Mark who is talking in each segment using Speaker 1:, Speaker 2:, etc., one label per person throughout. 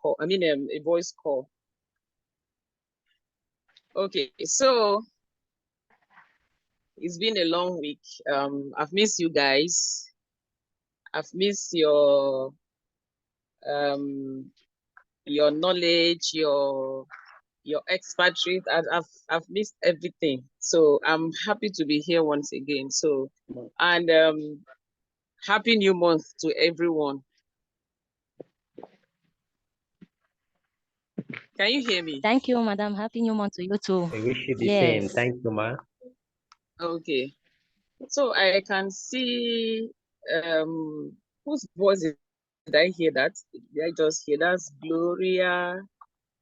Speaker 1: call. I mean, a voice call. Okay, so it's been a long week. I've missed you guys. I've missed your knowledge, your expatriate. I've missed everything. So I'm happy to be here once again. So, and happy new month to everyone. Can you hear me?
Speaker 2: Thank you, Madam. Happy New Month to you too.
Speaker 3: I wish you the
Speaker 2: Yes.
Speaker 3: same. Thank you, ma.
Speaker 1: Okay. So I can see whose voice did I hear that? Did I just hear that's Gloria,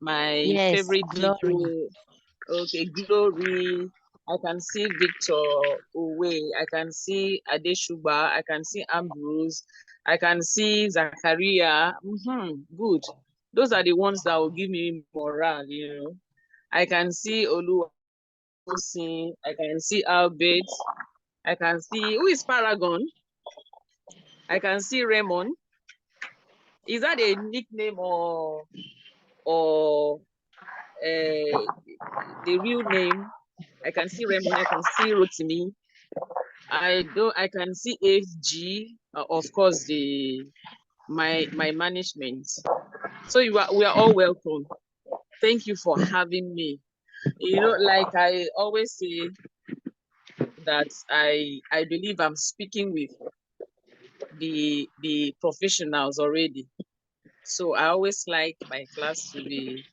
Speaker 1: my
Speaker 2: Yes,
Speaker 1: favorite
Speaker 2: Glory.
Speaker 1: people. Okay, Glory. I can see Victor Owe. I can see Adeshuba. I can see Ambrose. I can see Zachariah. Good. Those are the ones that will give me morale, you know. I can see Oluwasin. I can see Albert. I can see, who is Paragon? I can see Raymond. Is that a nickname or the real name? I can see Raymond. I can see Rotimi. I can see FG. Of course, my management. So we are all welcome. Thank you for having me. You know, like I always say, that I believe I'm speaking with the professionals already. So I always like my class to be,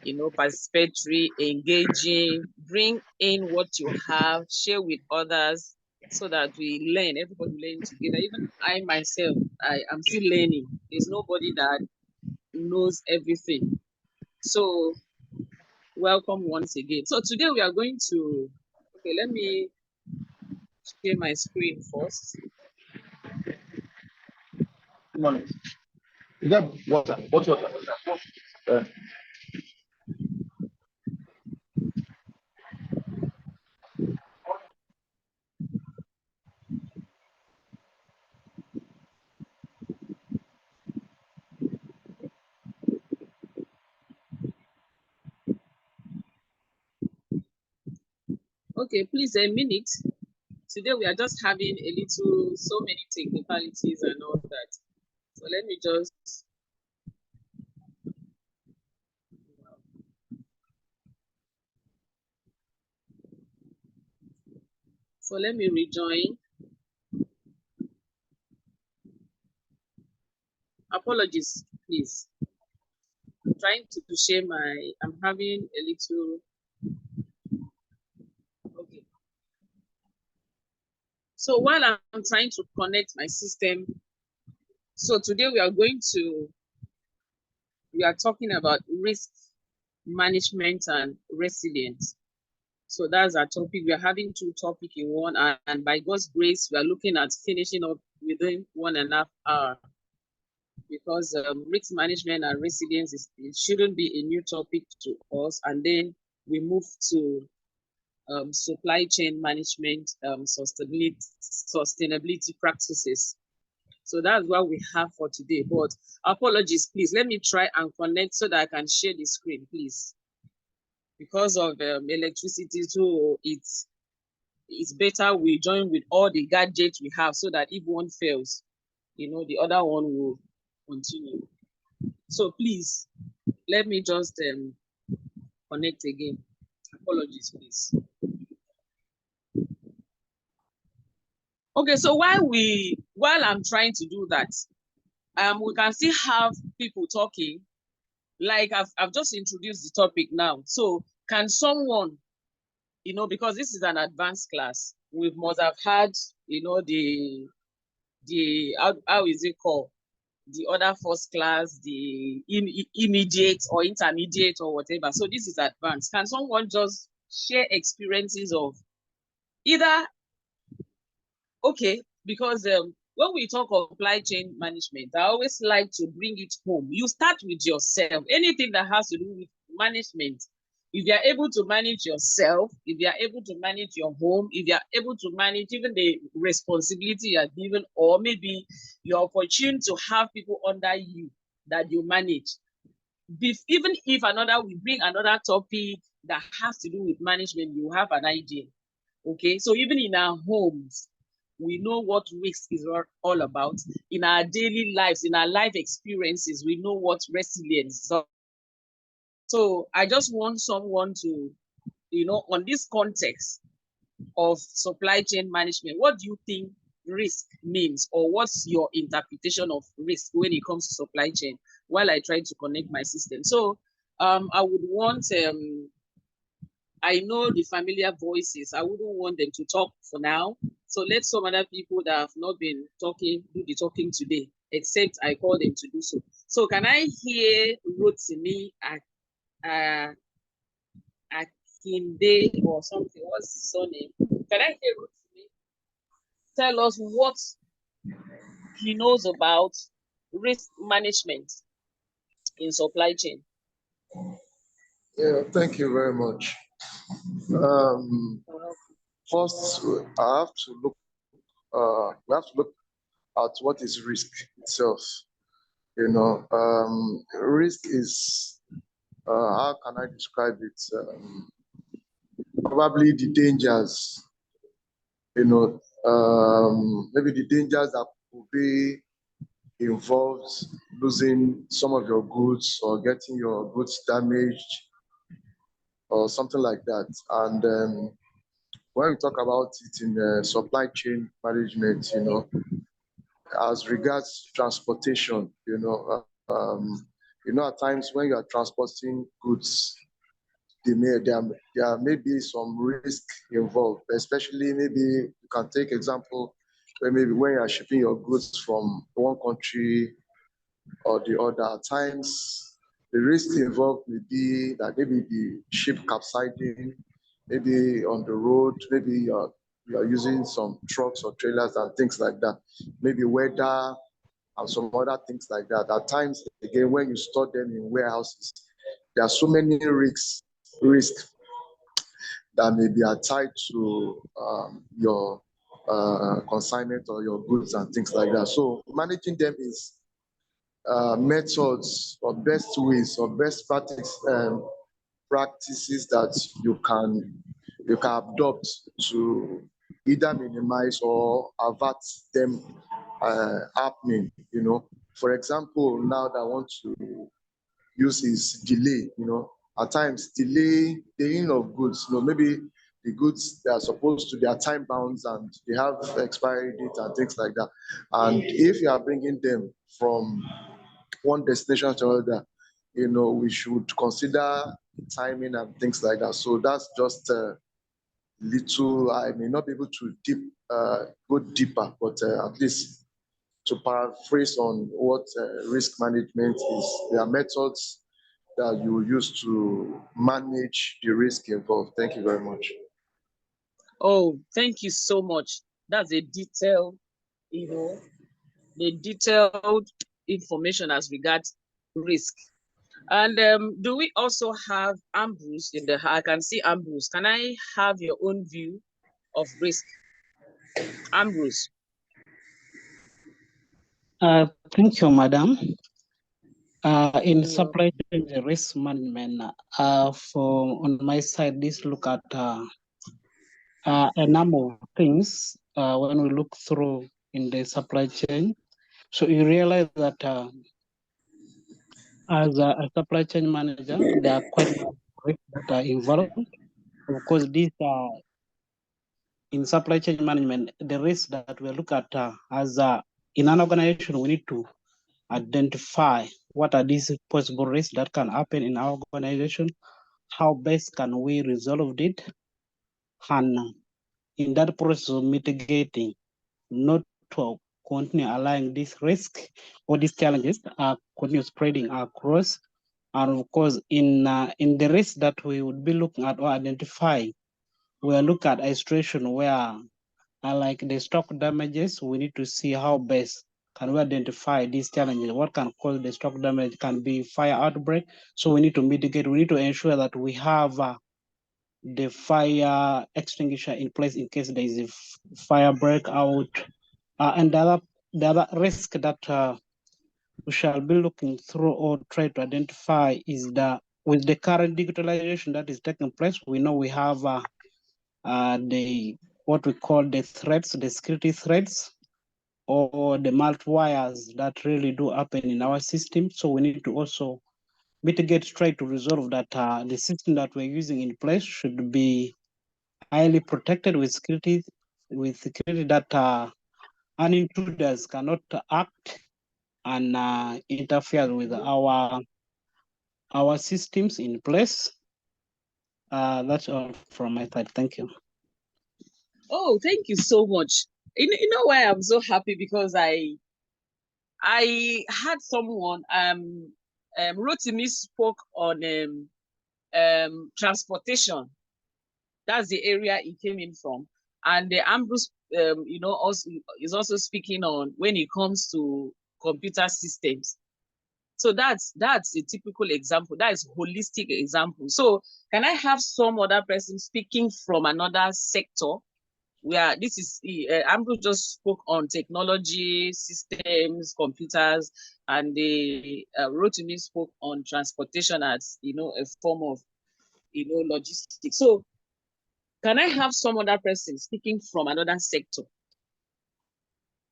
Speaker 1: you know, participatory, engaging, bring in what you have, share with others so that we learn, everybody learn together. Even I myself, I am still learning. There's nobody that knows everything. So welcome once again. So today we are going to, okay, let me share my screen first.
Speaker 4: Good morning. Is that water? What's water?
Speaker 1: Okay, please, a minute. Today we are just having a little, so many technicalities and all that. So let me just, so let me rejoin. Apologies, please. I'm trying to share I'm having a little, okay. So while I'm trying to connect my system, so today we are talking about risk management and resilience. So that's our topic. We are having two topics in one, and by God's grace, we are looking at finishing up within 1.5 hours, because risk management and resilience it shouldn't be a new topic to us. And then we move to supply chain management, sustainability practices. So that's what we have for today. But apologies, please. Let me try and connect so that I can share the screen, please. Because of electricity, so it's better we join with all the gadgets we have, so that if one fails, you know, the other one will continue. So please, let me just connect again. Apologies, please. Okay, so while I'm trying to do that, we can still have people talking. Like I've just introduced the topic now. So can someone, you know, because this is an advanced class, we must have had, you know, the how is it called? The other first class, the immediate or intermediate or whatever. So this is advanced. Can someone just share experiences of either, okay, because when we talk of supply chain management, I always like to bring it home. You start with yourself. Anything that has to do with management, if you are able to manage yourself, if you are able to manage your home, if you are able to manage even the responsibility you are given, or maybe you're opportune to have people under you that you manage, even if we bring another topic that has to do with management, you have an idea. Okay, so even in our homes, we know what risk is all about. In our daily lives, in our life experiences, we know what resilience is all. So I just want someone to, on this context of supply chain management, what do you think risk means, or what's your interpretation of risk when it comes to supply chain, while I try to connect my system? So I would want, I know the familiar voices, I wouldn't want them to talk for now. So let some other people that have not been talking do the talking today, except I call them to do so. So can I hear Rotimi Akinde or something? What's his surname? Can I hear Rotimi tell us what he knows about risk management in supply chain?
Speaker 3: Yeah, thank you very much. First, I have to look. We have to look at what is risk itself. Risk is, how can I describe it? Probably the dangers. Maybe the dangers that will be involved losing some of your goods or getting your goods damaged or something like that. And when we talk about it in supply chain management, as regards transportation, at times when you are transporting goods, there may be some risk involved, especially maybe you can take example where maybe when you are shipping your goods from one country or the other. At times the risk involved may be that maybe the ship capsizing, maybe on the road, maybe you are using some trucks or trailers and things like that, maybe weather and some other things like that. At times, again, when you store them in warehouses, there are so many risks that may be tied to your consignment or your goods and things like that. So managing them is methods or best ways or best practices that you can adopt to either minimize or avert them happening. For example, now that I want to use is delay. At times delaying of goods. Maybe the goods they are supposed to, they are time bounds and they have expiry date and things like that. And if you are bringing them from one destination to another, we should consider timing and things like that. So that's just little. I may not be able to go deeper, but at least to paraphrase on what risk management is. There are methods that you use to manage the risk involved. Thank you very much.
Speaker 1: Oh, thank you so much. That's a detailed, the detailed information as regards risk. And do we also have Ambrose in the? I can see Ambrose. Can I have your own view of risk, Ambrose?
Speaker 5: Thank you, madam. In supply chain risk management, on my side, this look at a number of things when we look through in the supply chain. So you realize that as a supply chain manager, there are quite a lot of risks that are involved. Of course, these are in supply chain management, the risks that we look at as in an organization, we need to identify what are these possible risks that can happen in our organization, how best can we resolve it, and in that process of mitigating, not to continue allowing this risk or these challenges continue spreading across. And of course, in the risk that we would be looking at or identifying, we'll look at a situation where like the stock damages, we need to see how best can we identify these challenges. What can cause the stock damage? Can be fire outbreak. So we need to mitigate. We need to ensure that we have the fire extinguisher in place in case there is a fire breakout. And the other risk that we shall be looking through or try to identify is that with the current digitalization that is taking place, we know we have the what we call the threats, the security threats, or the malwares that really do happen in our system. So we need to also mitigate, try to resolve that the system that we're using in place should be highly protected with security that intruders cannot act and interfere with our systems in place. That's all from my side. Thank you.
Speaker 1: Oh, thank you so much. You know why I'm so happy? Because I had someone Rotimi spoke on transportation. That's the area he came in from. And the Ambrose also is also speaking on when it comes to computer systems. So that's a typical example. That is holistic example. So can I have some other person speaking from another sector? Where this is Ambrose just spoke on technology, systems, computers, and the Rotimi spoke on transportation as a form of logistics. So can I have some other person speaking from another sector?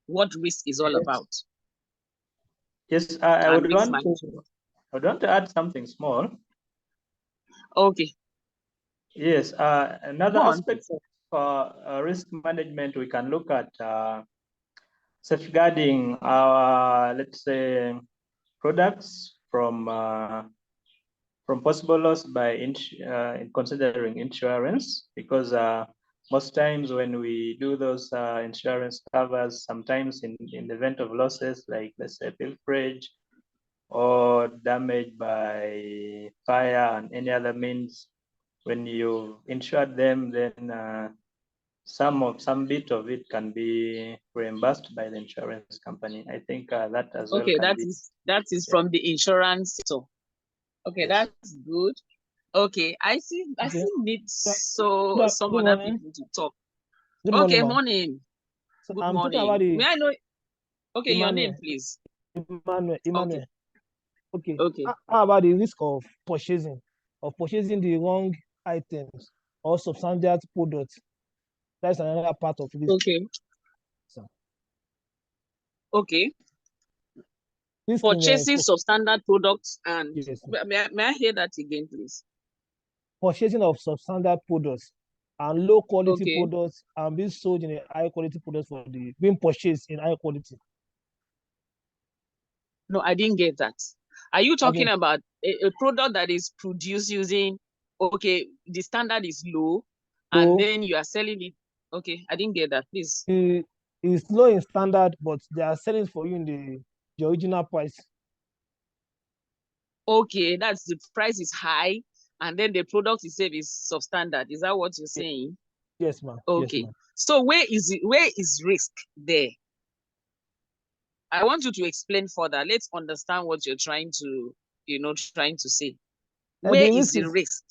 Speaker 1: What risk is all about?
Speaker 6: Yes, I would
Speaker 1: mix
Speaker 6: want to add something small.
Speaker 1: Okay.
Speaker 6: Yes, another aspect of risk management, we can look at safeguarding our, let's say, products from possible loss by considering insurance, because most times when we do those insurance covers, sometimes in the event of losses, like let's say pilferage or damage by fire and any other means, when you insured them, then some bit of it can be reimbursed by the insurance company. I think that as well.
Speaker 1: Okay, that is from the insurance. So, okay, yes. That's good. Okay, I see need some other people to talk.
Speaker 7: Good
Speaker 1: okay,
Speaker 7: morning.
Speaker 1: So good morning. May I know? Okay, Emmanuel. Your name, please.
Speaker 7: Emmanuel. Okay. How about the risk of purchasing the wrong items or substandard products? That's another part of risk.
Speaker 1: Okay.
Speaker 7: So.
Speaker 1: Okay. Purchasing substandard products and yes. May I hear that again, please?
Speaker 7: Purchasing of substandard products and low quality products and being sold in a high quality products being purchased in high quality.
Speaker 1: No, I didn't get that. Are you talking about a product that is produced using, the standard is low, and then you are selling it? Okay, I didn't get that, please.
Speaker 7: It's low in standard, but they are selling for you in the original price.
Speaker 1: Okay, that's the price is high, and then the product itself is substandard. Is that what you're saying?
Speaker 7: Yes, ma'am.
Speaker 1: Okay.
Speaker 7: Yes, ma'am.
Speaker 1: So where is risk there? I want you to explain further. Let's understand what you're trying to say. Where is the risk?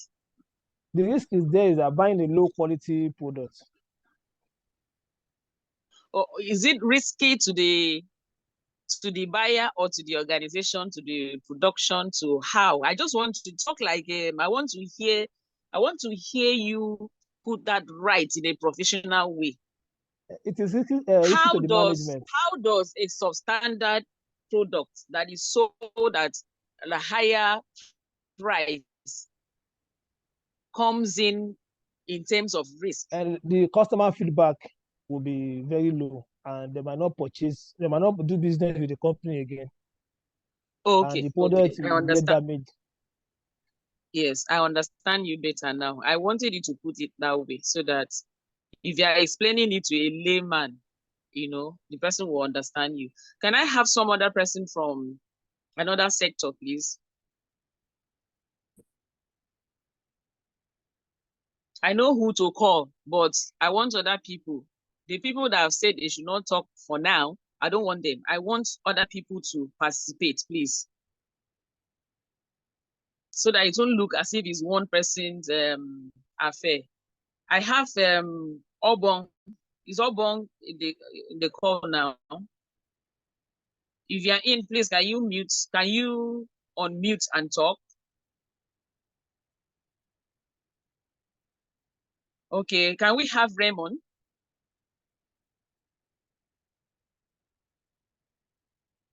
Speaker 7: The risk is there is that buying a low quality product.
Speaker 1: Or is it risky to the buyer or to the organization, to the production, to how? I just want to talk like I want to hear you put that right in a professional way.
Speaker 7: It is risky to the management.
Speaker 1: How does a substandard product that is sold at a higher price comes in terms of risk?
Speaker 7: And the customer feedback will be very low, and they might not do business with the company again.
Speaker 1: Okay.
Speaker 7: And the product will get damaged.
Speaker 1: Yes, I understand you better now. I wanted you to put it that way so that if you are explaining it to a layman, the person will understand you. Can I have some other person from another sector, please? I know who to call, but I want other people. The people that have said they should not talk for now, I don't want them. I want other people to participate, please. So that it won't look as if it's one person's affair. I have Obong. Is Obong in the call now? If you're in, please, can you unmute and talk? Okay, can we have Raymond?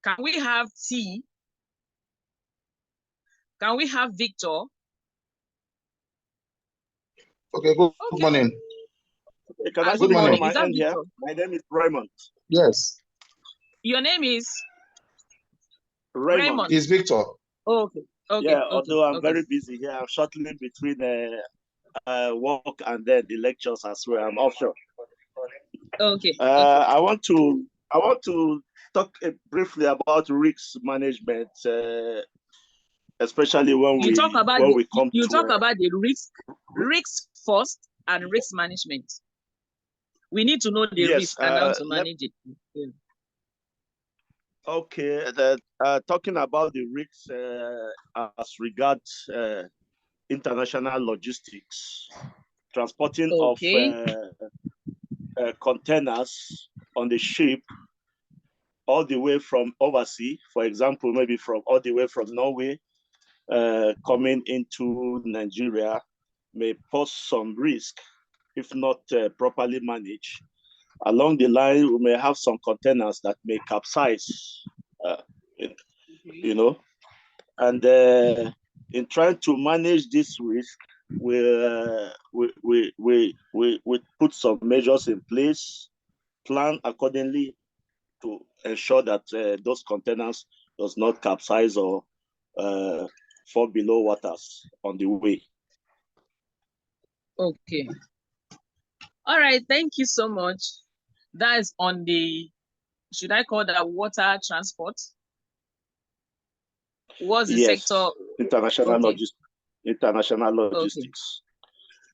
Speaker 1: Can we have T? Can we have Victor?
Speaker 4: Okay, good morning.
Speaker 8: Can I
Speaker 1: Good
Speaker 8: speak
Speaker 1: morning.
Speaker 8: from my
Speaker 1: Is that
Speaker 8: end here?
Speaker 1: Victor?
Speaker 8: My name is Raymond.
Speaker 3: Yes.
Speaker 1: Your name is?
Speaker 8: Raymond.
Speaker 3: It's Victor.
Speaker 1: Oh, okay. Okay.
Speaker 8: Yeah,
Speaker 1: okay.
Speaker 8: although I'm
Speaker 1: okay.
Speaker 8: very busy here, I'm shuttling between work and then the lectures as well. I'm offshore.
Speaker 1: Okay.
Speaker 8: I want to talk briefly about risk management, especially when
Speaker 1: you
Speaker 8: we
Speaker 1: talk about
Speaker 8: when we come
Speaker 1: you
Speaker 8: to
Speaker 1: talk about the risk first and risk management. We need to know the
Speaker 8: yes,
Speaker 1: risk and how to manage it. Yeah.
Speaker 8: Okay, talking about the risks as regards international logistics, transporting
Speaker 1: Okay.
Speaker 8: of containers on the ship all the way from overseas, for example, maybe from all the way from Norway, coming into Nigeria, may pose some risk if not properly managed. Along the line, we may have some containers that may capsize, you know, and in trying to manage this risk, we put some measures in place, plan accordingly to ensure that those containers does not capsize or fall below waters on the way.
Speaker 1: Okay. All right. Thank you so much. That is on the, should I call that water transport? What's the sector?
Speaker 8: International logistics. International logistics.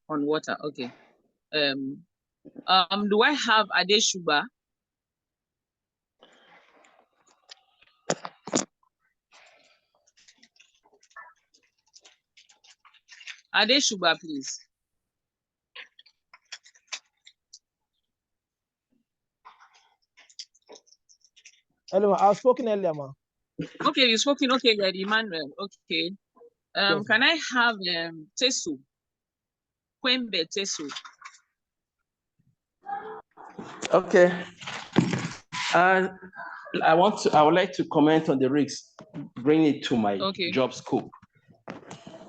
Speaker 1: Okay. On water. Okay. Do I have Adeshuba? Adeshuba, please.
Speaker 7: Hello, I've spoken earlier, ma.
Speaker 1: Okay, you've spoken. Okay, you're Emmanuel. Okay.
Speaker 7: Yes,
Speaker 1: can I have Tesu? Kwembe Tesu.
Speaker 9: Okay. I would like to comment on the risks, bring it to my job scope.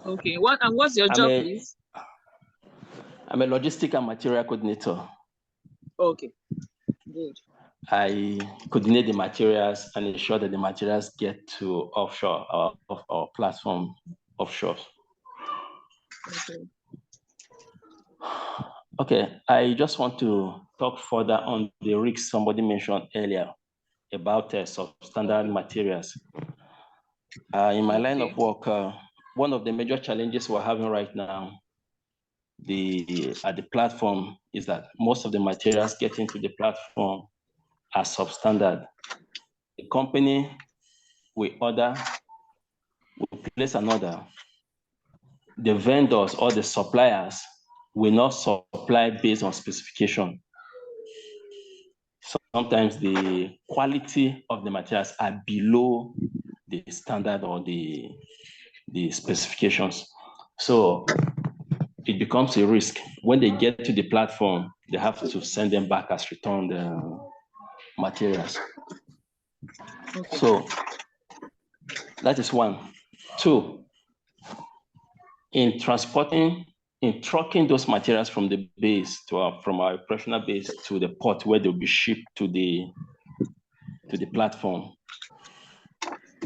Speaker 1: Okay. What's your job, please?
Speaker 9: I'm a logistic and material coordinator.
Speaker 1: Okay. Good.
Speaker 9: I coordinate the materials and ensure that the materials get to offshore or platform offshore.
Speaker 1: Okay.
Speaker 9: Okay, I just want to talk further on the risks somebody mentioned earlier about substandard materials. In my line of work, one of the major challenges we're having right now at the platform is that most of the materials getting to the platform are substandard. The company we place an order. The vendors or the suppliers will not supply based on specification. Sometimes the quality of the materials are below the standard or the specifications. So it becomes a risk. When they get to the platform, they have to send them back as returned materials. Okay. So that is one. Two, in trucking those materials from the base from our operational base to the port where they'll be shipped to the platform,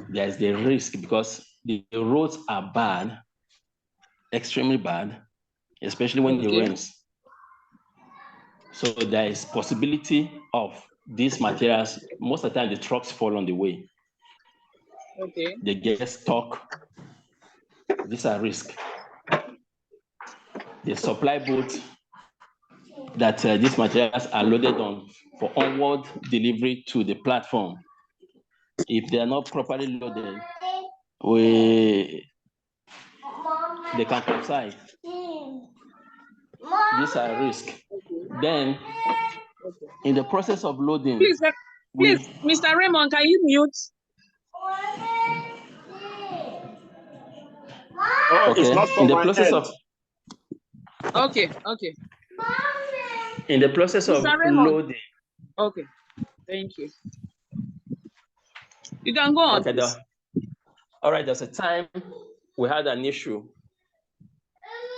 Speaker 9: there's the risk because the roads are bad, extremely bad, especially when it rains. So there is possibility of these materials. Most of the time, the trucks fall on the way.
Speaker 1: Okay.
Speaker 9: They get stuck. These are risks. The supply boats that these materials are loaded on for onward delivery to the platform, if they are not properly loaded, they can capsize. These are risks. Then, in the process of loading,
Speaker 1: please, Please, Mr. Raymond, can you mute?
Speaker 8: Oh,
Speaker 9: Okay.
Speaker 8: it's not
Speaker 9: In
Speaker 8: from
Speaker 9: the
Speaker 8: my
Speaker 9: process
Speaker 8: end.
Speaker 9: of
Speaker 1: Okay.
Speaker 9: in the process of
Speaker 1: Mr. Raymond.
Speaker 9: loading.
Speaker 1: Okay. Thank you. You can go on.
Speaker 9: Okay. All right. There's a time we had an issue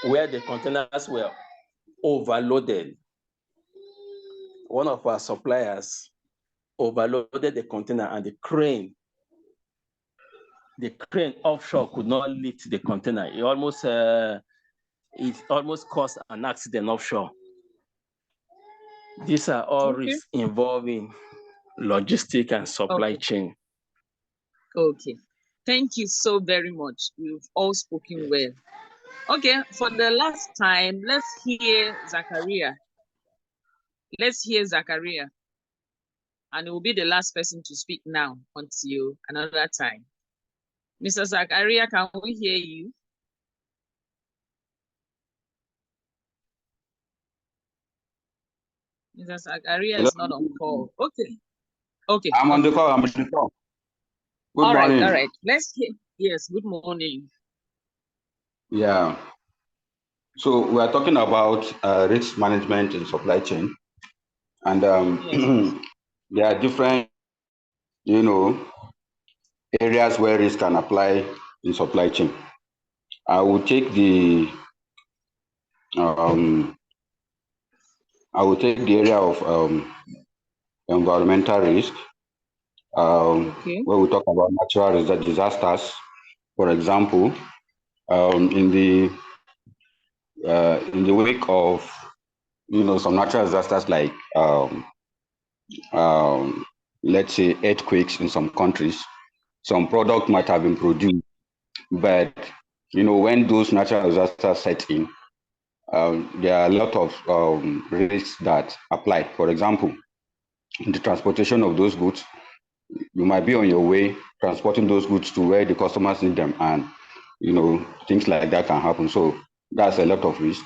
Speaker 9: where the containers were overloaded. One of our suppliers overloaded the container, and the crane offshore could not lift the container. It almost caused an accident offshore. These are all risks involving logistic and supply chain.
Speaker 1: Okay. Thank you so very much. We've all spoken well. Okay, for the last time, let's hear Zachariah. And it will be the last person to speak now until another time. Mr. Zachariah, can we hear you? Mr. Zachariah is not on call. Okay.
Speaker 10: I'm on the call. Good morning.
Speaker 1: All right. Let's hear. Yes, good morning.
Speaker 10: Yeah. So we are talking about risk management in supply chain. And there are different, areas where risk can apply in supply chain. I will take the area of environmental risk, where we talk about natural disasters. For example, in the wake of some natural disasters like let's say earthquakes in some countries, some product might have been produced, but when those natural disasters set in, there are a lot of risks that apply. For example, in the transportation of those goods, you might be on your way transporting those goods to where the customers need them, and things like that can happen. So that's a lot of risk.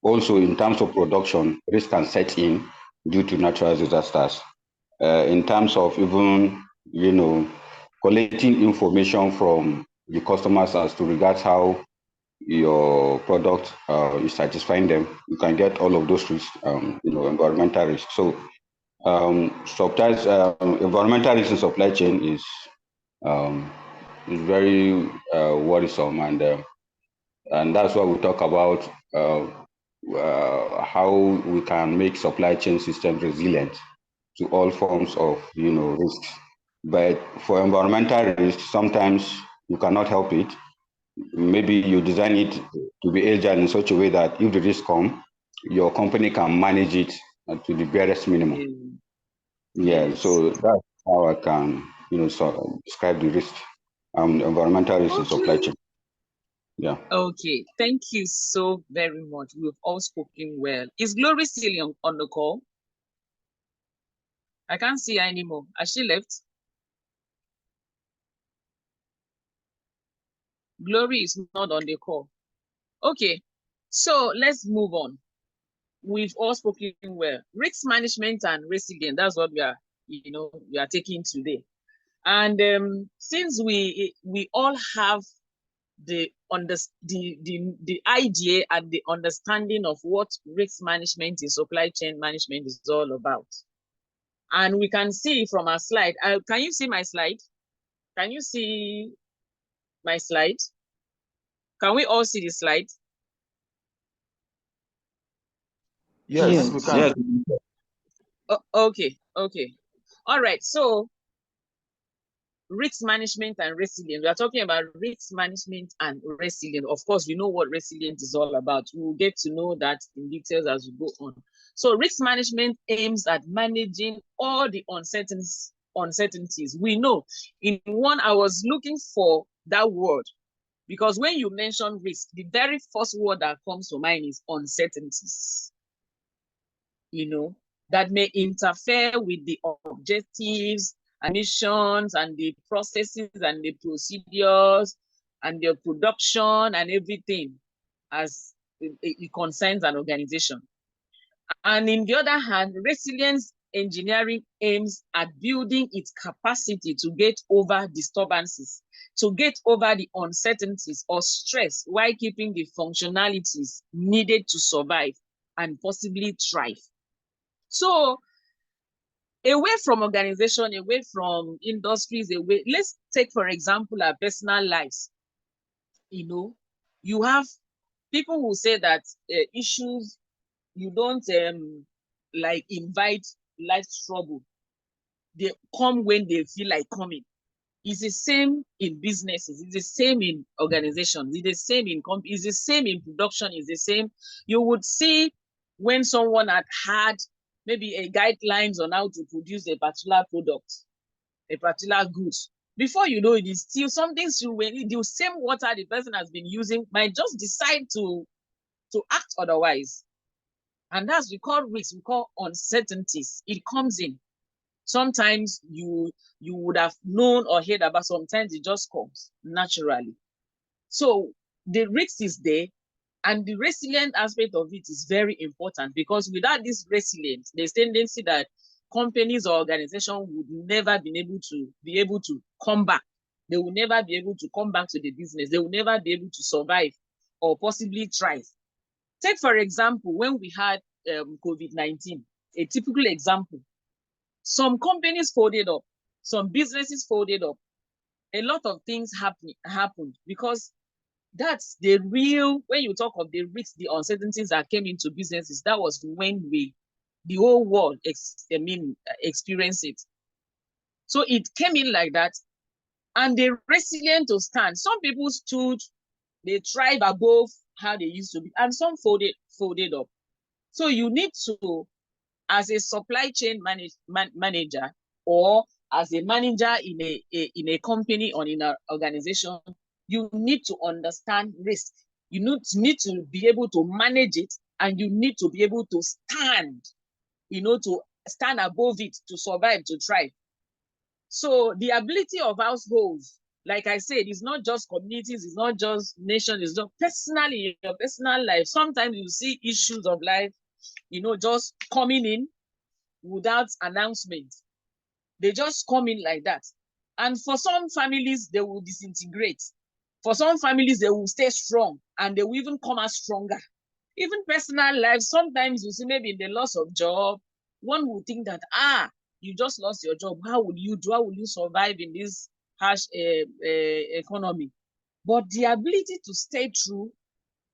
Speaker 10: Also, in terms of production, risk can set in due to natural disasters. In terms of even collecting information from the customers as to regards how your product is satisfying them, you can get all of those risks, environmental risks. So sometimes environmental risk in supply chain is very worrisome, and that's why we talk about how we can make supply chain systems resilient to all forms of risks. But for environmental risks, sometimes you cannot help it. Maybe you design it to be agile in such a way that if the risk comes, your company can manage it to the barest minimum. Yeah, so that's how I can describe the risk, environmental risk in supply chain. Yeah.
Speaker 1: Okay, thank you so very much. We've all spoken well. Is Glory still on the call? I can't see her anymore. Has she left? Glory is not on the call. Okay, so let's move on. We've all spoken well. Risk management and resilience, that's what we are taking today. And since we all have the idea and the understanding of what risk management in supply chain management is all about, and we can see from our slide. Can you see my slide? Can you see my slide? Can we all see the slide?
Speaker 10: Yes, we can.
Speaker 1: Yes. Okay. All right. So risk management and resilience. We are talking about risk management and resilience. Of course, we know what resilience is all about. We'll get to know that in details as we go on. So risk management aims at managing all the uncertainties. We know I was looking for that word, because when you mention risk, the very first word that comes to mind is uncertainties. That may interfere with the objectives, missions, and the processes and the procedures and the production and everything as it concerns an organization. And in the other hand, resilience engineering aims at building its capacity to get over disturbances, to get over the uncertainties or stress while keeping the functionalities needed to survive and possibly thrive. So away from organization, away from industries, away, let's take, for example, our personal lives. You know, you have people who say that issues, you don't like invite life's trouble. They come when they feel like coming. It's the same in businesses. It's the same in organizations. It's the same in it's the same in production. It's the same. You would see when someone had maybe a guidelines on how to produce a particular product, a particular goods. Before you know it, is still something still when the same water the person has been using might just decide to act otherwise. And that's we call risks, we call uncertainties. It comes in. Sometimes you would have known or heard about, sometimes it just comes naturally. So the risk is there, and the resilient aspect of it is very important, because without this resilience, there's tendency that companies or organizations would never be able to come back. They will never be able to come back to the business. They will never be able to survive or possibly thrive. Take, for example, when we had COVID-19, a typical example. Some companies folded up, some businesses folded up. A lot of things happened because that's the real, when you talk of the risks, the uncertainties that came into businesses, that was when the whole world experienced it. So it came in like that, and they're resilient to stand. Some people stood, they thrive above how they used to be, and some folded up. So you need to, as a supply chain manager, or as a manager in a company or in an organization, you need to understand risk. You need to be able to manage it, and you need to be able to stand, to stand above it, to survive, to thrive. So the ability of households, like I said, it's not just communities, it's not just nations, it's not personally, your personal life. Sometimes you see issues of life, just coming in without announcement. They just come in like that. And for some families, they will disintegrate. For some families, they will stay strong, and they will even come out stronger. Even personal life, sometimes you see maybe in the loss of job, one would think that, you just lost your job. How would you do? How will you survive in this harsh economy? But the ability to stay true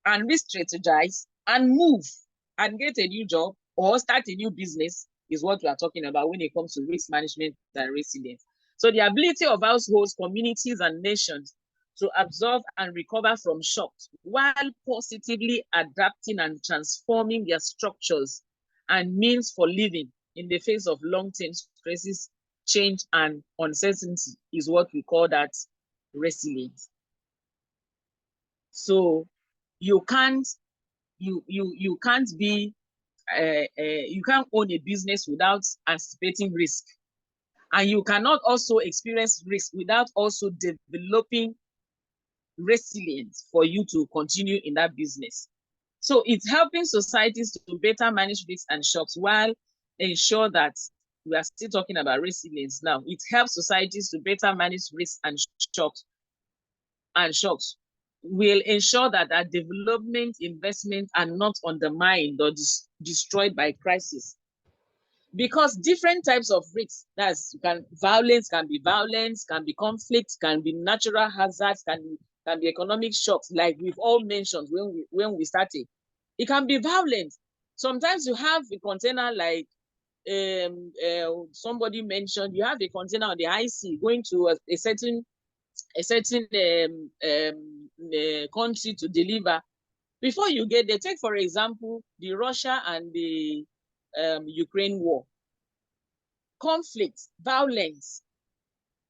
Speaker 1: and re-strategize and move and get a new job or start a new business is what we are talking about when it comes to risk management and resilience. So the ability of households, communities, and nations to absorb and recover from shocks while positively adapting and transforming their structures and means for living in the face of long-term stresses, change, and uncertainty is what we call that resilience. So you can't be you can't own a business without anticipating risk, and you cannot also experience risk without also developing resilience for you to continue in that business. So it's helping societies to better manage risks and shocks while ensure that we are still talking about resilience now. It helps societies to better manage risks and shocks will ensure that our development investments are not undermined or destroyed by crisis. Because different types of risks, violence can be conflict, can be natural hazards, can be economic shocks, like we've all mentioned when we started. It can be violent. Sometimes you have a container like somebody mentioned, you have a container on the high sea going to a certain country to deliver. Before you get there, take for example the Russia and the Ukraine war. Conflict, violence,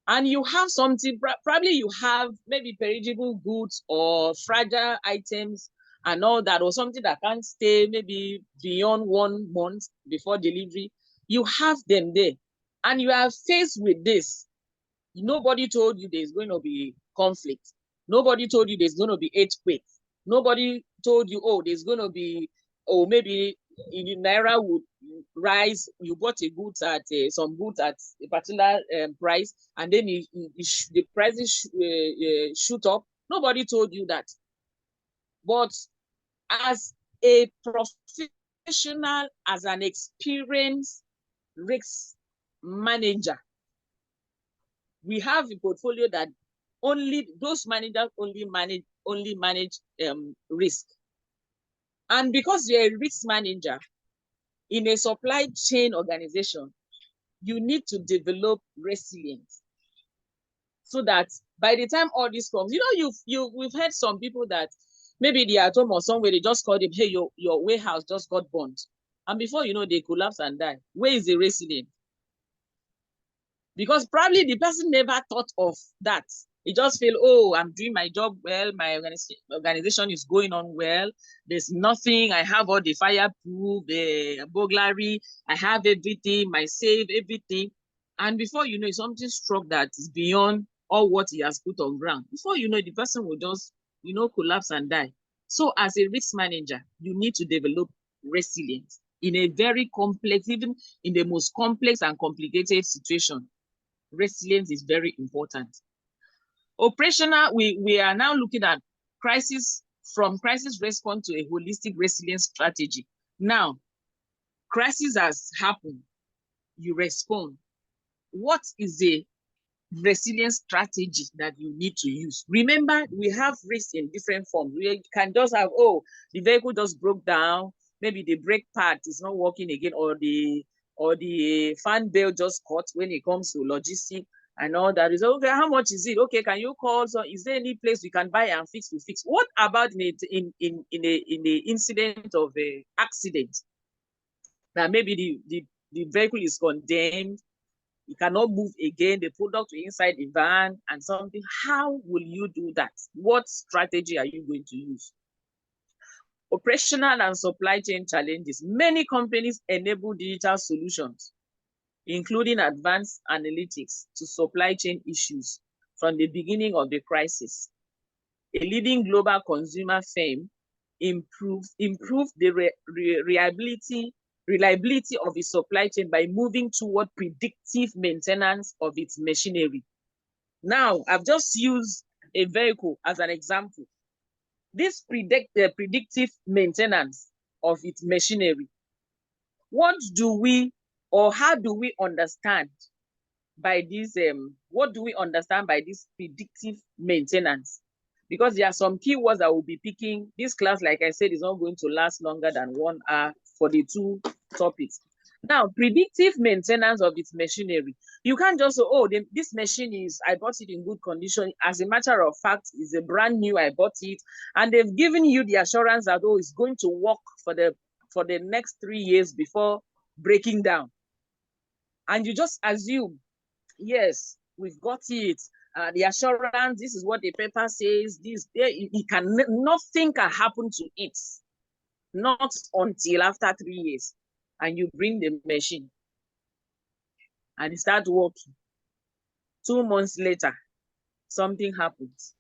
Speaker 1: and you have something, probably you have maybe perishable goods or fragile items and all that, or something that can't stay maybe beyond 1 month before delivery. You have them there, and you are faced with this. Nobody told you there's going to be conflict. Nobody told you there's going to be earthquake. Nobody told you, there's going to be, maybe naira would rise. You bought a goods at some goods at a particular price, and then the prices shoot up. Nobody told you that. But as a professional, as an experienced risk manager, we have a portfolio that only those managers only manage risk. And because you're a risk manager in a supply chain organization, you need to develop resilience so that by the time all this comes, we've heard some people that maybe they are at home or somewhere, they just called them, hey, your warehouse just got burnt. And before you know, they collapse and die. Where is the resilience? Because probably the person never thought of that. He just feel, oh, I'm doing my job well, my organization is going on well, there's nothing, I have all the fireproof, the burglary, I have everything, my safe, everything. And before you know, something struck that is beyond all what he has put on ground. Before you know, the person will just, collapse and die. So as a risk manager, you need to develop resilience in a very complex, even in the most complex and complicated situation. Resilience is very important. Operational, we are now looking at crisis response to a holistic resilience strategy. Now, crisis has happened, you respond. What is the resilience strategy that you need to use? Remember, we have risk in different forms. We can just have, oh, the vehicle just broke down, maybe the brake pad is not working again, or the fan belt just caught when it comes to logistics and all that. Is okay, how much is it? Okay, can you call? So is there any place we can buy and fix? What about in the incident of a accident? That maybe the vehicle is condemned, you cannot move again, the product inside the van and something. How will you do that? What strategy are you going to use? Operational and supply chain challenges. Many companies enable digital solutions, including advanced analytics to supply chain issues from the beginning of the crisis. A leading global consumer firm improved the reliability of its supply chain by moving toward predictive maintenance of its machinery. Now, I've just used a vehicle as an example. This predictive maintenance of its machinery, what do we, or how do we understand by this, what do we understand by this predictive maintenance? Because there are some keywords that we'll be picking. This class, like I said, is not going to last longer than 1 hour for the 2 topics. Now, predictive maintenance of its machinery. You can't just say, oh, this machine I bought it in good condition. As a matter of fact, it's a brand new, I bought it. And they've given you the assurance that, oh, it's going to work for the next 3 years before breaking down. And you just assume, yes, we've got it. The assurance, this is what the paper says, nothing can happen to it. Not until after 3 years. And you bring the machine and it starts working. 2 months later, something happens.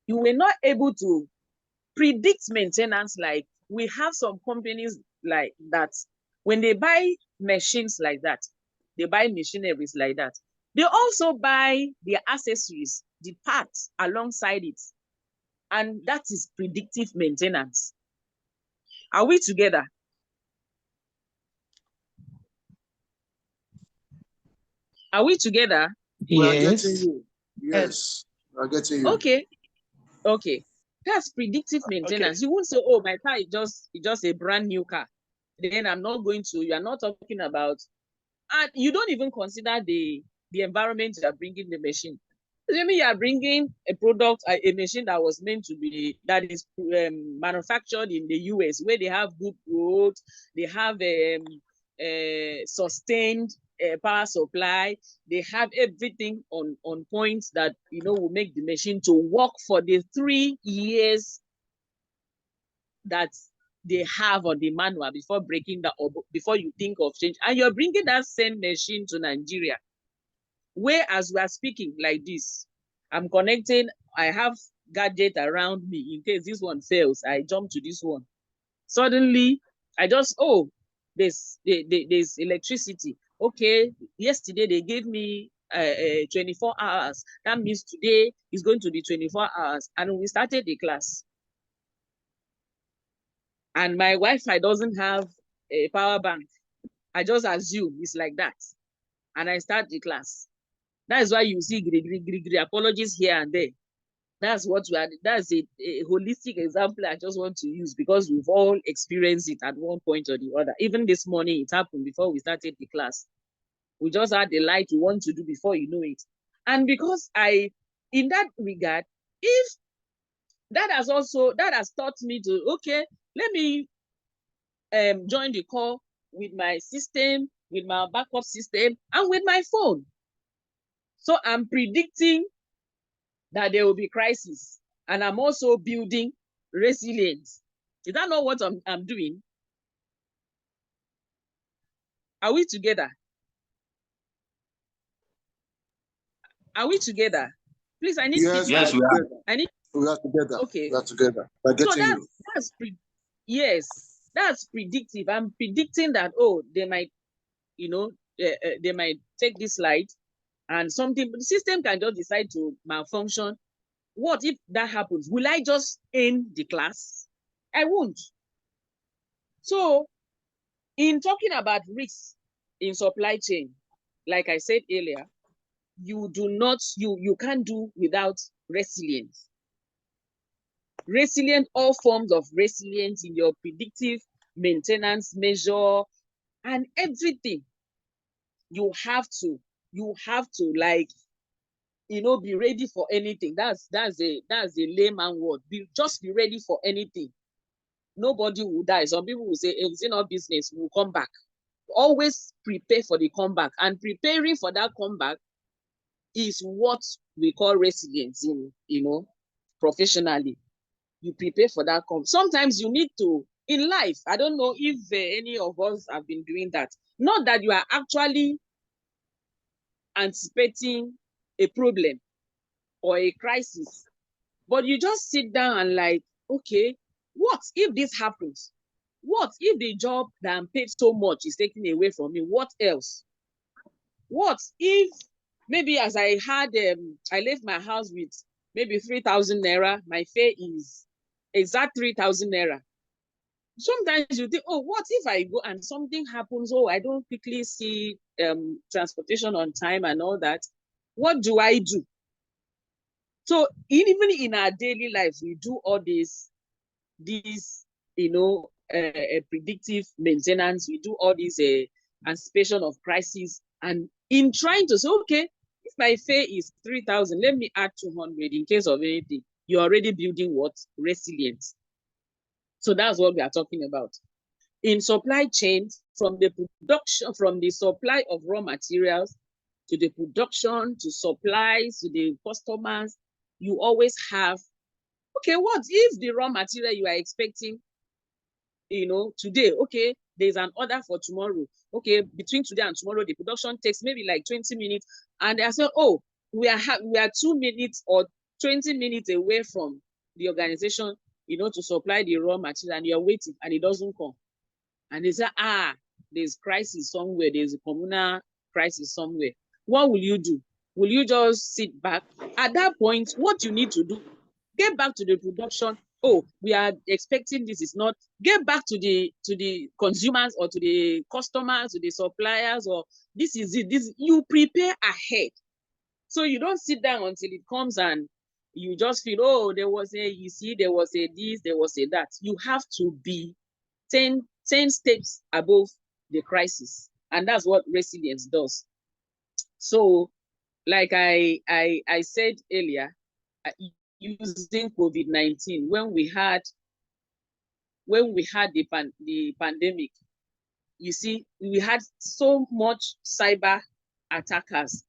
Speaker 1: You were not able to predict maintenance. Like, we have some companies like that. When they buy machines like that, they buy machineries like that, they also buy the accessories, the parts alongside it. And that is predictive maintenance. Are we together? Are we together?
Speaker 3: We are getting you. Yes, we are getting you.
Speaker 1: Okay. That's predictive maintenance. You won't say, oh, my car is just a brand new car. Then I'm not going to, you are not talking about, and you don't even consider the environment you are bringing the machine. Maybe you are bringing a product, a machine that was meant to be, that is manufactured in the US, where they have good roads, they have sustained power supply, they have everything on points that will make the machine to work for the 3 years that they have on the manual before breaking that, or before you think of change. And you're bringing that same machine to Nigeria, where, as we are speaking like this, I'm connecting, I have gadget around me in case this one fails, I jump to this one. Suddenly, I just, oh, there's electricity. Okay, yesterday they gave me 24 hours. That means today is going to be 24 hours. And we started the class. And my Wi-Fi doesn't have a power bank. I just assume it's like that. And I start the class. That is why you see apologies here and there. That's what we are. That's a holistic example I just want to use because we've all experienced it at one point or the other. Even this morning, it happened before we started the class. We just had the light we want to do before you know it. And because in that regard, if that has taught me to, okay, let me join the call with my system, with my backup system, and with my phone. So I'm predicting that there will be crisis, and I'm also building resilience. Is that not what I'm doing? Are we together? Are we together? Please, I need
Speaker 3: Yes,
Speaker 1: feedback.
Speaker 3: yes, we are.
Speaker 1: I need.
Speaker 3: We are together.
Speaker 1: Okay.
Speaker 3: We are together. We're getting you.
Speaker 1: Yes, that's predictive. I'm predicting that, oh, they might, they might take this light and something, the system can just decide to malfunction. What if that happens? Will I just end the class? I won't. So in talking about risks in supply chain, like I said earlier, you can't do without resilience. All forms of resilience in your predictive maintenance measure and everything. You have to like, be ready for anything. That's a layman word. Just be ready for anything. Nobody will die. Some people will say, if it's not business, we'll come back. Always prepare for the comeback. And preparing for that comeback is what we call resilience professionally. You prepare for that comeback. Sometimes you need to, in life, I don't know if any of us have been doing that. Not that you are actually anticipating a problem or a crisis, but you just sit down and like, okay, what if this happens? What if the job that I'm paid so much is taken away from me? What else? What if maybe as I had, I left my house with maybe 3,000 naira, my fare is exact 3,000 naira. Sometimes you think, oh, what if I go and something happens? Oh, I don't quickly see transportation on time and all that. What do I do? So even in our daily lives, we do all this predictive maintenance. We do all this anticipation of crisis, and in trying to say, okay, if my fare is 3,000, let me add 200 in case of anything. You're already building what? Resilience. So that's what we are talking about. In supply chains, from the supply of raw materials to the production, to supplies, to the customers, you always have, okay, what if the raw material you are expecting, today, okay, there's an order for tomorrow. Okay, between today and tomorrow, the production takes maybe like 20 minutes. And they say, oh, we are 2 minutes or 20 minutes away from the organization, to supply the raw material, and you're waiting and it doesn't come. And they say, there's crisis somewhere, there's a communal crisis somewhere. What will you do? Will you just sit back? At that point, what you need to do, get back to the production. Oh, we are expecting this is not. Get back to the consumers or to the customers, to the suppliers, or this is it. You prepare ahead. So you don't sit down until it comes and you just feel, oh, there was a this, there was a that. You have to be 10 steps above the crisis. And that's what resilience does. So, like I said earlier, using COVID-19, when we had the pandemic, you see, we had so much cyber attackers,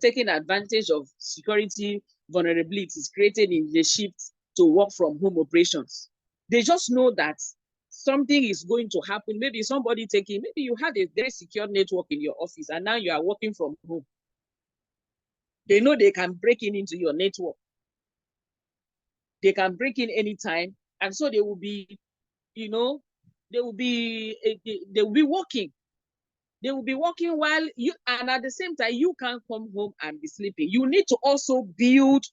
Speaker 1: taking advantage of security vulnerabilities created in the shift to work from home operations. They just know that something is going to happen. Maybe maybe you had a very secure network in your office and now you are working from home. They know they can break into your network. They can break in anytime. And so they will be, they will be working. They will be working while you, and at the same time, you can't come home and be sleeping. You need to also build.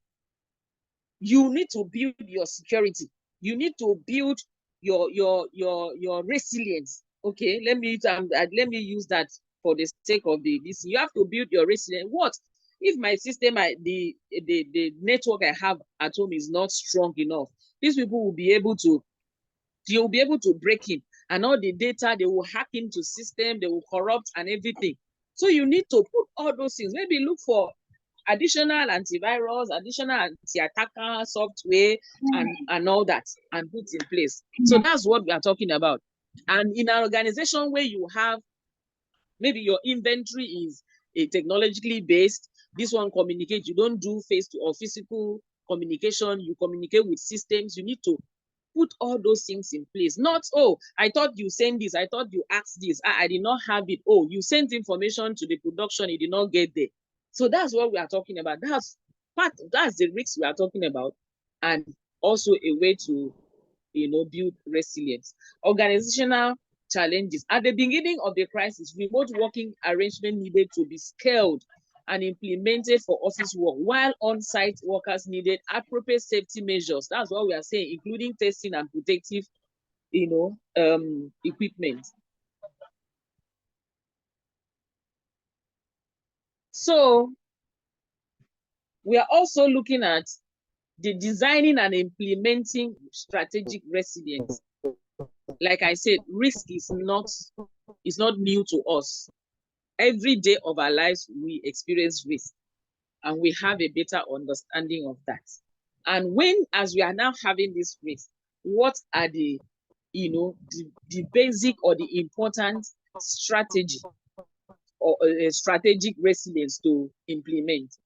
Speaker 1: You need to build your security. You need to build your resilience. Okay, let me use that for the sake of this. You have to build your resilience. What if my system, the network I have at home is not strong enough? These people will be able to, you'll be able to break in, and all the data, they will hack into system, they will corrupt and everything. So you need to put all those things. Maybe look for additional antivirus, additional anti-attacker software, and all that, and put in place. So that's what we are talking about. And in an organization where you have, maybe your inventory is technologically based, this one communicates, you don't do face to or physical communication, you communicate with systems. You need to put all those things in place. Not, oh, I thought you sent this, I thought you asked this, I did not have it. Oh, you sent information to the production, it did not get there. So that's what we are talking about. That's the risks we are talking about, and also a way to, build resilience. Organizational challenges. At the beginning of the crisis, remote working arrangement needed to be scaled and implemented for office work, while on-site workers needed appropriate safety measures. That's what we are saying, including testing and protective, equipment. So we are also looking at the designing and implementing strategic resilience. Like I said, risk is not new to us. Every day of our lives, we experience risk, and we have a better understanding of that. And as we are now having this risk, what are the basic or the important strategy or strategic resilience to implement?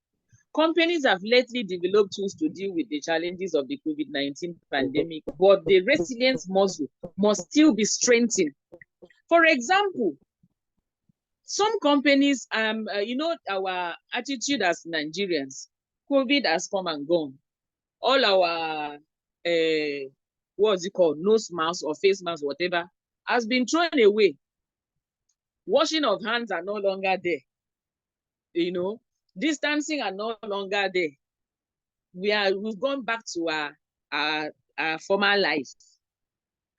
Speaker 1: Companies have lately developed tools to deal with the challenges of the COVID-19 pandemic, but the resilience muscle must still be strengthened. For example, some companies, our attitude as Nigerians, COVID has come and gone. All our, what's it called, nose mask or face mask, whatever, has been thrown away. Washing of hands are no longer there. Distancing are no longer there. We've gone back to our former life.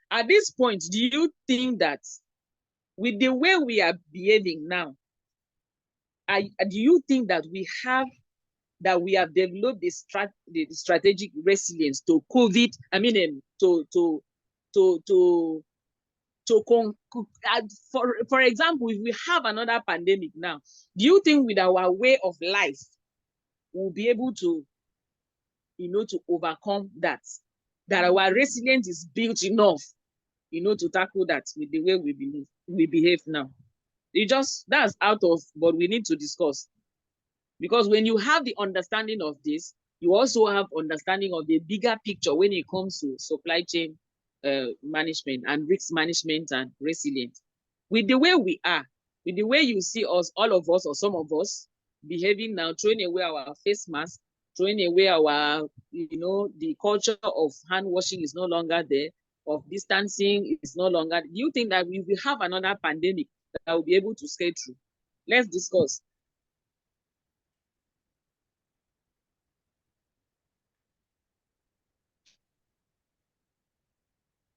Speaker 1: At this point, do you think that with the way we are behaving now, do you think that we have developed the strategic resilience to COVID? I mean, for example, if we have another pandemic now, do you think with our way of life we'll be able to, to overcome that our resilience is built enough, to tackle that with the way we behave now? That's out of, but we need to discuss. Because when you have the understanding of this, you also have understanding of the bigger picture when it comes to supply chain management and risk management and resilience. With the way we are, with the way you see us, all of us or some of us behaving now, throwing away our face mask, throwing away our, the culture of hand washing is no longer there, of distancing is no longer. Do you think that we will have another pandemic that will be able to scale through? Let's discuss.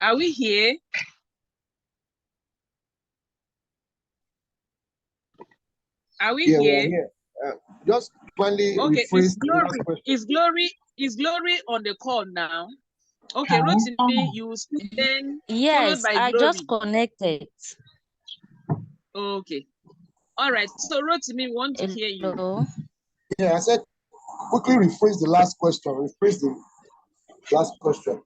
Speaker 1: Are we here? Are we here?
Speaker 3: We're here. Just finally rephrase the last question.
Speaker 1: Is Glory on the call now? Okay, Rotimi, you speak then.
Speaker 2: Yes,
Speaker 1: followed by
Speaker 2: I
Speaker 1: Glory.
Speaker 2: just connected.
Speaker 1: Okay. All right. So Rotimi, we want to hear you.
Speaker 2: Hello.
Speaker 3: Yeah, I said quickly rephrase the last question. Rephrase the last question.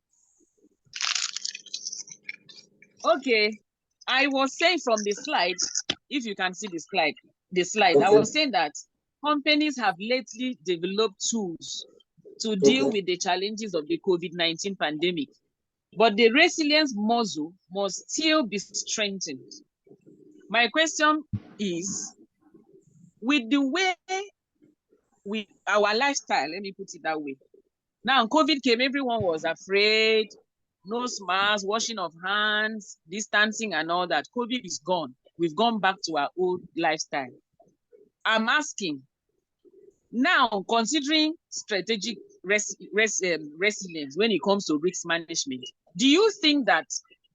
Speaker 1: Okay. I was saying from the slide, if you can see the slide,
Speaker 3: Okay.
Speaker 1: I was saying that companies have lately developed tools to deal with the challenges of the COVID-19 pandemic, but the resilience muscle must still be strengthened. My question is, with the way our lifestyle, let me put it that way. Now, COVID came, everyone was afraid. nose mask, washing of hands, distancing and all that. COVID is gone. We've gone back to our old lifestyle. I'm asking, now considering strategic resilience when it comes to risk management, do you think that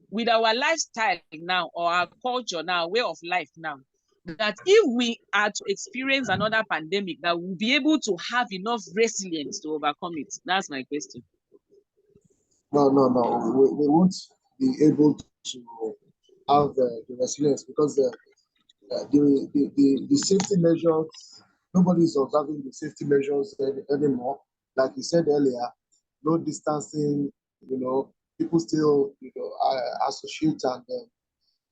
Speaker 1: with our lifestyle now, or our culture now, way of life now, that if we are to experience another pandemic, that we'll be able to have enough resilience to overcome it? That's my question.
Speaker 3: No. We won't be able to have the resilience because the safety measures, nobody is observing the safety measures anymore. Like you said earlier, no distancing, people still, associate and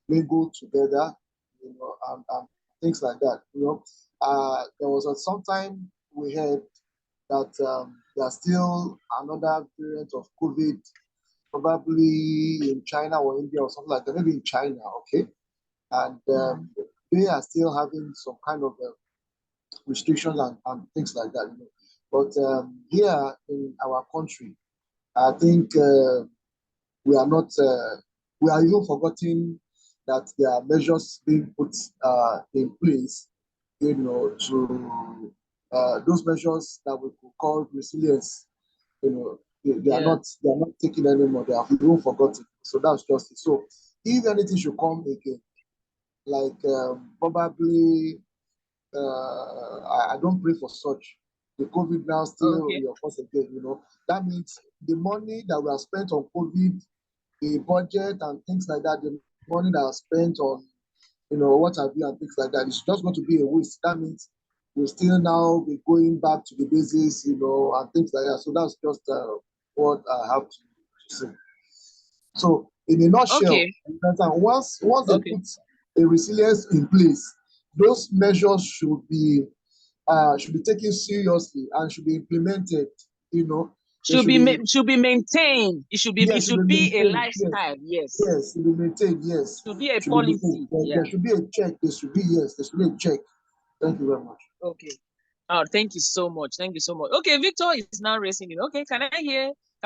Speaker 3: mingle together, and things like that. There was some time we heard that there's still another variant of COVID, probably in China or India or something like that, maybe in China, okay? And they are still having some kind of restrictions and things like that. But here in our country, I think we are not, we are even forgetting that there are measures being put in place, to those measures that we could call resilience. They are not taken anymore. They are even forgotten. So that's just it. So if anything should come again, like probably, I don't pray for such. The COVID now still reoccurs again. That means the money that we have spent on COVID, the budget and things like that, the money that was spent on, what have you and things like that, it's just going to be a waste. That means we'll still now be going back to the basis, and things like that. So that's just what I have to say. So in a nutshell, once they put a resilience in place, those measures should be taken seriously and should be implemented.
Speaker 1: Should be maintained. It should be a lifestyle. Yes.
Speaker 3: Yes, should be maintained. Yes.
Speaker 1: Should be a policy.
Speaker 3: There should be a check. There should be a check. Thank you very much.
Speaker 1: Okay. Oh, thank you so much. Thank you so much. Okay, Victor is now raising it. Okay, can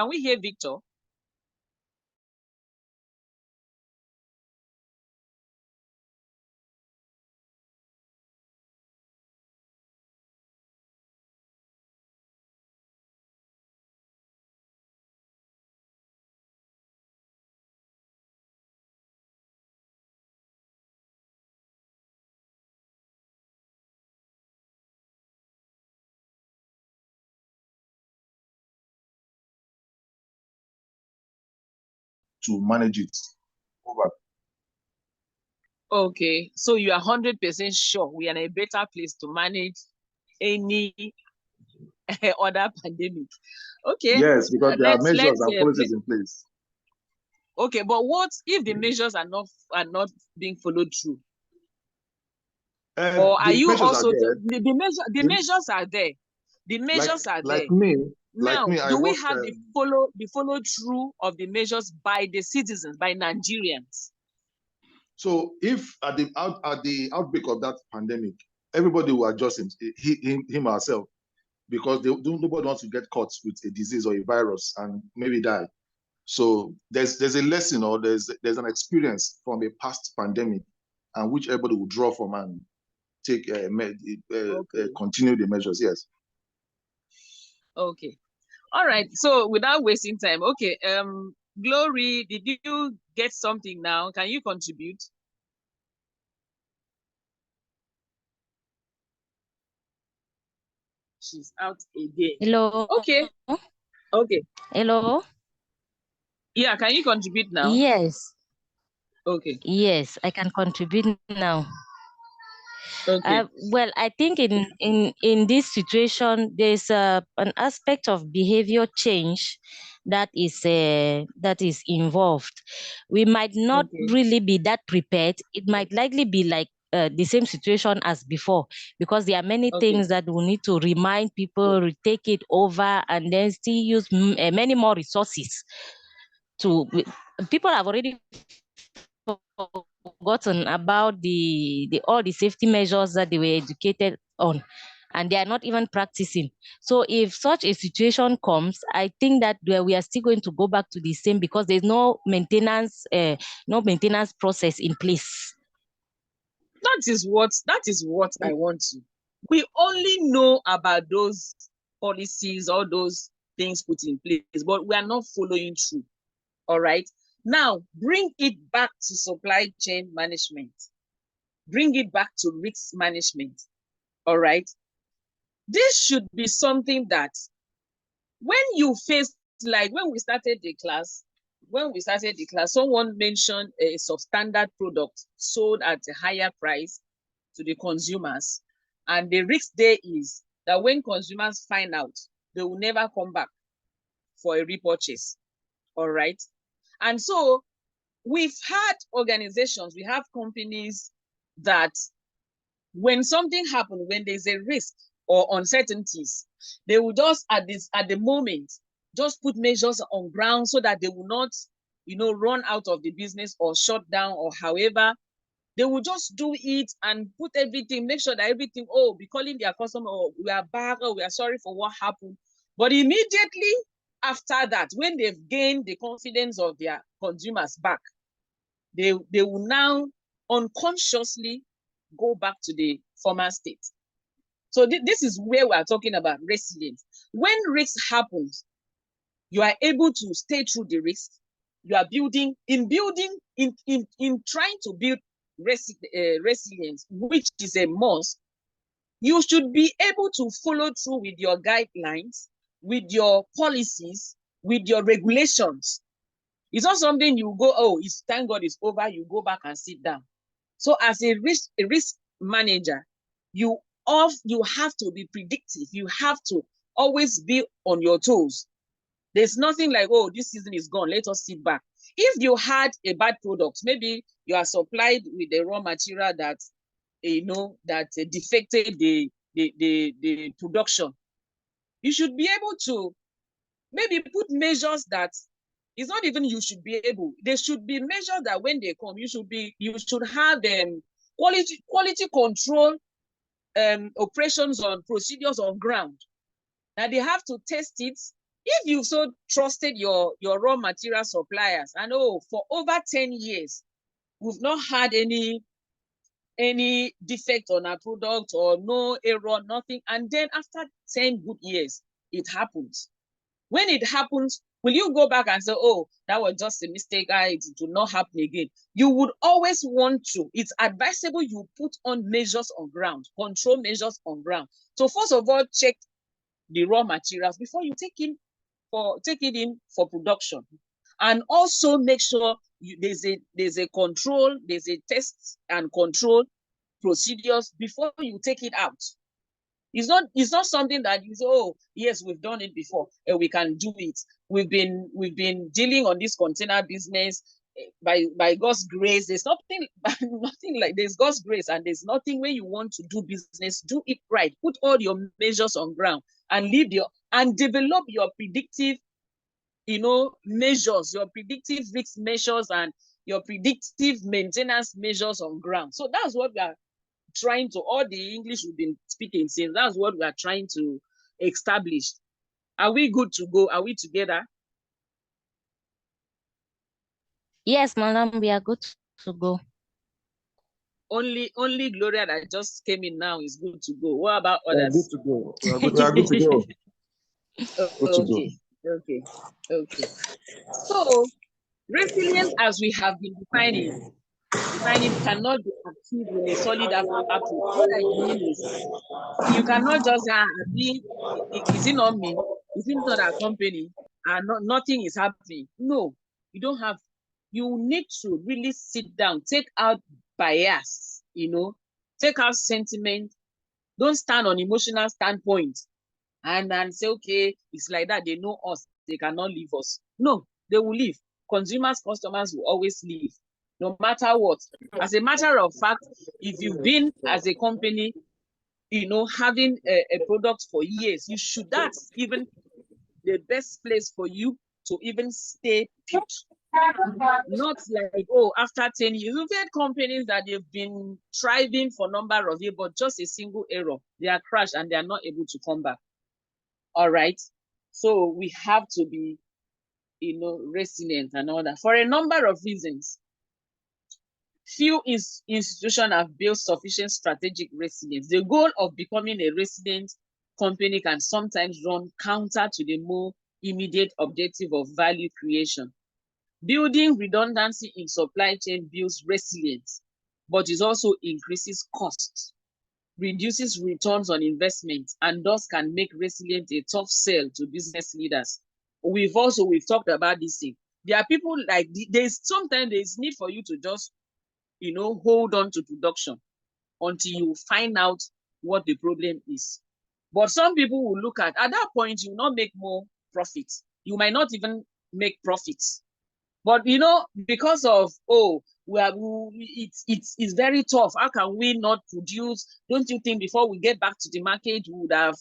Speaker 1: we hear Victor?
Speaker 11: To manage it. Over.
Speaker 1: Okay, so you are 100% sure we are in a better place to manage any other pandemic. Okay.
Speaker 11: Yes, because there are measures and policies in place.
Speaker 1: Okay, but what if the measures are not being followed through? Or are you also the measures are there? The measures are there.
Speaker 11: Like me,
Speaker 1: do we have the follow through of the measures by the citizens, by Nigerians?
Speaker 11: So if at the outbreak of that pandemic, everybody will adjust him or herself, because nobody wants to get caught with a disease or a virus and maybe die. So there's a lesson, or there's an experience from a past pandemic, and which everybody will draw from and take continue the measures. Yes.
Speaker 1: Okay. All right. So without wasting time, okay. Glory, did you get something now? Can you contribute? She's out again.
Speaker 2: Hello.
Speaker 1: Okay. Okay.
Speaker 2: Hello.
Speaker 1: Yeah, can you contribute now?
Speaker 2: Yes.
Speaker 1: Okay.
Speaker 2: Yes, I can contribute now.
Speaker 1: Okay.
Speaker 2: Well, I think in this situation, there's an aspect of behavior change that is involved. We might not really be that prepared. It might likely be like the same situation as before, because there are many things that we need to remind people, take it over, and then still use many more resources. People have already forgotten about all the safety measures that they were educated on. and they are not even practicing. So if such a situation comes, I think that we are still going to go back to the same, because there's no maintenance process in place.
Speaker 1: That is what I want to. We only know about those policies, all those things put in place, but we are not following through. All right. Now, bring it back to supply chain management. Bring it back to risk management. All right. This should be something that when you face, like when we started the class, someone mentioned a substandard product sold at a higher price to the consumers. And the risk there is that when consumers find out, they will never come back for a repurchase. All right. And so we've had organizations, we have companies that when something happens, when there's a risk or uncertainties, they will just at the moment just put measures on ground so that they will not, run out of the business or shut down, or however. They will just do it and put everything, make sure that everything, be calling their customer, we are back, we are sorry for what happened. But immediately after that, when they've gained the confidence of their consumers back, they will now unconsciously go back to the former state. So this is where we are talking about resilience. When risk happens, you are able to stay through the risk. You are in trying to build resilience, which is a must. You should be able to follow through with your guidelines, with your policies, with your regulations. It's not something you go, thank God it's over, you go back and sit down. So as a risk manager, you have to be predictive. You have to always be on your toes. There's nothing like, this season is gone, let us sit back. If you had a bad product, maybe you are supplied with a raw material that defected the production, you should be able to maybe put measures that it's not even you should be able. There should be measures that when they come, you should have quality control operations on procedures on ground. Now they have to test it. If you so trusted your raw material suppliers, and for over 10 years, we've not had any defect on our product or no error, nothing. And then after 10 good years, it happens. When it happens, will you go back and say, that was just a mistake, it will not happen again? You would always want to. It's advisable you put on measures on ground, control measures on ground. So first of all, check the raw materials before you take it in for production. And also make sure there's a control, there's a test and control procedures before you take it out. It's not something that you say, yes, we've done it before, and we can do it. We've been dealing on this container business by God's grace. There's nothing like there's God's grace, and there's nothing when you want to do business, do it right. Put all your measures on ground and develop your predictive, measures, your predictive risk measures and your predictive maintenance measures on ground. So that's what we are trying to, all the English we've been speaking since, that's what we are trying to establish. Are we good to go? Are we together?
Speaker 2: Yes, madam, we are good to go.
Speaker 1: Only Gloria that just came in now is good to go. What about others?
Speaker 3: Good to go. We are good to go.
Speaker 1: Okay. So resilience, as we have been defining cannot be achieved in a solid approach. What I mean is, you cannot just is it not me? Is it not our company? And nothing is happening. No, you don't have. You need to really sit down, take out bias, take out sentiment. Don't stand on emotional standpoint and say, okay, it's like that. They know us. They cannot leave us. No, they will leave. Consumers, customers will always leave, no matter what. As a matter of fact, if you've been as a company, having a product for years, you should, that's even the best place for you to even stay put. Not like, oh, after 10 years, we've had companies that they've been thriving for a number of years, but just a single error, they are crashed and they are not able to come back. All right. So we have to be, resilient and all that for a number of reasons. Few institutions have built sufficient strategic resilience. The goal of becoming a resilient company can sometimes run counter to the more immediate objective of value creation. Building redundancy in supply chain builds resilience, but it also increases costs, reduces returns on investment, and thus can make resilient a tough sell to business leaders. We've talked about this thing. There are people like sometimes there's need for you to just, hold on to production until you find out what the problem is. But some people will look at that point, you will not make more profits. You might not even make profits. But because of it's very tough. How can we not produce? Don't you think before we get back to the market, we would have,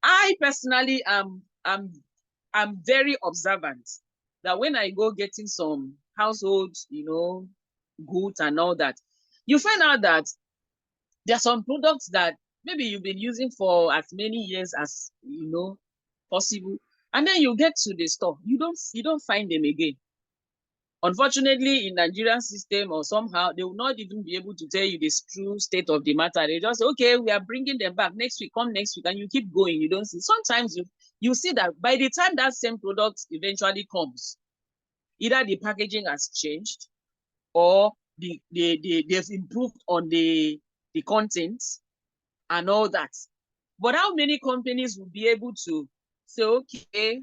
Speaker 1: I personally am very observant that when I go getting some household, goods and all that, you find out that there are some products that maybe you've been using for as many years as possible. And then you get to the store, you don't find them again. Unfortunately, in Nigerian system or somehow, they will not even be able to tell you the true state of the matter. They just say, okay, we are bringing them back next week, come next week, and you keep going. You don't see. Sometimes you see that by the time that same product eventually comes, either the packaging has changed or they've improved on the contents and all that. But how many companies will be able to say, okay,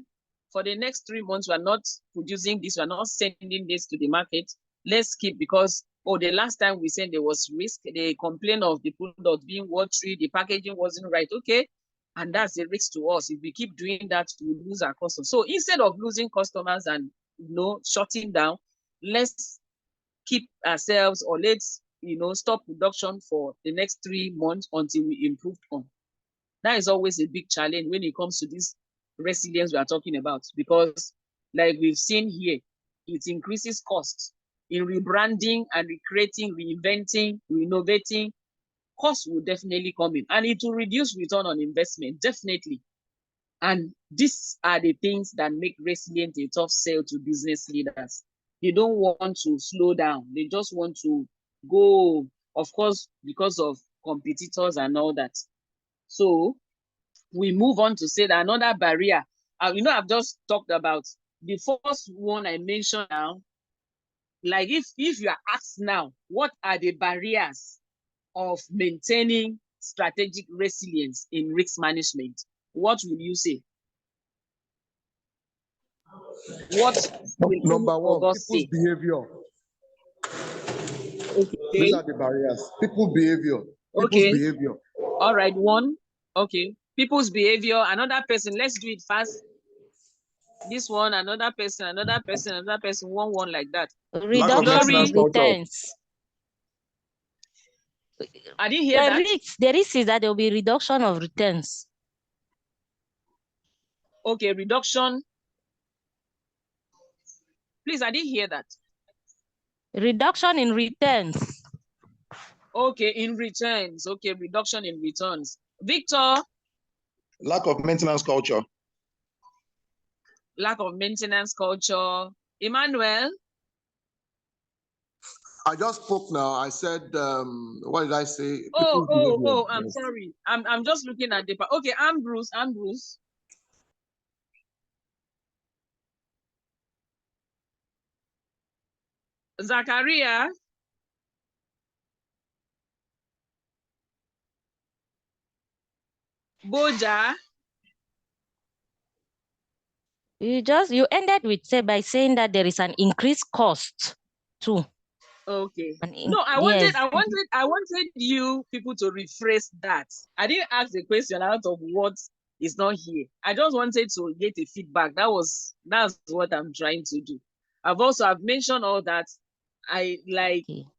Speaker 1: for the next 3 months, we're not producing this, we're not sending this to the market. Let's keep, because, the last time we sent there was risk. They complained of the product being watery, the packaging wasn't right. Okay. And that's a risk to us. If we keep doing that, we lose our customers. So instead of losing customers and shutting down, let's keep ourselves, or let's stop production for the next 3 months until we improve on. That is always a big challenge when it comes to this resilience we are talking about, because like we've seen here, it increases costs in rebranding and recreating, reinventing, renovating. Costs will definitely come in, and it will reduce return on investment, definitely. And these are the things that make resilient a tough sell to business leaders. They don't want to slow down. They just want to go, of course, because of competitors and all that. So we move on to say that another barrier, I've just talked about the first one I mentioned now. Like if you are asked now, what are the barriers of maintaining strategic resilience in risk management? What would you say? What will
Speaker 3: number one, people's behavior.
Speaker 1: Okay.
Speaker 3: These are the barriers. People's behavior.
Speaker 1: Okay.
Speaker 3: People's behavior.
Speaker 1: All right, one. Okay. People's behavior. Another person. Let's do it fast. This one, another person, another person, another person. One like that.
Speaker 2: Reduction of returns.
Speaker 1: I didn't hear that.
Speaker 2: The risk is that there will be reduction of returns.
Speaker 1: Okay, reduction. Please, I didn't hear that.
Speaker 2: Reduction in returns.
Speaker 1: Okay, in returns. Okay, reduction in returns. Victor?
Speaker 11: Lack of maintenance culture.
Speaker 1: Lack of maintenance culture. Emmanuel?
Speaker 3: I just spoke now. I said, what did I say?
Speaker 1: I'm sorry. I'm just looking at the... Okay, Ambrose. Zachariah? Boja?
Speaker 2: You ended with by saying that there is an increased cost too.
Speaker 1: Okay. No, I wanted you people to rephrase that. I didn't ask the question out of what is not here. I just wanted to get a feedback. That's what I'm trying to do. I've mentioned all that.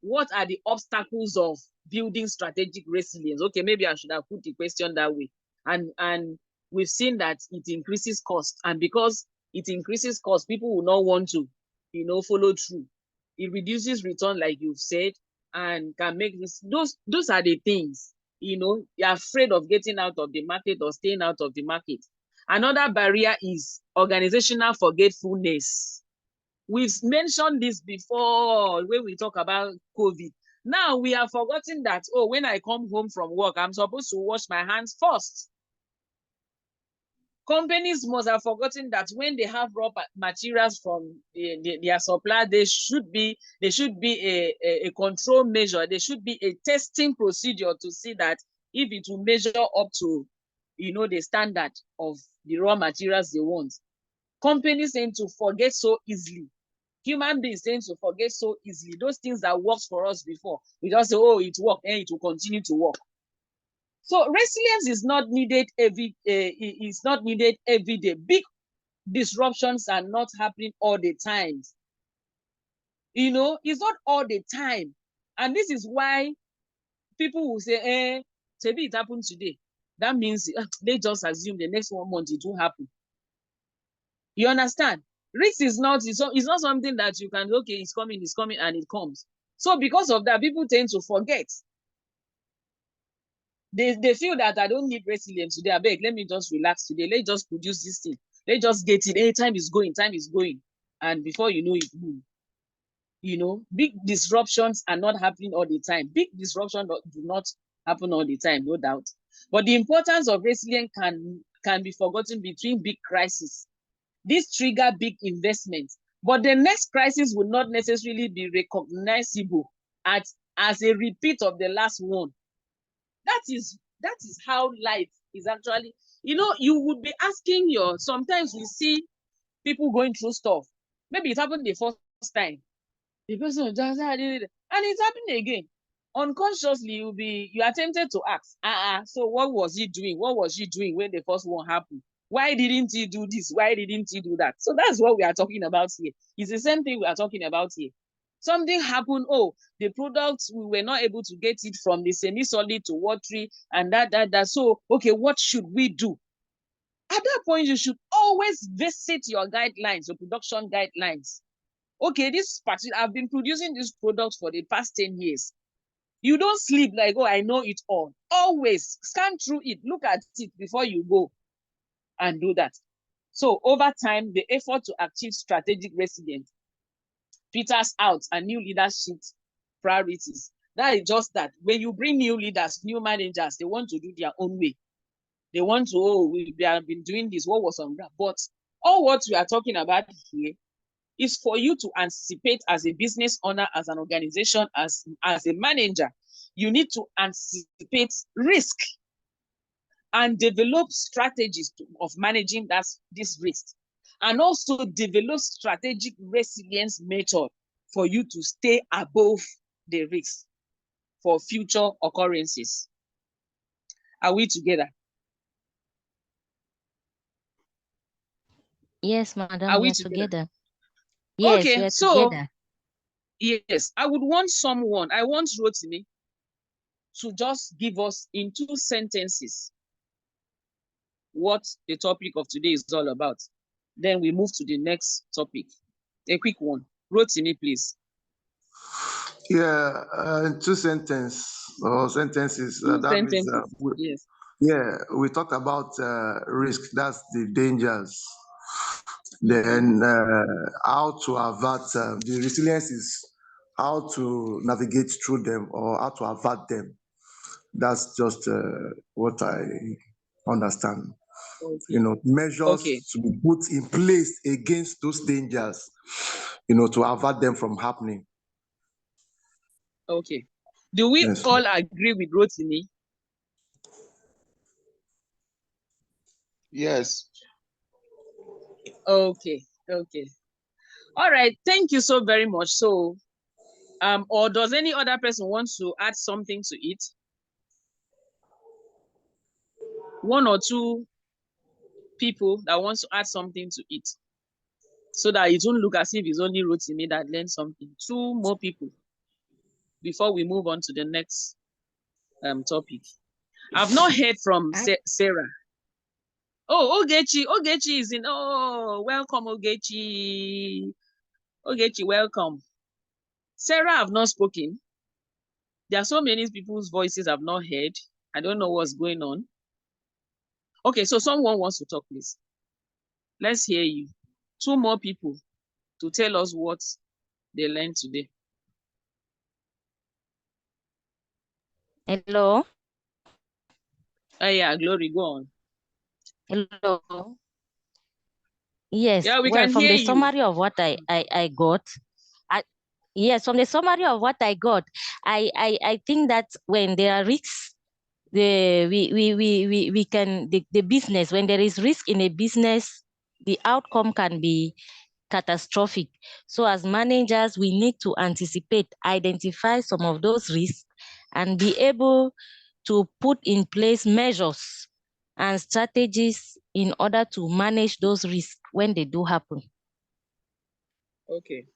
Speaker 1: What are the obstacles of building strategic resilience? Okay, maybe I should have put the question that way. And we've seen that it increases cost. And because it increases cost. People will not want to, follow through. It reduces return, like you've said, and can make this. Those are the things, you're afraid of getting out of the market or staying out of the market. Another barrier is organizational forgetfulness. We've mentioned this before when we talk about COVID. Now we have forgotten that, when I come home from work, I'm supposed to wash my hands first. Companies must have forgotten that when they have raw materials from their supplier, there should be a control measure. There should be a testing procedure to see that if it will measure up to, the standard of the raw materials they want. Companies tend to forget so easily. Human beings tend to forget so easily. Those things that worked for us before, we just say, it worked, and it will continue to work. So resilience is not needed every day. Big disruptions are not happening all the time. It's not all the time. And this is why people will say, maybe it happened today. That means they just assume the next 1 month it will happen. You understand? Risk is not something that you can, okay, it's coming, and it comes. So because of that, people tend to forget. They feel that I don't need resilience today. I beg, let me just relax today. Let's just produce this thing. Let's just get it. Hey, time is going. And before you know it, big disruptions are not happening all the time. Big disruptions do not happen all the time, no doubt. But the importance of resilience can be forgotten between big crises. This trigger big investments. But the next crisis will not necessarily be recognizable as a repeat of the last one. That is how life is actually. You would be asking sometimes we see people going through stuff. Maybe it happened the first time. The person just and it's happening again. Unconsciously, you are tempted to ask, so what was he doing? What was she doing when the first one happened? Why didn't he do this? Why didn't he do that? So that's what we are talking about here. It's the same thing we are talking about here. Something happened, the product, we were not able to get it from the semi-solid to watery and that. So, okay, what should we do? At that point, you should always visit your guidelines, your production guidelines. Okay, I've been producing this product for the past 10 years. You don't sleep like, I know it all. Always scan through it, look at it before you go and do that. So over time, the effort to achieve strategic resilience peters out and new leadership priorities. That is just that when you bring new leaders, new managers, they want to do their own way. They want to, we have been doing this, what was on that? But all what we are talking about here is for you to anticipate as a business owner, as an organization, as a manager. You need to anticipate risk and develop strategies of managing this risk. And also develop strategic resilience method for you to stay above the risk for future occurrences. Are we together?
Speaker 2: Yes, madam.
Speaker 1: Are we
Speaker 2: together? Yes,
Speaker 1: okay,
Speaker 2: we're
Speaker 1: so
Speaker 2: together.
Speaker 1: Yes, I want Rotimi to just give us in 2 sentences what the topic of today is all about. Then we move to the next topic. A quick one. Rotimi, please.
Speaker 3: Yeah, 2 sentences. That means,
Speaker 1: yes.
Speaker 3: Yeah, we talked about risk. That's the dangers. Then how to avert the resilience is how to navigate through them or how to avert them. That's just what I understand.
Speaker 1: Okay.
Speaker 3: Measures to be put in place against those dangers, to avert them from happening.
Speaker 1: Okay. Do we all agree with Rotimi?
Speaker 11: Yes.
Speaker 1: Okay. All right. Thank you so very much. So, or does any other person want to add something to it? 1 or 2 people that wants to add something to it, so that it won't look as if it's only Rotimi that learned something. 2 more people before we move on to the next topic. I've not heard from Sarah. Oh, Ogechi is in. Oh, welcome, Ogechi. Ogechi, welcome. Sarah have not spoken. There are so many people's voices I've not heard. I don't know what's going on. Okay, so someone wants to talk, please. Let's hear you. 2 more people to tell us what they learned today.
Speaker 2: Hello.
Speaker 1: Oh yeah, Glory, go on.
Speaker 2: Hello. Yes.
Speaker 1: Yeah, we
Speaker 2: Well,
Speaker 1: can
Speaker 2: from
Speaker 1: hear
Speaker 2: the
Speaker 1: you.
Speaker 2: summary of what I got, yes, from the summary of what I got, I think that when there are risks, we can the business, when there is risk in a business, the outcome can be catastrophic. So as managers, we need to anticipate, identify some of those risks, and be able to put in place measures and strategies in order to manage those risks when they do happen.
Speaker 1: Okay.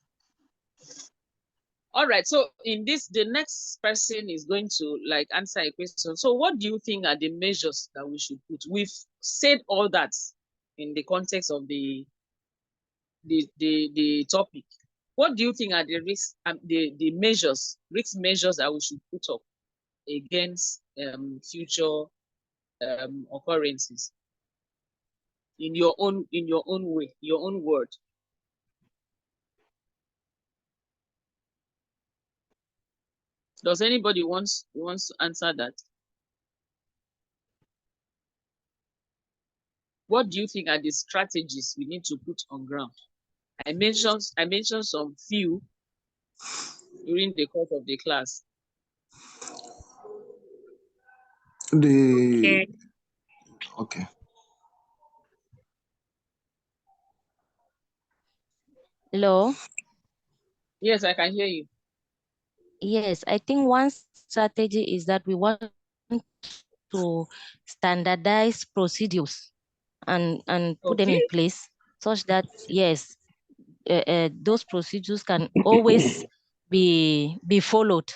Speaker 1: All right. So in this, the next person is going to like answer a question. So what do you think are the measures that we should put? We've said all that in the context of the topic. What do you think are the risk the measures, risk measures that we should put up against future occurrences in your own way, your own word? Does anybody wants to answer that? What do you think are the strategies we need to put on ground? I mentioned some few during the course of the class.
Speaker 3: Okay.
Speaker 2: Hello?
Speaker 1: Yes, I can hear you.
Speaker 2: Yes, I think one strategy is that we want to standardize procedures and put them in place such that, yes, those procedures can always be followed.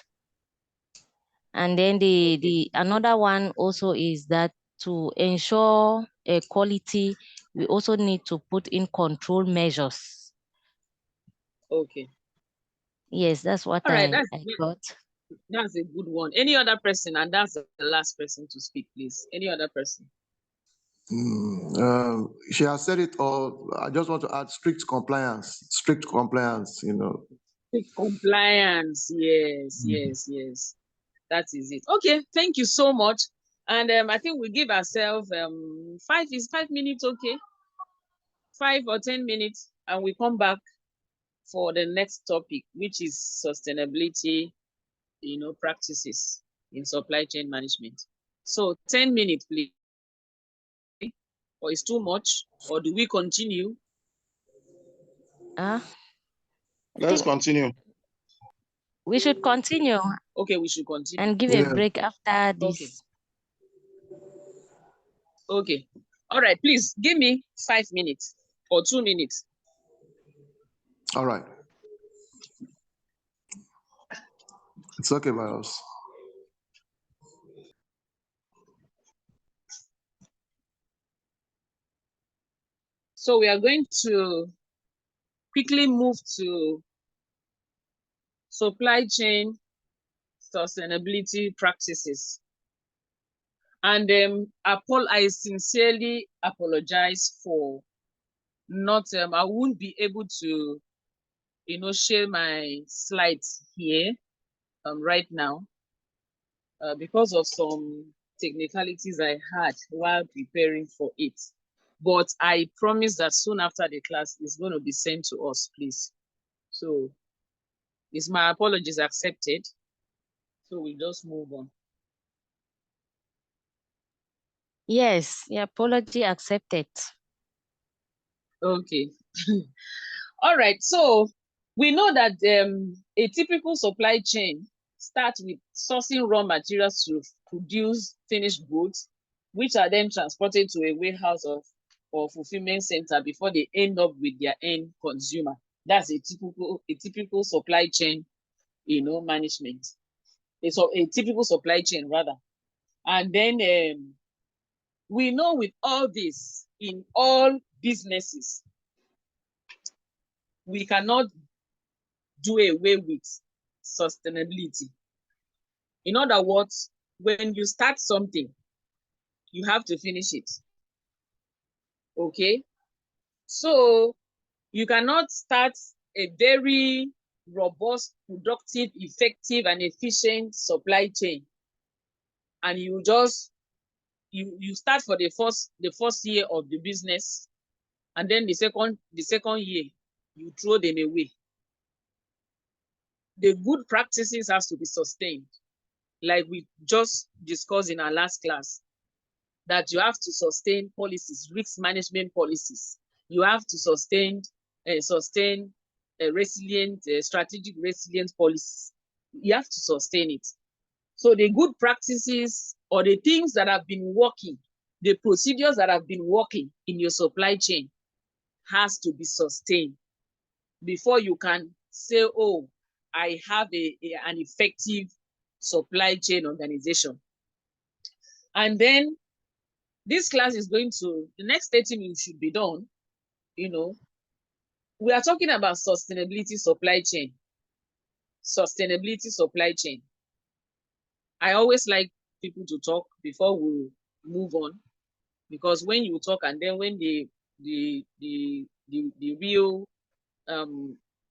Speaker 2: And then the another one also is that to ensure quality, we also need to put in control measures.
Speaker 1: Okay.
Speaker 2: Yes, that's what
Speaker 1: All right,
Speaker 2: I got.
Speaker 1: That's a good one. Any other person? And that's the last person to speak, please. Any other person?
Speaker 3: She has said it all. I just want to add strict compliance, strict compliance, you know.
Speaker 1: Strict compliance. Yes, yes. That is it. Okay, thank you so much. And I think we give ourselves 5 minutes, okay? 5 or 10 minutes, and we come back for the next topic, which is sustainability, practices in supply chain management. So 10 minutes, please. Or it's too much? Or do we continue?
Speaker 11: Let's continue.
Speaker 2: We should continue.
Speaker 1: Okay, we should continue.
Speaker 2: And give a break after this.
Speaker 1: Okay. All right, please give me 5 minutes or 2 minutes.
Speaker 3: All right. It's okay, Miles.
Speaker 1: So we are going to quickly move to supply chain sustainability practices. And I sincerely apologize for not, I won't be able to, share my slides here right now because of some technicalities I had while preparing for it. But I promise that soon after the class, it's going to be sent to us, please. So is my apologies accepted? So we just move on.
Speaker 2: Yes, the apology accepted.
Speaker 1: Okay. All right. So we know that a typical supply chain starts with sourcing raw materials to produce finished goods, which are then transported to a warehouse or fulfillment center before they end up with their end consumer. That's a typical supply chain, management. It's a typical supply chain rather. And then we know with all this in all businesses, we cannot do away with sustainability. In other words, when you start something, you have to finish it. Okay? So you cannot start a very robust, productive, effective, and efficient supply chain, and you just you start for the first year of the business, and then the second year you throw them away. The good practices has to be sustained, like we just discussed in our last class, that you have to sustain policies, risk management policies. You have to sustain resilient, strategic resilience policies. You have to sustain it. So the good practices or the things that have been working, the procedures that have been working in your supply chain has to be sustained before you can say, oh, I have an effective supply chain organization. And then this class is going to, the next 30 minutes should be done. You know, we are talking about sustainability supply chain. Sustainability supply chain. I always like people to talk before we move on, because when you talk and then when the real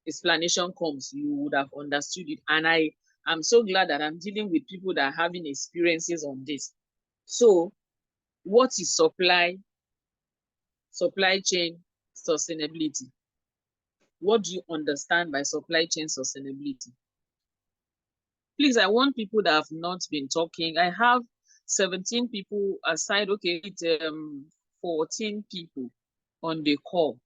Speaker 1: explanation comes, you would have understood it. And I am so glad that I'm dealing with people that are having experiences on this. So what is supply chain sustainability? What do you understand by supply chain sustainability? Please, I want people that have not been talking. I have 17 people aside, okay, 14 people on the call.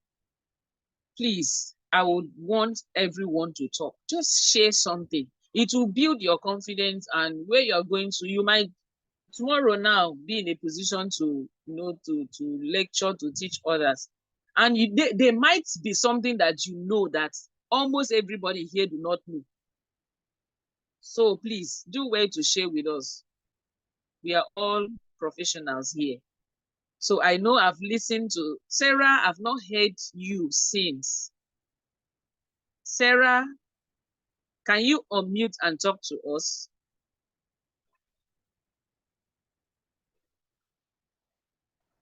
Speaker 1: Please, I would want everyone to talk. Just share something. It will build your confidence, and where you're going to, you might tomorrow now be in a position to, you know, to lecture, to teach others. And there might be something that you know that almost everybody here do not know. So please do well to share with us. We are all professionals here. So I know I've listened to Sarah. I've not heard you since. Sarah, can you unmute and talk to us?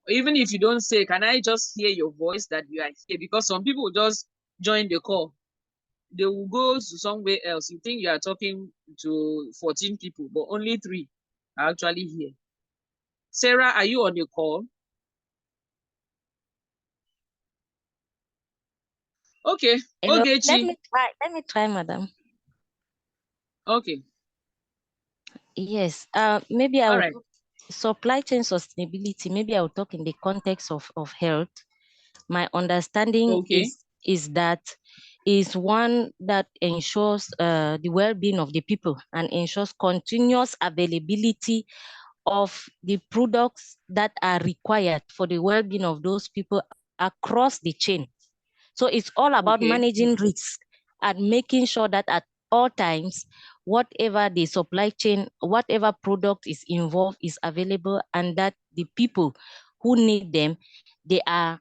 Speaker 1: Even if you don't say, can I just hear your voice that you are here? Because some people just join the call. They will go to somewhere else. You think you are talking to 14 people, but only 3 are actually here. Sarah, are you on the call? Okay. Okay,
Speaker 2: let me try, madam.
Speaker 1: Okay.
Speaker 2: Yes. Maybe I will supply chain sustainability. Maybe I will talk in the context of health. My understanding is that is one that ensures the well-being of the people and ensures continuous availability of the products that are required for the well-being of those people across the chain. So it's all about managing risk and making sure that at all times, whatever the supply chain, whatever product is involved is available, and that the people who need them, their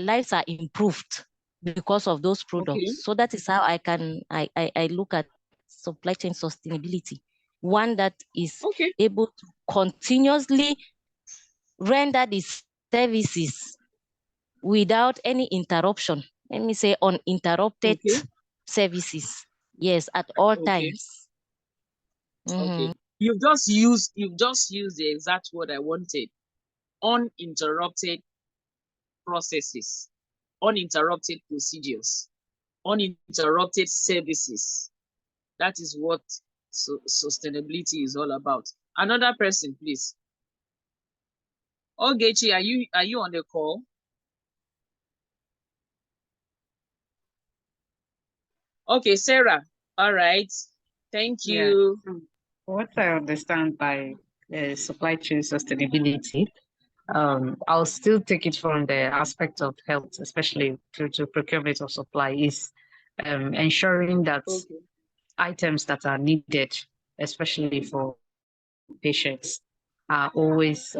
Speaker 2: lives are improved because of those products. So that is how I look at supply chain sustainability. One that is able to continuously render the services without any interruption. Let me say uninterrupted services. Yes, at all times.
Speaker 1: Okay. You've just used the exact word I wanted. Uninterrupted processes, uninterrupted procedures, uninterrupted services. That is what sustainability is all about. Another person, please. Ogechi, are you on the call? Okay, Sarah. All right. Thank you.
Speaker 12: Yeah. What I understand by supply chain sustainability, I'll still take it from the aspect of health, especially to procurement of supply, is ensuring that items that are needed, especially for patients, are always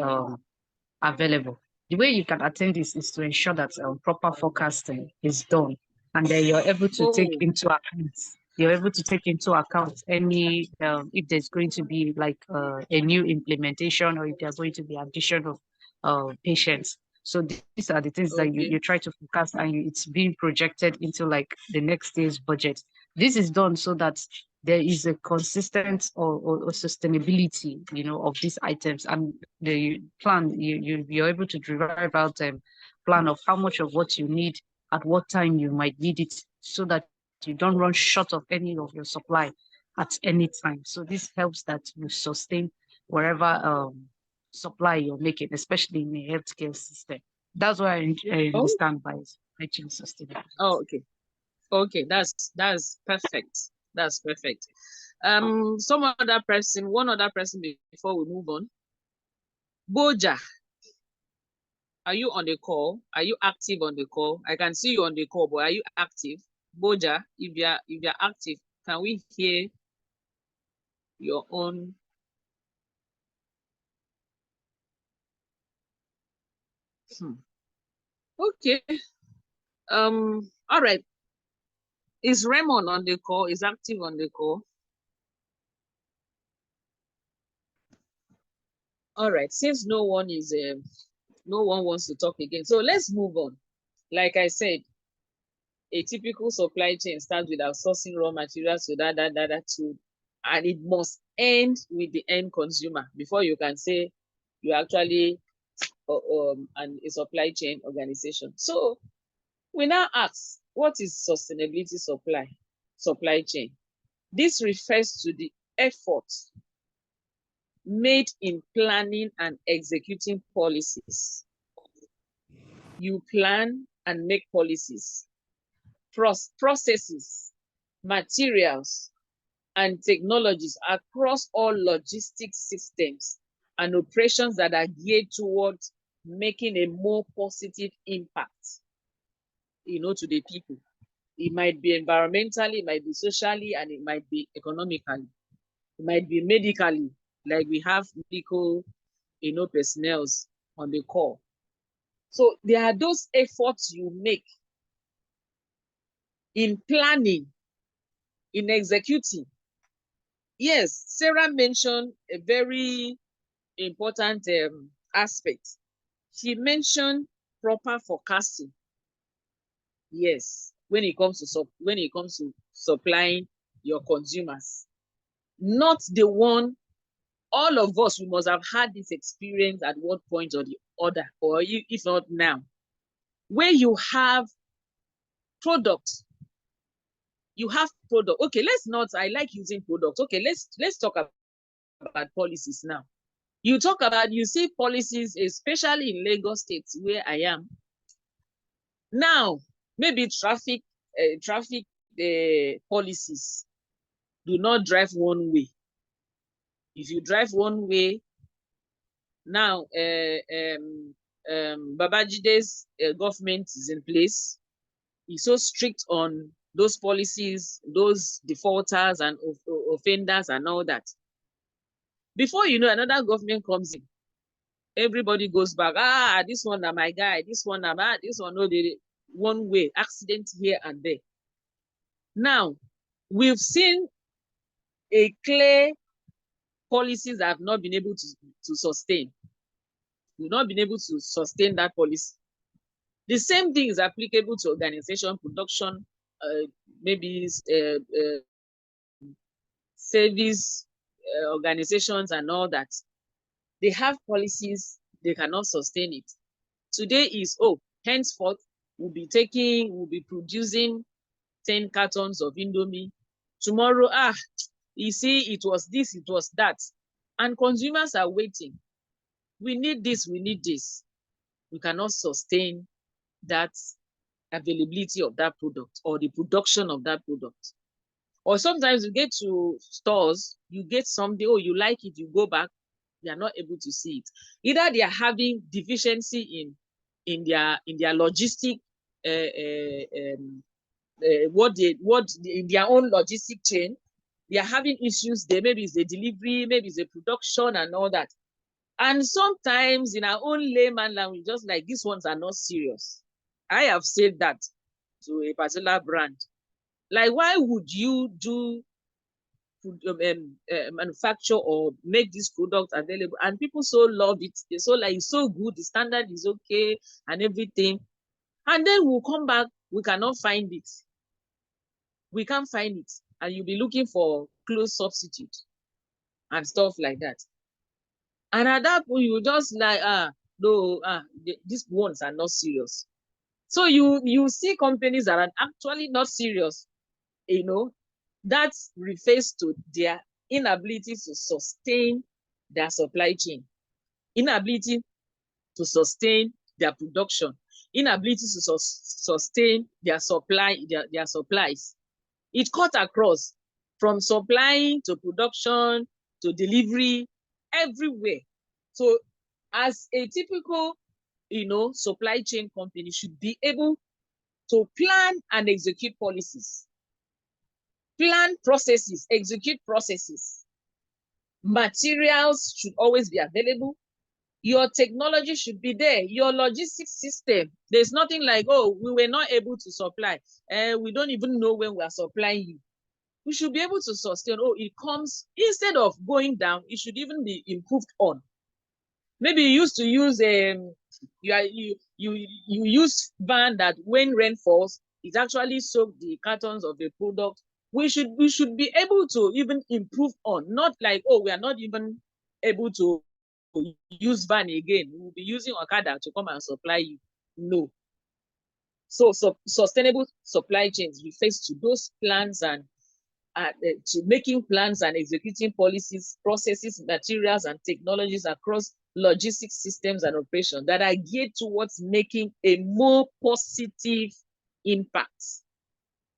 Speaker 12: available. The way you can attend this is to ensure that proper forecasting is done, and then you're able to take into account. You're able to take into account any if there's going to be like a new implementation, or if there's going to be addition of patients. So these are the things that you try to forecast, and it's being projected into like the next year's budget. This is done so that there is a consistent or sustainability, you know, of these items, and the plan you're able to derive out a plan of how much of what you need at what time you might need it, so that you don't run short of any of your supply at any time. So this helps that you sustain wherever supply you're making, especially in the healthcare system. That's what I understand by supply chain sustainability.
Speaker 1: Oh, okay, that's perfect. That's perfect. One other person before we move on. Boja, are you on the call? Are you active on the call? I can see you on the call, but are you active? Boja, if you're active, can we hear your own? Okay. All right. Is Raymond on the call? Is active on the call? All right. Since no one wants to talk again, so let's move on. Like I said, a typical supply chain starts with outsourcing raw materials to too, and it must end with the end consumer before you can say you actually a supply chain organization. So we now ask, what is sustainability supply chain? This refers to the effort made in planning and executing policies. You plan and make policies, processes, materials, and technologies across all logistics systems and operations that are geared towards making a more positive impact, to the people. It might be environmentally, it might be socially, and it might be economically. It might be medically, like we have medical, personnel on the call. So there are those efforts you make in planning, in executing. Yes, Sarah mentioned a very important aspect. She mentioned proper forecasting. Yes, when it comes to supplying your consumers, not the one. All of us, we must have had this experience at one point or the other, or if not now, where you have products. You have product. Okay, I like using products. Okay, let's talk about policies now. You see policies, especially in Lagos State, where I am. Now, maybe traffic policies do not drive one way. If you drive one way, now Babajide's government is in place. He's so strict on those policies, those defaulters and offenders and all that. Before you know, another government comes in. Everybody goes back. This one are my guy. This one no, the one way accident here and there. Now, we've seen a clear policies that have not been able to sustain. We've not been able to sustain that policy. The same thing is applicable to organization, production, maybe service organizations and all that. They have policies, they cannot sustain it. Today is, henceforth, we'll be producing 10 cartons of Indomie. Tomorrow, you see, it was this, it was that. And consumers are waiting. We need this, we need this. We cannot sustain that availability of that product or the production of that product. Or sometimes you get to stores, you get something, you like it, you go back, they are not able to see it. Either they are having deficiency in their logistic, in their own logistic chain. They are having issues there. Maybe it's the delivery, maybe it's the production and all that. And sometimes in our own layman language, just like these ones are not serious. I have said that to a particular brand. Like, why would you do manufacture or make this product available? And people so love it. It's so like, it's so good, the standard is okay and everything. And then we'll come back, we cannot find it. We can't find it. And you'll be looking for close substitute and stuff like that. And at that point, you just like, these ones are not serious. So you see companies that are actually not serious, you know, that refers to their inability to sustain their supply chain, inability to sustain their production, inability to sustain their supplies. It cut across from supplying to production to delivery, everywhere. So as a typical, supply chain company should be able to plan and execute policies, plan processes, execute processes. Materials should always be available. Your technology should be there. Your logistics system. There's nothing like, oh, we were not able to supply. We don't even know when we are supplying you. We should be able to sustain. Oh, it comes, instead of going down, it should even be improved on. Maybe you used to use you use van that when rain falls, it actually soak the cartons of the product. We should be able to even improve on, not like, oh, we are not even able to use van again. We'll be using Okada to come and supply you. No. So sustainable supply chains refers to those plans and to making plans and executing policies, processes, materials, and technologies across logistics systems and operations that are geared towards making a more positive impact.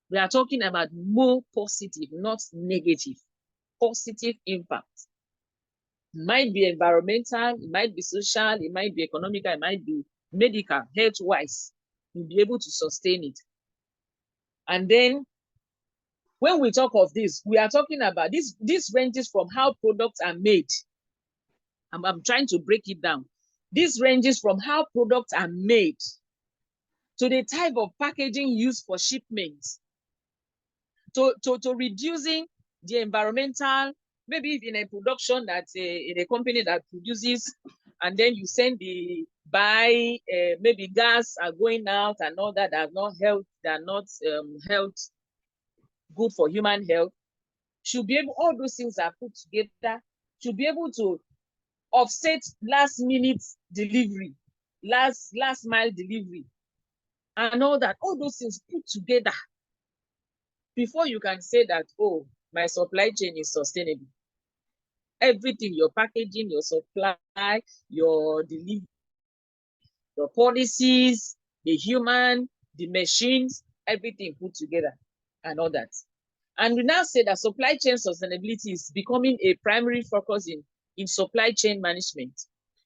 Speaker 1: We are talking about more positive, not negative. Positive impact. It might be environmental, it might be social, it might be economical, it might be medical, health-wise. You'll be able to sustain it. And then when we talk of this, we are talking about this ranges from how products are made. I'm trying to break it down. This ranges from how products are made to the type of packaging used for shipments, to reducing the environmental, maybe in a production that in a company that produces, and then you send the buy, maybe gas are going out and all that are not health, they are not health good for human health. Should be able, all those things are put together, should be able to offset last minute delivery, last mile delivery, and all that, all those things put together before you can say that, oh, my supply chain is sustainable. Everything, your packaging, your supply, your delivery, your policies, the human, the machines, everything put together and all that. And we now say that supply chain sustainability is becoming a primary focus in supply chain management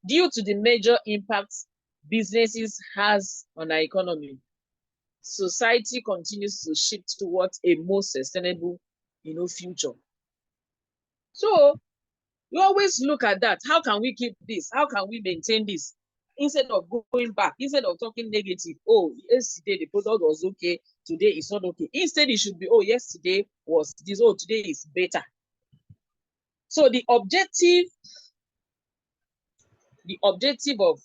Speaker 1: due to the major impacts businesses has on our economy. Society continues to shift towards a more sustainable, future. So we always look at that. How can we keep this? How can we maintain this? Instead of going back, instead of talking negative, oh, yesterday the product was okay, today it's not okay. Instead, it should be, oh, yesterday was this, oh, today is better. So the objective of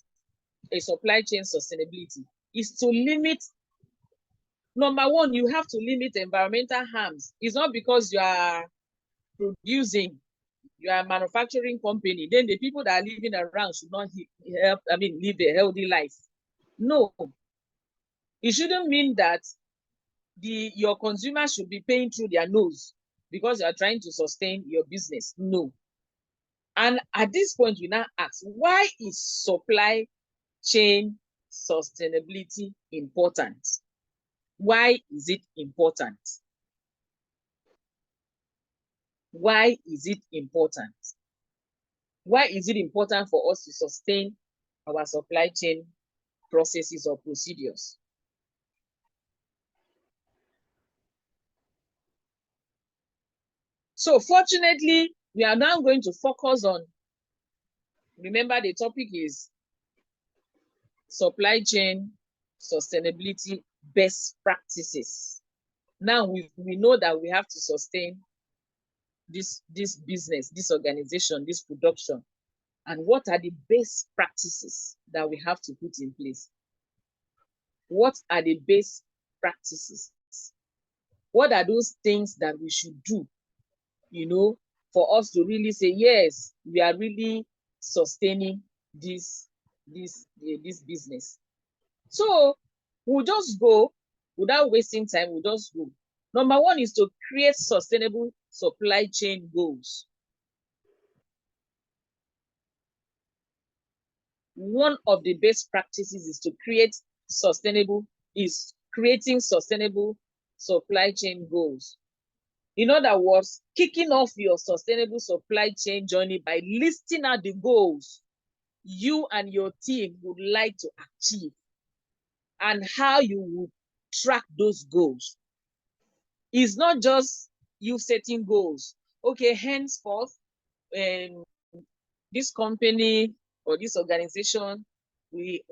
Speaker 1: a supply chain sustainability is to limit, number one, you have to limit environmental harms. It's not because you are producing, you are a manufacturing company, then the people that are living around should not live a healthy life. No. It shouldn't mean that your consumers should be paying through their nose because you are trying to sustain your business. No. And at this point, you now ask, why is supply chain sustainability important? Why is it important? Why is it important? Why is it important for us to sustain our supply chain processes or procedures? So fortunately, we are now going to focus on remember the topic is supply chain sustainability best practices. Now we know that we have to sustain this business, this organization, this production. And what are the best practices that we have to put in place? What are the best practices? What are those things that we should do, you know, for us to really say, yes, we are really sustaining this business? So we'll just go without wasting time. We'll just go. Number one is to create sustainable supply chain goals. One of the best practices is to creating sustainable supply chain goals. In other words, kicking off your sustainable supply chain journey by listing out the goals you and your team would like to achieve and how you would track those goals. It's not just you setting goals. Okay, henceforth, this company or this organization, we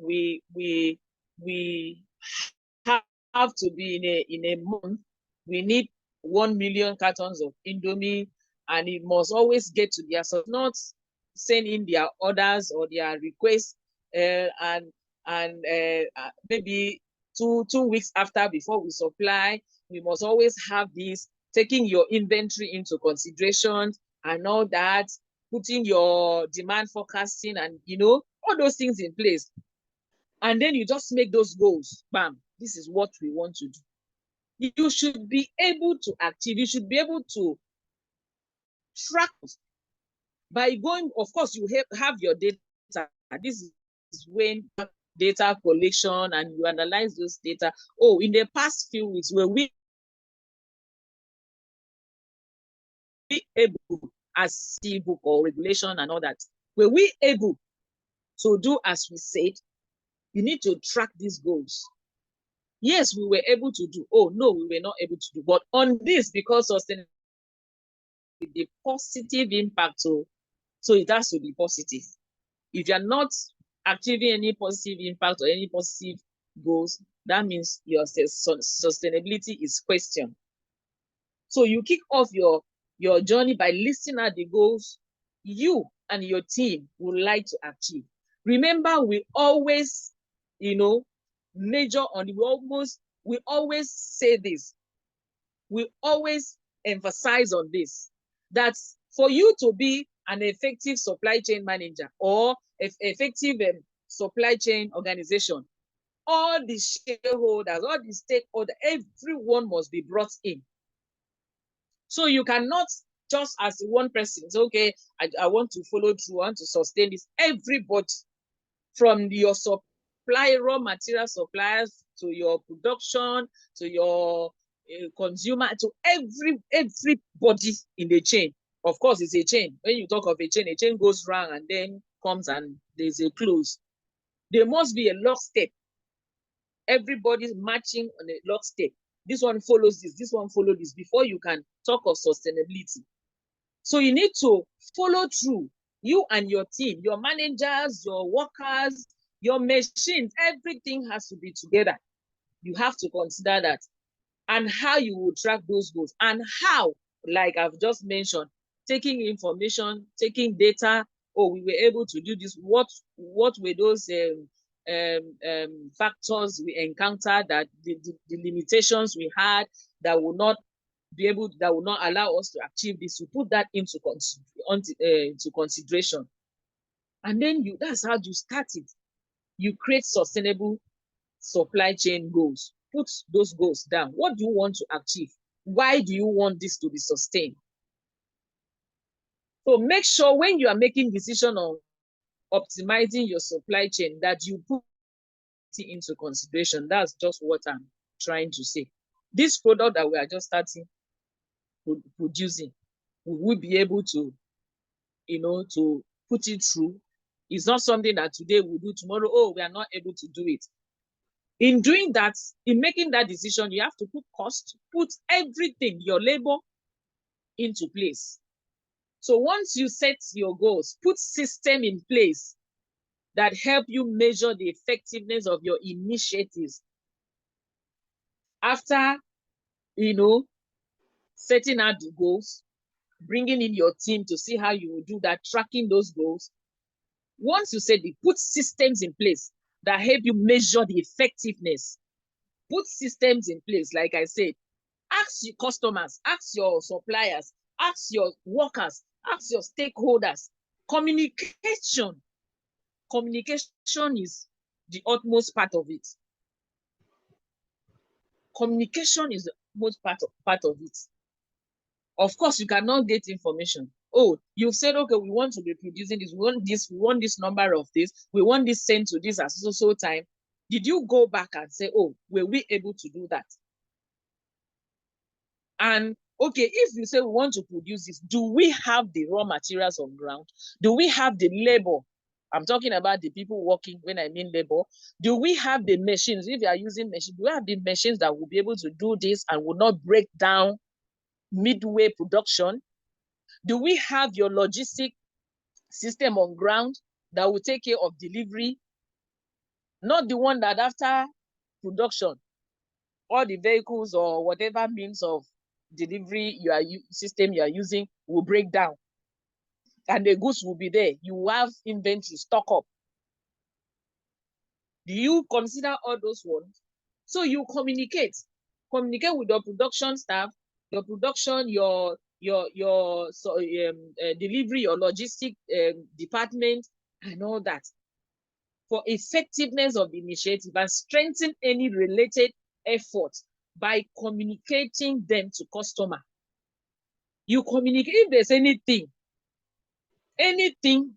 Speaker 1: have to be in a month, we need 1 million cartons of Indomie, and it must always get to their, so not send in their orders or their requests and maybe two weeks after before we supply. We must always have this, taking your inventory into consideration and all that, putting your demand forecasting and, you know, all those things in place. And then you just make those goals. Bam, this is what we want to do. You should be able to achieve, you should be able to track by going, of course, you have your data. This is when data collection and you analyze those data. Oh, in the past few weeks, were we able, as book or regulation and all that, were we able to do as we said? You need to track these goals. Yes, we were able to do. Oh, no, we were not able to do. But on this, because sustainability, the positive impact, so it has to be positive. If you're not achieving any positive impact or any positive goals, that means your sustainability is questioned. So you kick off your journey by listing out the goals you and your team would like to achieve. Remember, we always, you know, major on we always say this. We always emphasize on this, that for you to be an effective supply chain manager or effective supply chain organization, all the shareholders, all the stakeholders, everyone must be brought in. So you cannot just as one person say, okay, I want to follow through, I want to sustain this. Everybody, from your supply, raw material suppliers, to your production, to your consumer, to everybody in the chain. Of course, it's a chain. When you talk of a chain goes round and then comes and there's a close. There must be a lockstep. Everybody's matching on a lockstep. This one follows this one follows this before you can talk of sustainability. So you need to follow through. You and your team, your managers, your workers, your machines, everything has to be together. You have to consider that. And how you will track those goals. And how, like I've just mentioned, taking information, taking data. Oh, we were able to do this. What were those factors we encountered, that the limitations we had that will not allow us to achieve this? You put that into consideration, and then that's how you start it. You create sustainable supply chain goals. Put those goals down. What do you want to achieve? Why do you want this to be sustained? So make sure when you are making decision on optimizing your supply chain that you put it into consideration. That's just what I'm trying to say. This product that we are just starting producing, we will be able to, to put it through. It's not something that today we'll do, tomorrow, oh, we are not able to do it. In doing that, in making that decision, you have to put cost, put everything, your labor into place. So once you set your goals, put system in place that help you measure the effectiveness of your initiatives. After, setting out the goals, bringing in your team to see how you will do that, tracking those goals. Once you set it, put systems in place that help you measure the effectiveness. Put systems in place, like I said. Ask your customers, ask your suppliers, ask your workers, ask your stakeholders. Communication is the utmost part of it. Communication is the most part of it. Of course, you cannot get information. Oh, you've said, okay, we want to be producing this, we want this number of this, we want this sent to this at so time. Did you go back and say, oh, were we able to do that? And okay, if you say we want to produce this, do we have the raw materials on ground? Do we have the labor? I'm talking about the people working when I mean labor. Do we have the machines? If you are using machines, do we have the machines that will be able to do this and will not break down midway production? Do we have your logistic system on ground that will take care of delivery? Not the one that after production, all the vehicles or whatever means of delivery system you are using will break down and the goods will be there. You have inventory stock up. Do you consider all those ones? So you communicate with your production staff, your production, your delivery, your logistic department, and all that, for effectiveness of the initiative and strengthen any related effort by communicating them to customer. You communicate if there's anything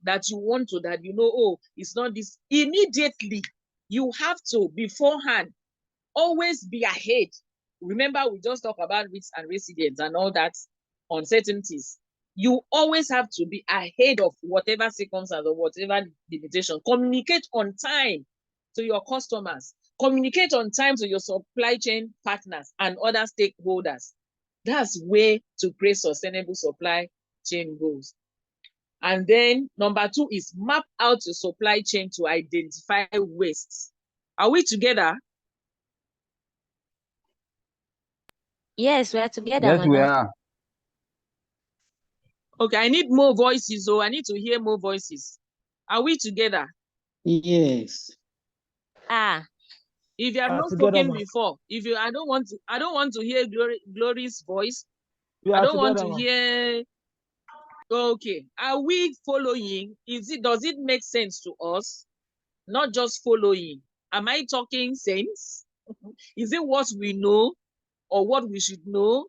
Speaker 1: that you want to, that oh, it's not this, immediately you have to beforehand always be ahead. Remember, we just talked about risks and resilience and all that uncertainties. You always have to be ahead of whatever circumstance or whatever limitation. Communicate on time to your customers. Communicate on time to your supply chain partners and other stakeholders. That's way to create sustainable supply chain goals. And then number 2 is map out your supply chain to identify wastes. Are we together?
Speaker 2: Yes, we are together.
Speaker 10: Yes, we are.
Speaker 1: Okay, I need more voices, so I need to hear more voices. Are we together?
Speaker 5: Yes.
Speaker 1: If you have not spoken before, I don't want to hear Glory's voice. I don't want to hear. Okay, are we following? Does it make sense to us? Not just following. Am I talking sense? Is it what we know or what we should know?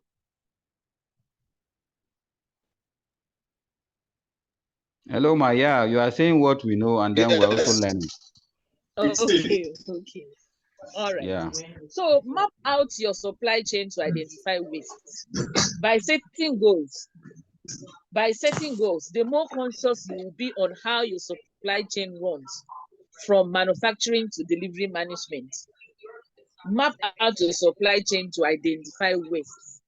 Speaker 10: Hello, Maya. You are saying what we know, and then we're also learning.
Speaker 1: Okay. All right.
Speaker 10: Yeah.
Speaker 1: So map out your supply chain to identify wastes. By setting goals, the more conscious you will be on how your supply chain runs, from manufacturing to delivery management. Map out your supply chain to identify wastes.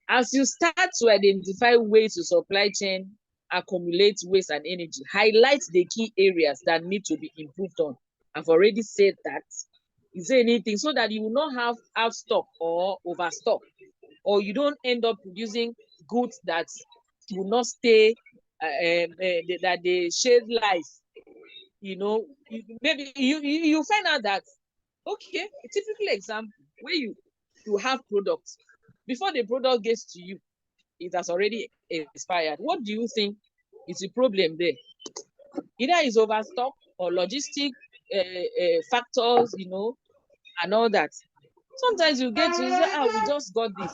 Speaker 1: As you start to identify ways your supply chain accumulate waste and energy, highlight the key areas that need to be improved on. I've already said that. Is there anything so that you will not have out stock or overstock, or you don't end up producing goods that will not stay, that they shed life? Maybe you find out that, okay, a typical example where you have products, before the product gets to you, it has already expired. What do you think is the problem there? Either it's overstock or logistic factors, and all that. Sometimes you get to say, we just got this.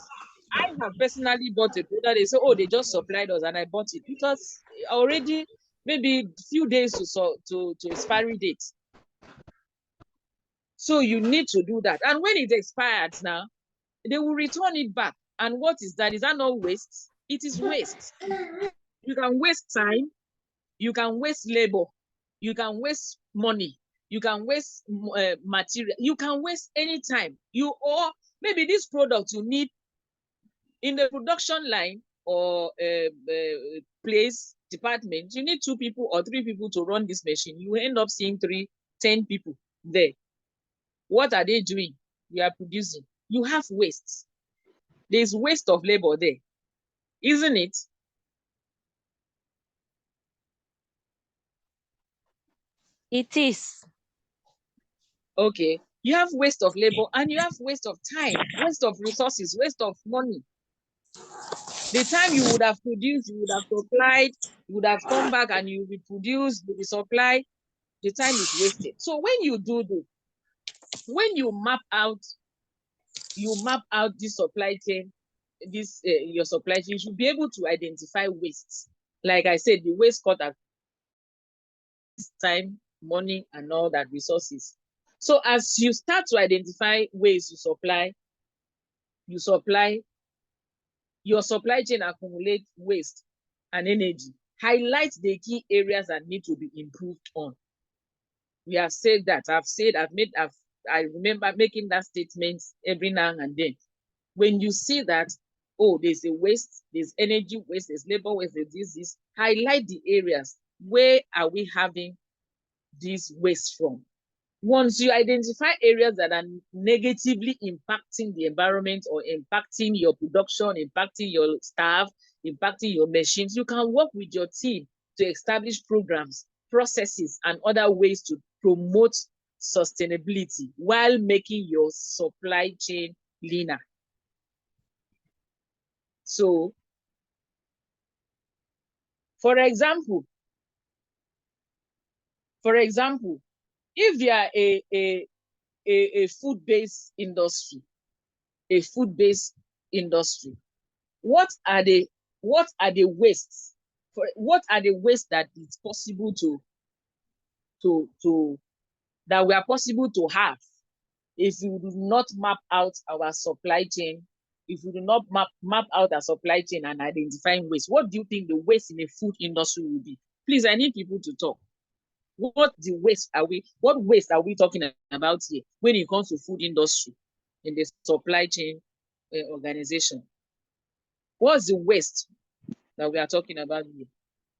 Speaker 1: I have personally bought a product. They say, oh, they just supplied us, and I bought it because already maybe a few days to expiry date. So you need to do that. And when it expires now, they will return it back. And what is that? Is that not waste? It is waste. You can waste time. You can waste labor. You can waste money. You can waste material. You can waste any time. Or maybe this product you need in the production line, or place, department, you need 2 people or 3 people to run this machine. You end up seeing 10 people there. What are they doing? They are producing. You have waste. There's waste of labor there, isn't it?
Speaker 2: It is.
Speaker 1: Okay. You have waste of labor and you have waste of time, waste of resources, waste of money. The time you would have produced, you would have supplied, you would have come back and you will produce, you will supply, the time is wasted. So when you do this, when you map out this supply chain, your supply chain, you should be able to identify wastes. Like I said, the waste cut at time, money, and all that resources. So as you start to identify ways to supply, your supply chain accumulate waste and energy. Highlight the key areas that need to be improved on. We have said that. I remember making that statement every now and then. When you see that, oh, there's a waste, there's energy waste, there's labor waste, there's this, highlight the areas. Where are we having this waste from? Once you identify areas that are negatively impacting the environment or impacting your production, impacting your staff, impacting your machines, you can work with your team to establish programs, processes, and other ways to promote sustainability while making your supply chain leaner. So, for example, if you are a food-based industry, what are the wastes? What are the wastes that it's possible that we are possible to have if we do not map out our supply chain? If we do not map out our supply chain and identifying waste, what do you think the waste in the food industry will be? Please, I need people to talk. What waste are we talking about here when it comes to food industry in the supply chain organization? What's the waste that we are talking about here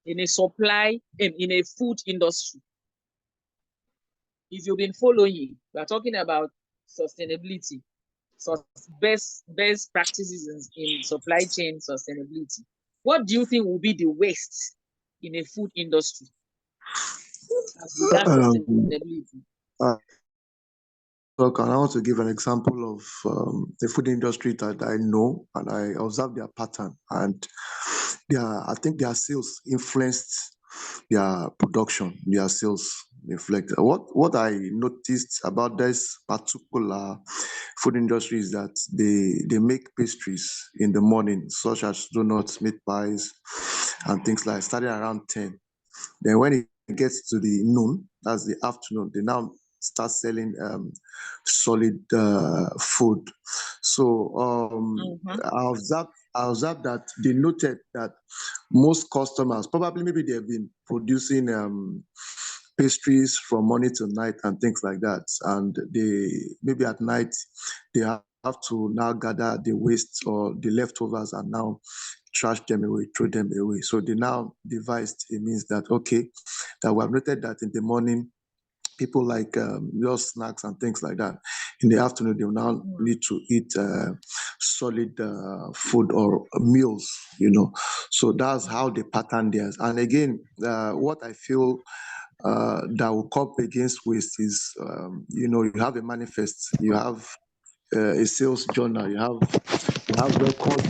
Speaker 1: in a food industry? If you've been following, we are talking about sustainability, so best practices in supply chain sustainability. What do you think will be the waste in a food industry as regards sustainability?
Speaker 3: Look, I want to give an example of the food industry that I know, and I observe their pattern, and I think their sales influenced their production. Their sales reflect. What I noticed about this particular food industry is that they make pastries in the morning, such as donuts, meat pies, and things like starting around 10. Then when it gets to the noon, that's the afternoon, they now start selling solid food. So I observed that they noted that most customers, probably maybe they've been producing pastries from morning to night and things like that. And maybe at night, they have to now gather the waste or the leftovers and now trash them away, throw them away. So they now devised a means that, okay, that we have noted that in the morning, people like your snacks and things like that. In the afternoon, they will now need to eat solid food or meals, So that's how they pattern theirs. And again, what I feel that will come against waste is, you have a manifest, you have a sales journal, you have record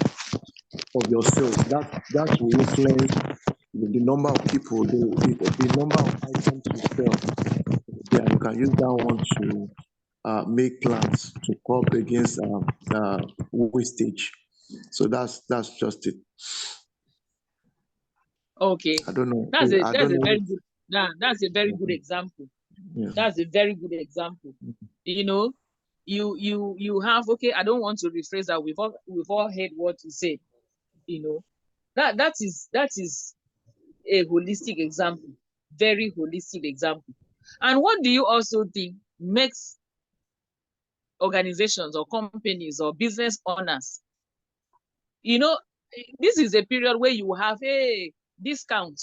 Speaker 3: of your sales. That will influence the number of people, the number of items you sell. Yeah, you can use that one to make plans to cope against wastage. So that's just it.
Speaker 1: Okay.
Speaker 3: I don't know.
Speaker 1: That's a very good example. Yeah. That's a very good example. You have, okay, I don't want to rephrase that. We've all heard what you said. That is a holistic example, very holistic example. And what do you also think makes organizations or companies or business owners, this is a period where you have a discount.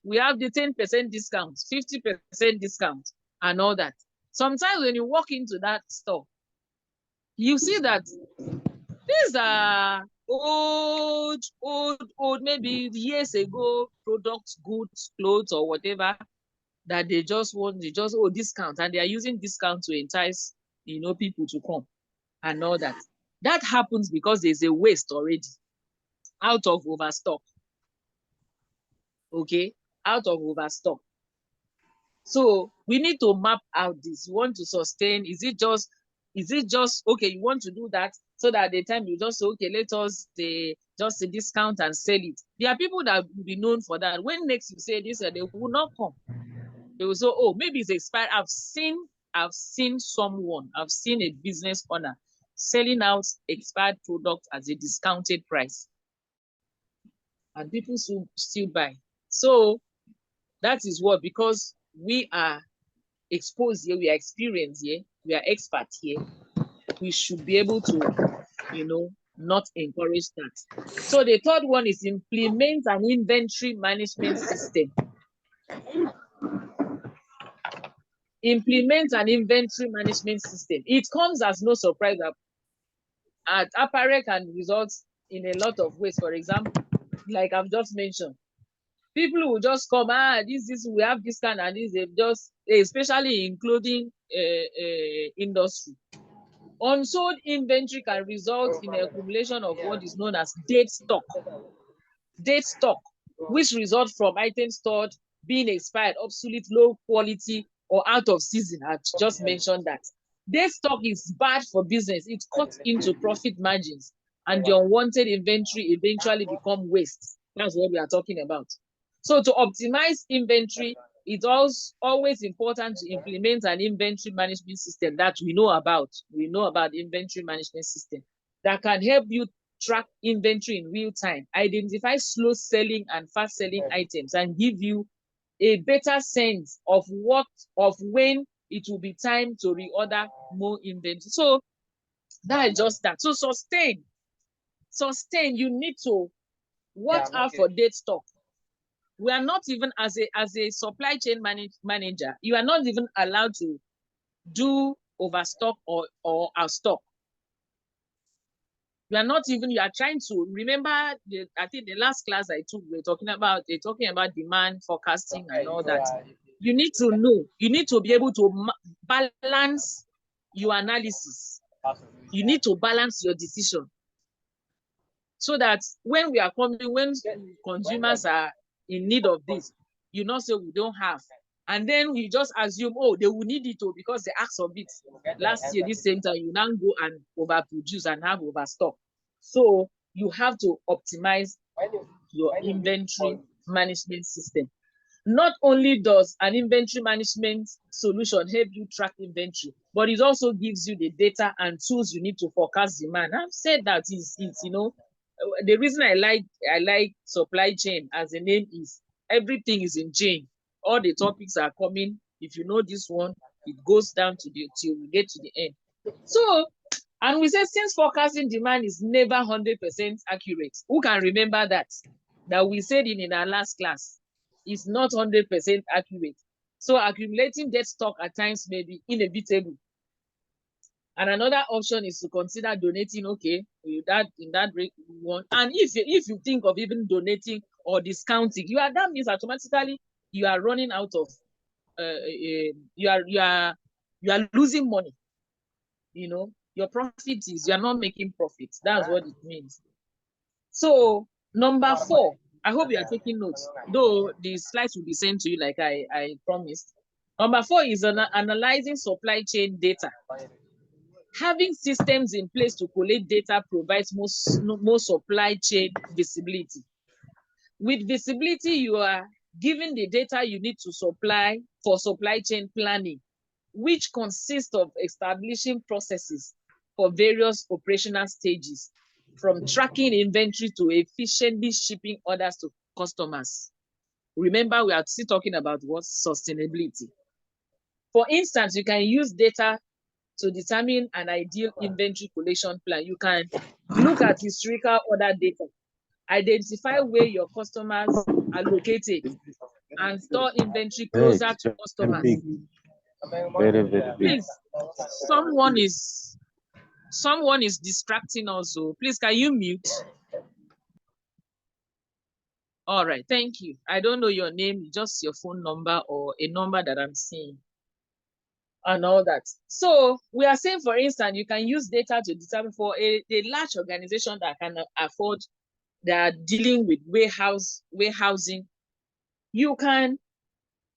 Speaker 1: We have the 10% discount, 50% discount, and all that. Sometimes when you walk into that store, you see that these are old, maybe years ago products, goods, clothes, or whatever that they just discount, and they are using discount to entice, people to come and all that. That happens because there's a waste already out of overstock. Okay, out of overstock. So we need to map out this. You want to sustain? Is it just okay? You want to do that so that at the time you just say, okay, let us just a discount and sell it. There are people that will be known for that. When next you say this, they will not come. They will say, oh, maybe it's expired. I've seen a business owner selling out expired products at a discounted price, and people still buy. So that is what, because we are exposed here, we are experienced here, we are experts here, we should be able to, not encourage that. So the third one is implement an inventory management system. Implement an inventory management system. It comes as no surprise that apparel can result in a lot of ways. For example, like I've just mentioned, people will just come, we have this kind and this, just, especially in clothing industry. Unsold inventory can result in the accumulation of what is known as dead stock. Dead stock, which results from items stored being expired, obsolete, low quality, or out of season. I've just mentioned that. Dead stock is bad for business. It cuts into profit margins, and the unwanted inventory eventually become waste. That's what we are talking about. So to optimize inventory, it's always important to implement an inventory management system that we know about. We know about the inventory management system that can help you track inventory in real time, identify slow selling and fast selling items, and give you a better sense of when it will be time to reorder more inventory. So that is just that. So sustain, you need to watch out for dead stock. We are not even, as a supply chain manager, you are not even allowed to do overstock or outstock. You are trying to remember. I think the last class I took, they're talking about demand forecasting and all that. You need to know. You need to be able to balance your analysis. You need to balance your decision, so that when consumers are in need of this, you not say we don't have, and then you just assume, oh, they will need it because they asked of it last year this same time. You now go and overproduce and have overstock. So you have to optimize your inventory management system. Not only does an inventory management solution help you track inventory, but it also gives you the data and tools you need to forecast demand. I've said that the reason I like supply chain as a name is everything is in chain. All the topics are coming. If you know this one, it goes down till we get to the end. So, and we said, since forecasting demand is never 100% accurate, who can remember that we said in our last class? Is not 100% accurate. So accumulating dead stock at times may be inevitable. And another option is to consider donating, okay, in that one. And if you think of even donating or discounting, that means automatically you are running out of, you are losing money. Your profit is, you are not making profits. That's what it means. So number 4, I hope you are taking notes, though the slides will be sent to you like I promised. Number 4 is analyzing supply chain data. Having systems in place to collect data provides more supply chain visibility. With visibility, you are given the data you need to supply for supply chain planning, which consists of establishing processes for various operational stages, from tracking inventory to efficiently shipping orders to customers. Remember, we are still talking about what? Sustainability. For instance, you can use data to determine an ideal inventory collation plan. You can look at historical order data, identify where your customers are located, and store inventory closer to customers.
Speaker 13: Very, very big.
Speaker 1: Please, someone is distracting us. So please, can you mute? All right, thank you. I don't know your name, just your phone number or a number that I'm seeing and all that. So we are saying, for instance, you can use data to determine for a large organization that can afford, that are dealing with warehousing. You can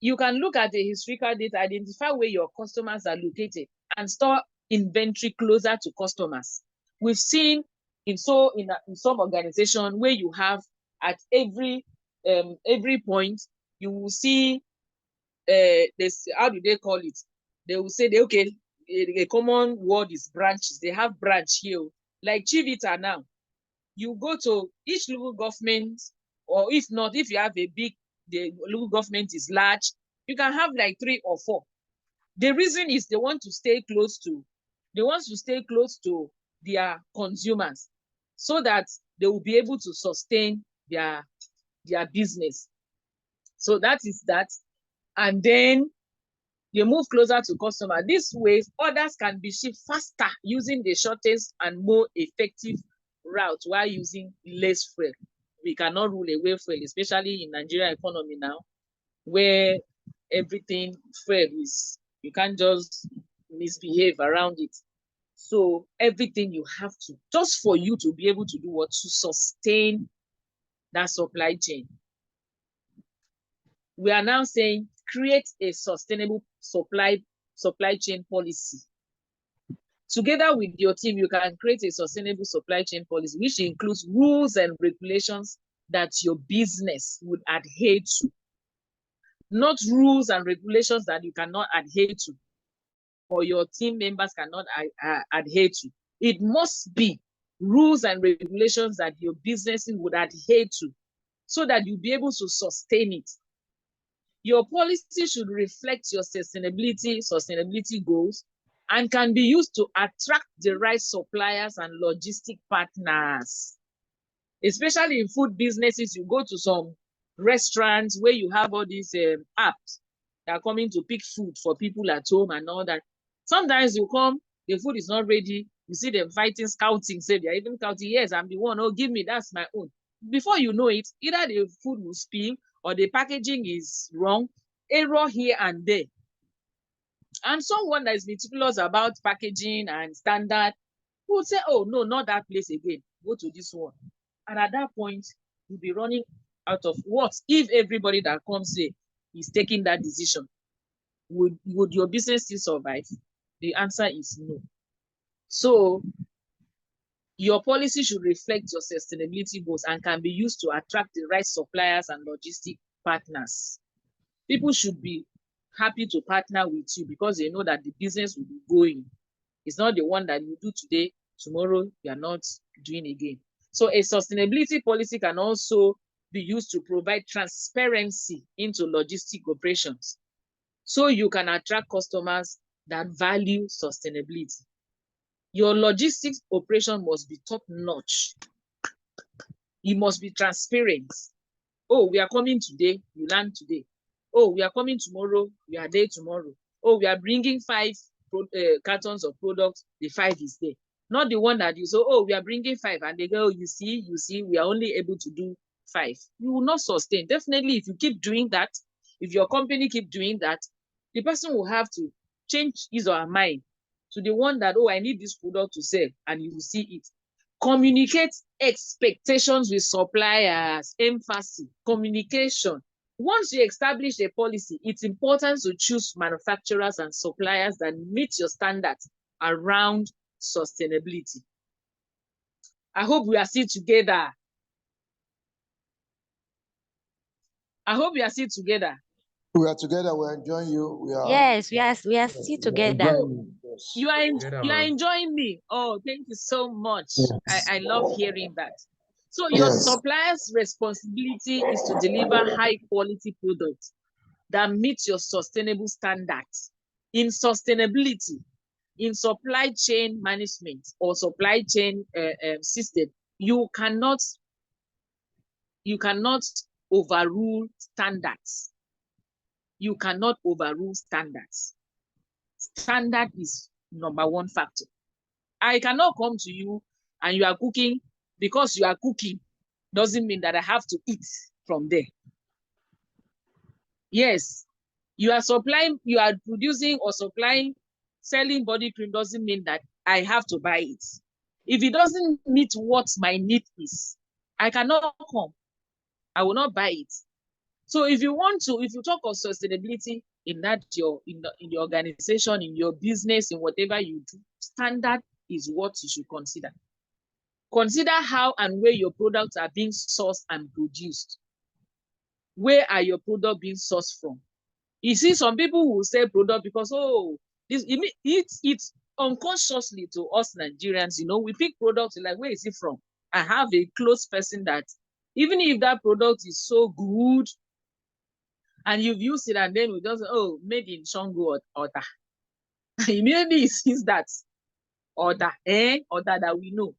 Speaker 1: look at the historical data, identify where your customers are located, and store inventory closer to customers. We've seen in some organization where you have at every point, you will see this, how do they call it? They will say, okay, a common word is branches. They have branch here. Like Chivita now, you go to each local government, or if not, if you have the local government is large, you can have like 3 or 4. The reason is they want to stay close to their consumers, so that they will be able to sustain their business. So that is that. And then you move closer to customer. This way, orders can be shipped faster using the shortest and more effective route while using less fuel. We cannot rule away fuel, especially in Nigerian economy now, where everything fuel is, you can't just misbehave around it. So everything you have to, just for you to be able to do what, to sustain that supply chain. We are now saying create a sustainable supply chain policy. Together with your team, you can create a sustainable supply chain policy, which includes rules and regulations that your business would adhere to. Not rules and regulations that you cannot adhere to, or your team members cannot adhere to. It must be rules and regulations that your business would adhere to, so that you'll be able to sustain it. Your policy should reflect your sustainability goals and can be used to attract the right suppliers and logistic partners. Especially in food businesses, you go to some restaurants where you have all these apps that are coming to pick food for people at home and all that. Sometimes you come, the food is not ready. You see them fighting, scouting, say they're even counting, yes, I'm the one, oh, give me, that's my own. Before you know it, either the food will spill or the packaging is wrong, error here and there. And someone that is meticulous about packaging and standard will say, oh, no, not that place again. Go to this one. And at that point, you'll be running out of what if everybody that comes here is taking that decision? Would your business still survive? The answer is no. So your policy should reflect your sustainability goals and can be used to attract the right suppliers and logistic partners. People should be happy to partner with you because they know that the business will be going. It's not the one that you do today, tomorrow you are not doing again. So a sustainability policy can also be used to provide transparency into logistic operations, so you can attract customers that value sustainability. Your logistics operation must be top notch. It must be transparent. Oh, we are coming today, you land today. Oh, we are coming tomorrow, we are there tomorrow. Oh, we are bringing 5 cartons of products, the 5 is there. Not the one that you say, oh, we are bringing 5, and they go, oh, you see, we are only able to do 5. You will not sustain. Definitely, if you keep doing that, if your company keep doing that, the person will have to change his or her mind to the one that, oh, I need this product to sell, and you will see it. Communicate expectations with suppliers, emphasis, communication. Once you establish a policy, it's important to choose manufacturers and suppliers that meet your standards around sustainability. I hope we are still together. I hope we are still together.
Speaker 3: We are together. We're enjoying you.
Speaker 2: Yes, we are still together.
Speaker 1: You are enjoying me. Oh, thank you so much. Yes. I love hearing that. So your supplier's responsibility is to deliver high quality products that meet your sustainable standards. In sustainability, in supply chain management or supply chain system, you cannot overrule standards. You cannot overrule standards. Standard is number one factor. I cannot come to you and you are cooking. Because you are cooking doesn't mean that I have to eat from there. Yes, you are producing or supplying, selling body cream doesn't mean that I have to buy it. If it doesn't meet what my need is, I cannot come. I will not buy it. So if you talk of sustainability in the organization, in your business, in whatever you do, standard is what you should consider. Consider how and where your products are being sourced and produced. Where are your products being sourced from? You see, some people will say product because, it's unconsciously to us Nigerians, we pick products like, where is it from? I have a close person that even if that product is so good and you've used it and then we just, made in Shango or that. Immediately it sees that order that we know.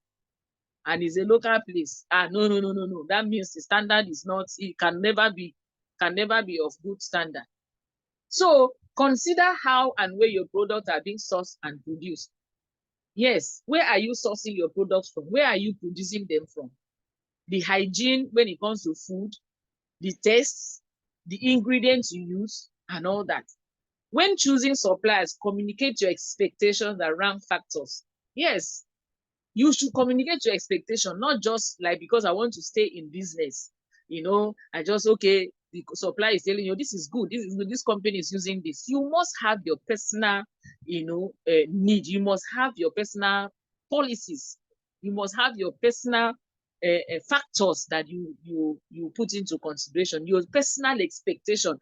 Speaker 1: And it's a local place. No. That means the standard is not, it can never be of good standard. So consider how and where your products are being sourced and produced. Yes, where are you sourcing your products from? Where are you producing them from? The hygiene when it comes to food, the tastes, the ingredients you use, and all that. When choosing suppliers, communicate your expectations around factors. Yes, you should communicate your expectation, not just like because I want to stay in business. I just, the supplier is telling you, this is good, this company is using this. You must have your personal, need. You must have your personal policies. You must have your personal factors that you put into consideration, your personal expectation,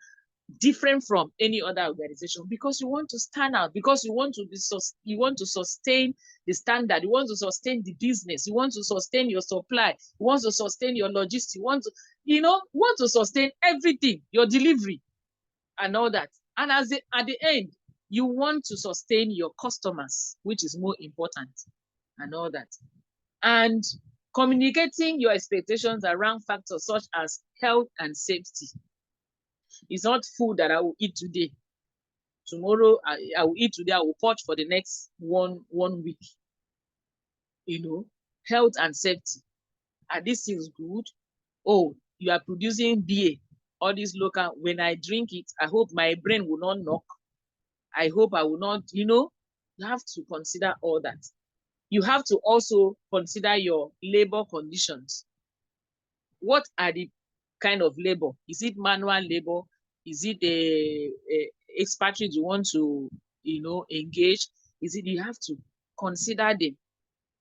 Speaker 1: different from any other organization, because you want to stand out, because you want to sustain the standard, you want to sustain the business, you want to sustain your supply, you want to sustain your logistics, you want to sustain everything, your delivery and all that. And at the end, you want to sustain your customers, which is more important, and all that. And communicating your expectations around factors such as health and safety. It's not food that I will eat today. Tomorrow I will eat today, I will purge for the next one week. Health and safety. Are these things good? Oh, you are producing beer, all these local. When I drink it, I hope my brain will not knock. I hope I will not, you have to consider all that. You have to also consider your labor conditions. What are the kind of labor? Is it manual labor? Is it a expatriate you want to, engage? You have to consider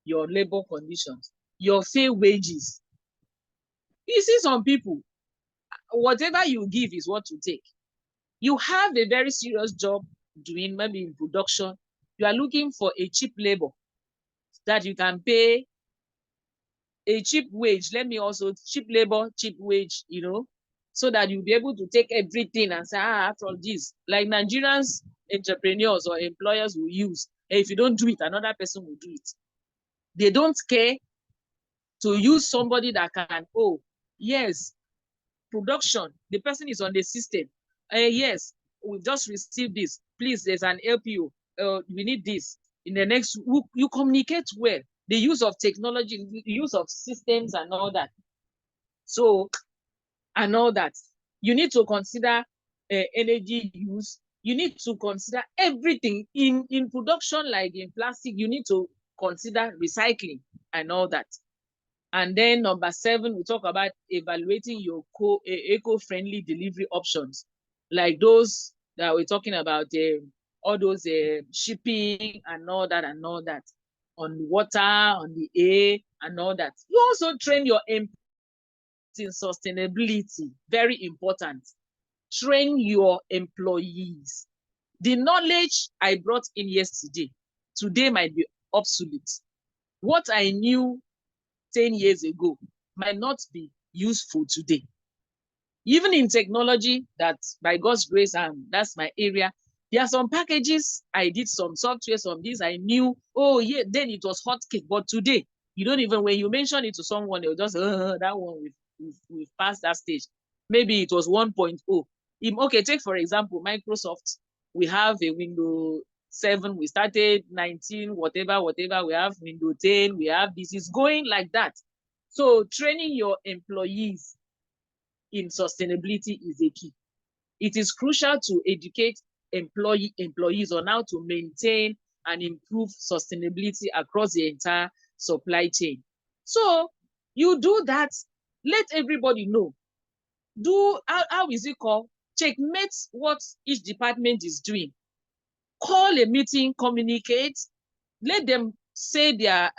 Speaker 1: your labor conditions, your fair wages. You see some people, whatever you give is what you take. You have a very serious job doing, maybe in production. You are looking for a cheap labor that you can pay a cheap wage. Cheap labor, cheap wage, so that you'll be able to take everything and say, after all this, like Nigerians entrepreneurs or employers will use, if you don't do it, another person will do it. They don't care to use somebody that can, yes, production, the person is on the system. Yes, we just received this. Please, there's an LPO. We need this. In the next, you communicate well. The use of technology, the use of systems and all that. So, and all that. You need to consider energy use. You need to consider everything in production, like in plastic. You need to consider recycling and all that. And then number 7, we talk about evaluating your eco-friendly delivery options, like those that we're talking about, all those shipping and all that, on water, on the air and all that. You also train your employees in sustainability, very important. Train your employees. The knowledge I brought in yesterday, today might be obsolete. What I knew 10 years ago might not be useful today. Even in technology, that by God's grace, that's my area, There are some packages, I did some software, some this, I knew, oh yeah, then it was hot cake. But today, you don't even, when you mention it to someone, they'll just, that one, we've passed that stage. Maybe it was 1.0. Okay, take for example, Microsoft. We have a Windows 7, we started 19, whatever, we have Windows 10, we have this, it's going like that. So training your employees in sustainability is a key. It is crucial to educate employees on how to maintain and improve sustainability across the entire supply chain. So you do that, let everybody know. How is it called? Checkmate what each department is doing. Call a meeting, communicate, let them say their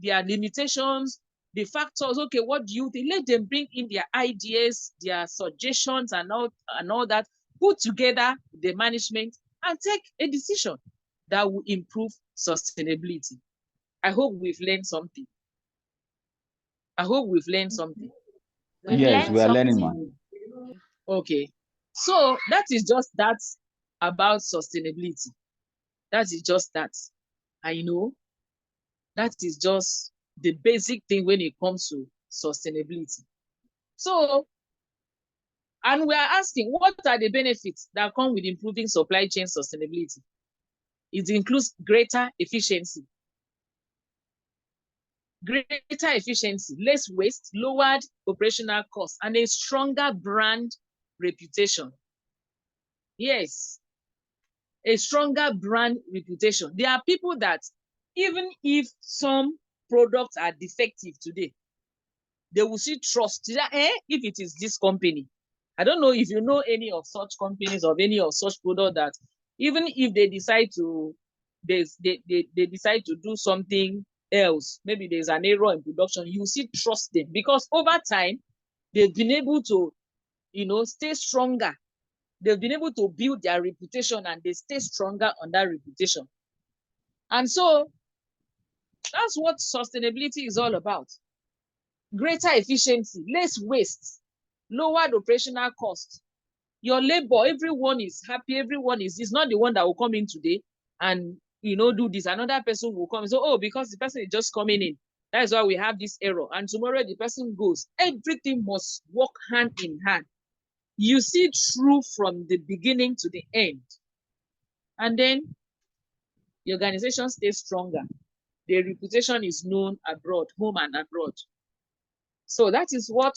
Speaker 1: limitations, the factors. Okay, what do you think? Let them bring in their ideas, their suggestions, and all that. Put together the management and take a decision that will improve sustainability. I hope we've learned something.
Speaker 10: Yes, we are learning, man.
Speaker 1: Okay, so that is just that about sustainability. That is just that. I know that is just the basic thing when it comes to sustainability. So, and we are asking, what are the benefits that come with improving supply chain sustainability? It includes greater efficiency, less waste, lowered operational costs, and a stronger brand reputation. Yes, a stronger brand reputation. There are people that even if some products are defective today, they will see trust that, if it is this company. I don't know if you know any of such companies or any of such products that even if they decide to, they decide to do something else, maybe there's an error in production, you see trust them because over time they've been able to, stay stronger. They've been able to build their reputation and they stay stronger on that reputation. And so that's what sustainability is all about. Greater efficiency, less waste, lowered operational cost. Your labor, everyone is happy, everyone is not the one that will come in today and do this. Another person will come and say, oh, because the person is just coming in, that is why we have this error. And tomorrow the person goes. Everything must work hand in hand. You see through from the beginning to the end. And then the organization stays stronger. The reputation is known abroad, home and abroad. So that is what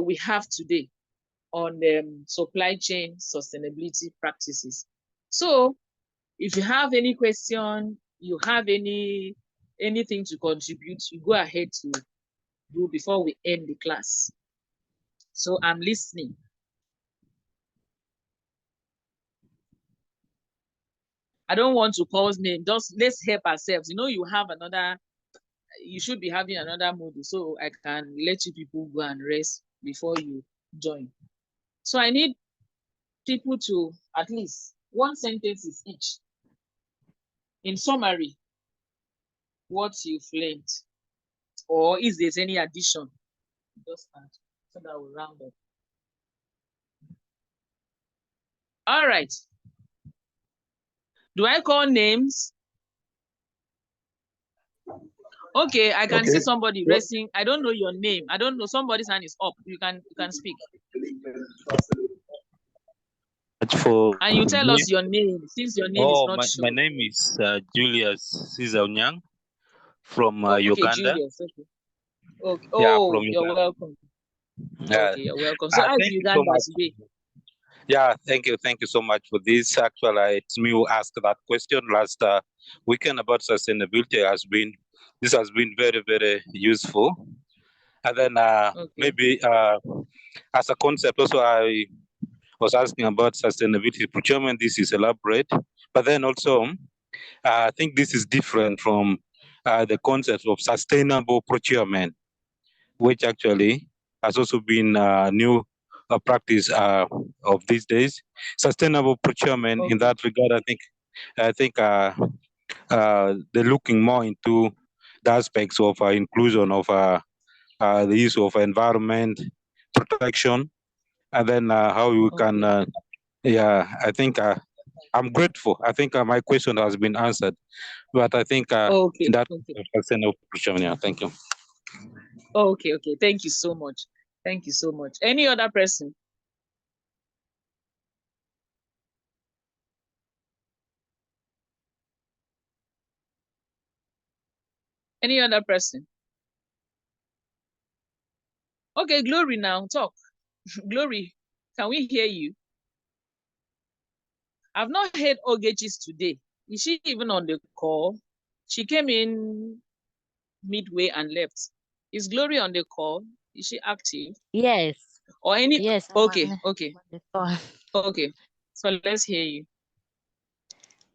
Speaker 1: we have today on supply chain sustainability practices. So if you have any question, you have anything to contribute, you go ahead to do before we end the class. So I'm listening. I don't want to cause name, just let's help ourselves. You have another, you should be having another module, so I can let you people go and rest before you join. So I need people to at least one sentence is each. In summary, what you've learned, or is there any addition? Just start so that we'll round up. All right. Do I call names? Okay, I can see somebody raising. I don't know your name. I don't know. Somebody's hand is up. You can speak. And you tell us your name, since your name is not
Speaker 14: my name is Julius Caesar Nyang from Uganda.
Speaker 1: Julius, okay. Okay. Oh, yeah, you're welcome. Okay, you're welcome. So how's Uganda today?
Speaker 14: Yeah, thank you so much for this. Actually, it's me who asked that question last weekend about sustainability. This has been very, very useful. And then maybe as a concept also, I was asking about sustainability procurement. This is elaborate, but then also I think this is different from the concept of sustainable procurement, which actually has also been new practice of these days. Sustainable procurement in that regard, I think they're looking more into the aspects of inclusion of the use of environment protection, and then how you can, I think I'm grateful. I think my question has been answered, but I think
Speaker 1: Okay.
Speaker 14: that
Speaker 1: Okay.
Speaker 14: Thank you.
Speaker 1: Okay. Okay. Thank you so much. Thank you so much. Any other person? Any other person? Okay, Glory, now talk. Glory, can we hear you? I've not heard Ogechi's today. Is she even on the call? She came in midway and left. Is Glory on the call? Is she active?
Speaker 2: Yes.
Speaker 1: Or any?
Speaker 2: Yes.
Speaker 1: Okay. Okay. Okay. So let's hear you.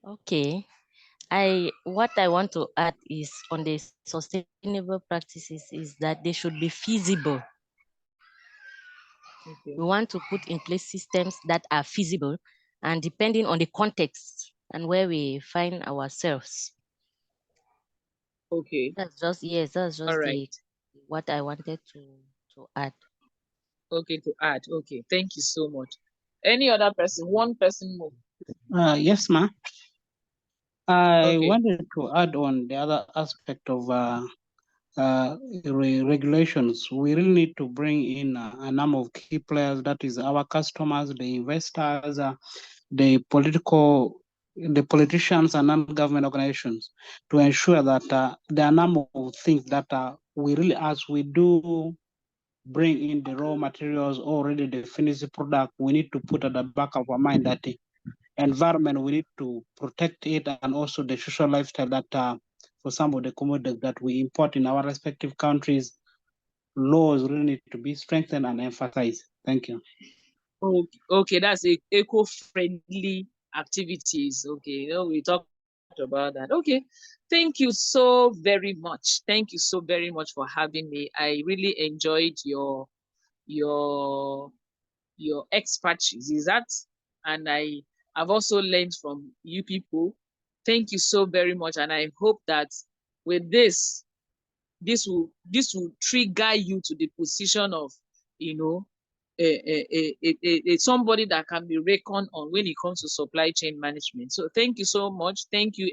Speaker 2: Okay. What I want to add is on the sustainable practices is that they should be feasible.
Speaker 1: Okay.
Speaker 2: We want to put in place systems that are feasible and depending on the context and where we find ourselves.
Speaker 1: Okay.
Speaker 2: That's just
Speaker 1: All right.
Speaker 2: what I wanted to add.
Speaker 1: Okay, to add. Okay, thank you so much. Any other person? One person more.
Speaker 5: Yes, ma'am. I wanted to add on the other aspect of regulations. We really need to bring in a number of key players, that is our customers, the investors, the politicians and non-government organizations, to ensure that there are a number of things that we really, as we do bring in the raw materials, already the finished product, we need to put at the back of our mind that the environment, we need to protect it, and also the social lifestyle that for some of the commodities that we import in our respective countries, laws really need to be strengthened and emphasized. Thank you.
Speaker 1: Okay, that's eco-friendly activities. Okay, we talked about that. Okay, thank you so very much. Thank you so very much for having me. I really enjoyed your expertise. Is that? And I've also learned from you people. Thank you so very much, and I hope that with this will trigger you to the position of, somebody that can be reckoned on when it comes to supply chain management. So thank you so much. Thank you,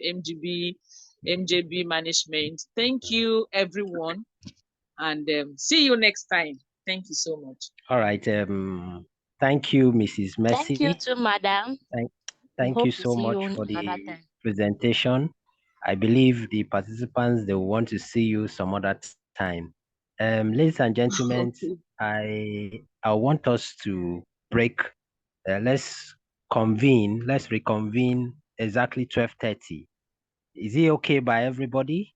Speaker 1: MJB management. Thank you, everyone, and see you next time. Thank you so much.
Speaker 15: All right. Thank you, Mrs. Mercy.
Speaker 2: Thank you too, madam.
Speaker 15: Thank you so much for the presentation. I believe the participants, they will want to see you some other time. Ladies and gentlemen, I want us to break. Let's reconvene exactly 12:30. Is it okay by everybody?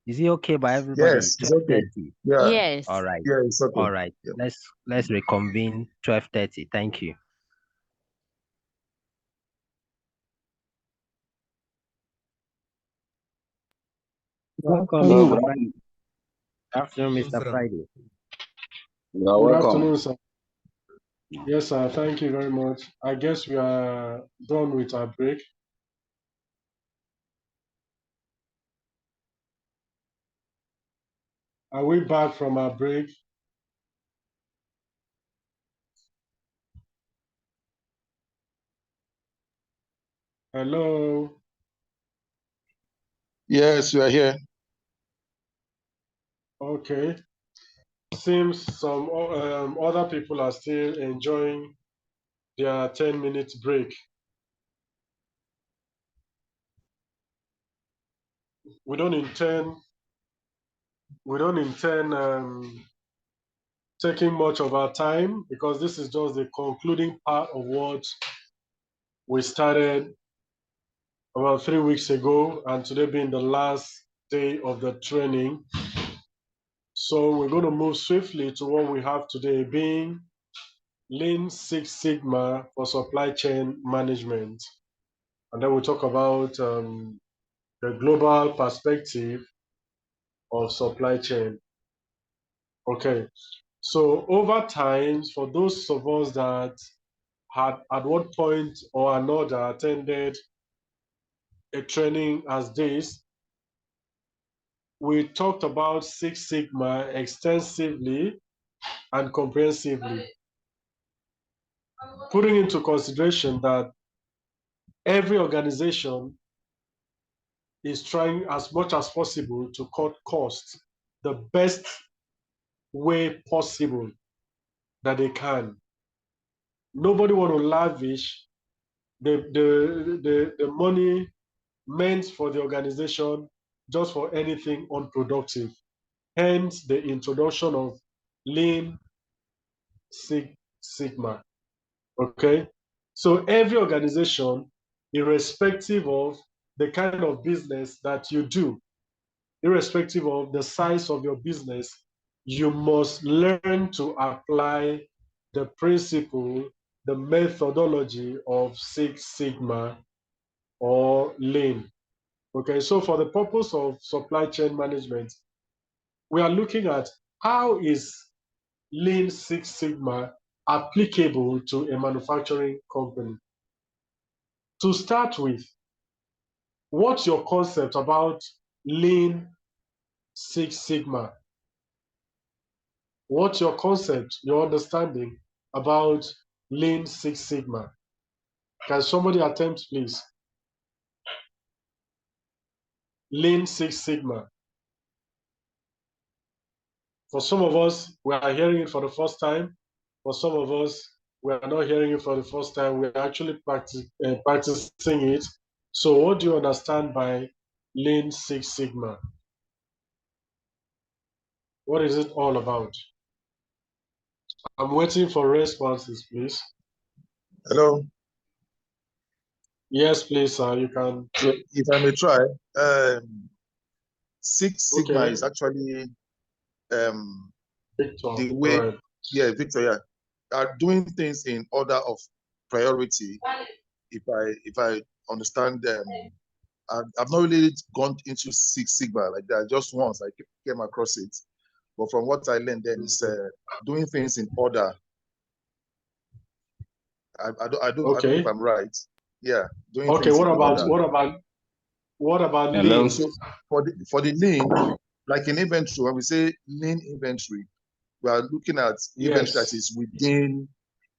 Speaker 15: Is it okay by everybody?
Speaker 11: Yes, it's okay. Yeah.
Speaker 2: Yes.
Speaker 15: All right.
Speaker 11: Yeah, it's okay.
Speaker 15: All right. Yeah. Let's reconvene 12:30. Thank you.
Speaker 16: Welcome.
Speaker 15: Good afternoon, Mr. Friday.
Speaker 16: Good afternoon, sir. Yes, sir. Thank you very much. I guess we are done with our break. Are we back from our break? Hello.
Speaker 11: Yes, we are here.
Speaker 16: Okay. Seems some other people are still enjoying their 10-minute break. We don't intend taking much of our time, because this is just the concluding part of what we started about 3 weeks ago, and today being the last day of the training. So we're going to move swiftly to what we have today, being Lean Six Sigma for supply chain management. And then we'll talk about the global perspective of supply chain. Okay, so over time, for those of us that had at one point or another attended a training as this, we talked about Six Sigma extensively and comprehensively. putting into consideration that every organization is trying as much as possible to cut costs the best way possible that they can. Nobody want to lavish the money meant for the organization just for anything unproductive. Hence the introduction of Lean Six Sigma. Okay, so every organization, irrespective of the kind of business that you do, irrespective of the size of your business, you must learn to apply the principle, the methodology of Six Sigma or Lean. Okay, so for the purpose of supply chain management, we are looking at how is Lean Six Sigma applicable to a manufacturing company. To start with, what's your concept about Lean Six Sigma? What's your concept, your understanding about Lean Six Sigma? Can somebody attempt, please? Lean Six Sigma. For some of us, we are hearing it for the first time. For some of us, we are not hearing it for the first time. We're actually practicing it. So what do you understand by Lean Six Sigma? What is it all about? I'm waiting for responses, please.
Speaker 11: Hello.
Speaker 16: Yes, please, sir. You can.
Speaker 11: So if I may try, Six Sigma is actually
Speaker 16: Victor,
Speaker 11: the way,
Speaker 16: right.
Speaker 11: yeah, Victor, yeah, are doing things in order of priority. If I understand them, I've not really gone into Six Sigma like that. Just once I came across it, but from what I learned then, it's doing things in order. I don't know if I'm right. Yeah, doing
Speaker 16: okay.
Speaker 11: Things
Speaker 16: What
Speaker 11: in
Speaker 16: about
Speaker 11: order.
Speaker 16: what about
Speaker 11: Hello?
Speaker 16: Lean?
Speaker 11: So for the Lean, like in inventory, when we say Lean inventory, we are looking at inventory that is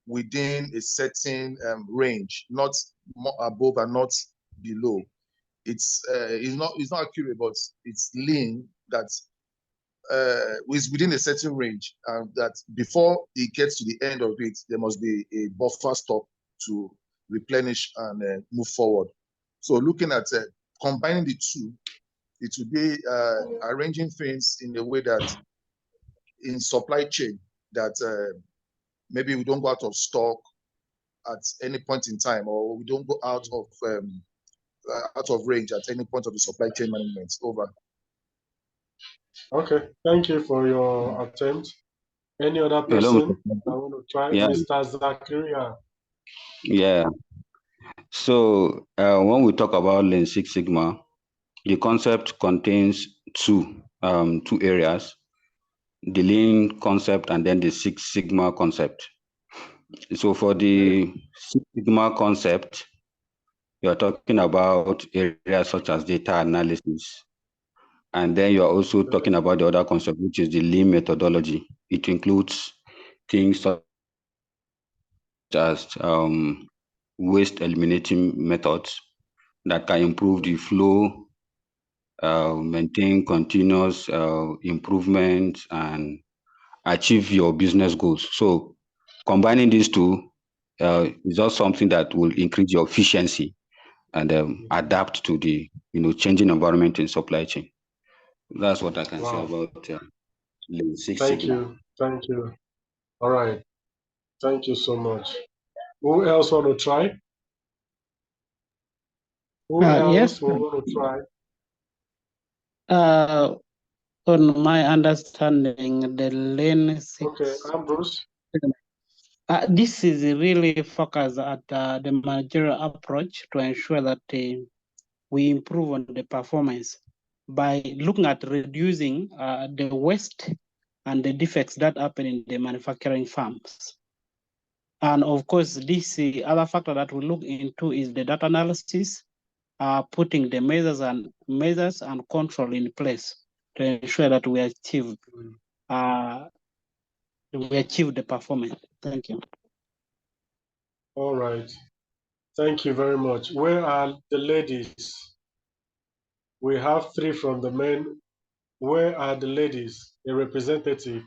Speaker 11: within a certain range, not more above and not below. It's not accurate, but it's lean that is within a certain range, and that before it gets to the end of it, there must be a buffer stock to replenish and move forward. So looking at combining the two, it will be arranging things in a way that in supply chain that maybe we don't go out of stock at any point in time, or we don't go out of range at any point of the supply chain management. Over.
Speaker 16: Okay, thank you for your attempt. Any other person that want to try?
Speaker 10: Yeah.
Speaker 16: Mr. Zakaria.
Speaker 10: Yeah. So when we talk about Lean Six Sigma, the concept contains two areas: the Lean concept and then the Six Sigma concept. So for the Six Sigma concept, you are talking about areas such as data analysis. And then you are also talking about the other concept, which is the Lean methodology. It includes things such as waste eliminating methods that can improve the flow, maintain continuous improvement, and achieve your business goals. So combining these two is just something that will increase your efficiency and adapt to the changing environment in supply chain. That's what I can say about Lean Six Sigma.
Speaker 16: Thank you. All right. Thank you so much. Who else want to try? Who else
Speaker 5: Yes.
Speaker 16: want to try?
Speaker 5: On my understanding, the Lean Six.
Speaker 16: Okay, Ambrose.
Speaker 5: This is really focused at the managerial approach to ensure that we improve on the performance by looking at reducing the waste and the defects that happen in the manufacturing farms. And of course, this other factor that we look into is the data analysis, putting the measures and control in place to ensure that we achieve the performance. Thank you.
Speaker 16: All right. Thank you very much. Where are the ladies? We have 3 from the men. Where are the ladies? A representative.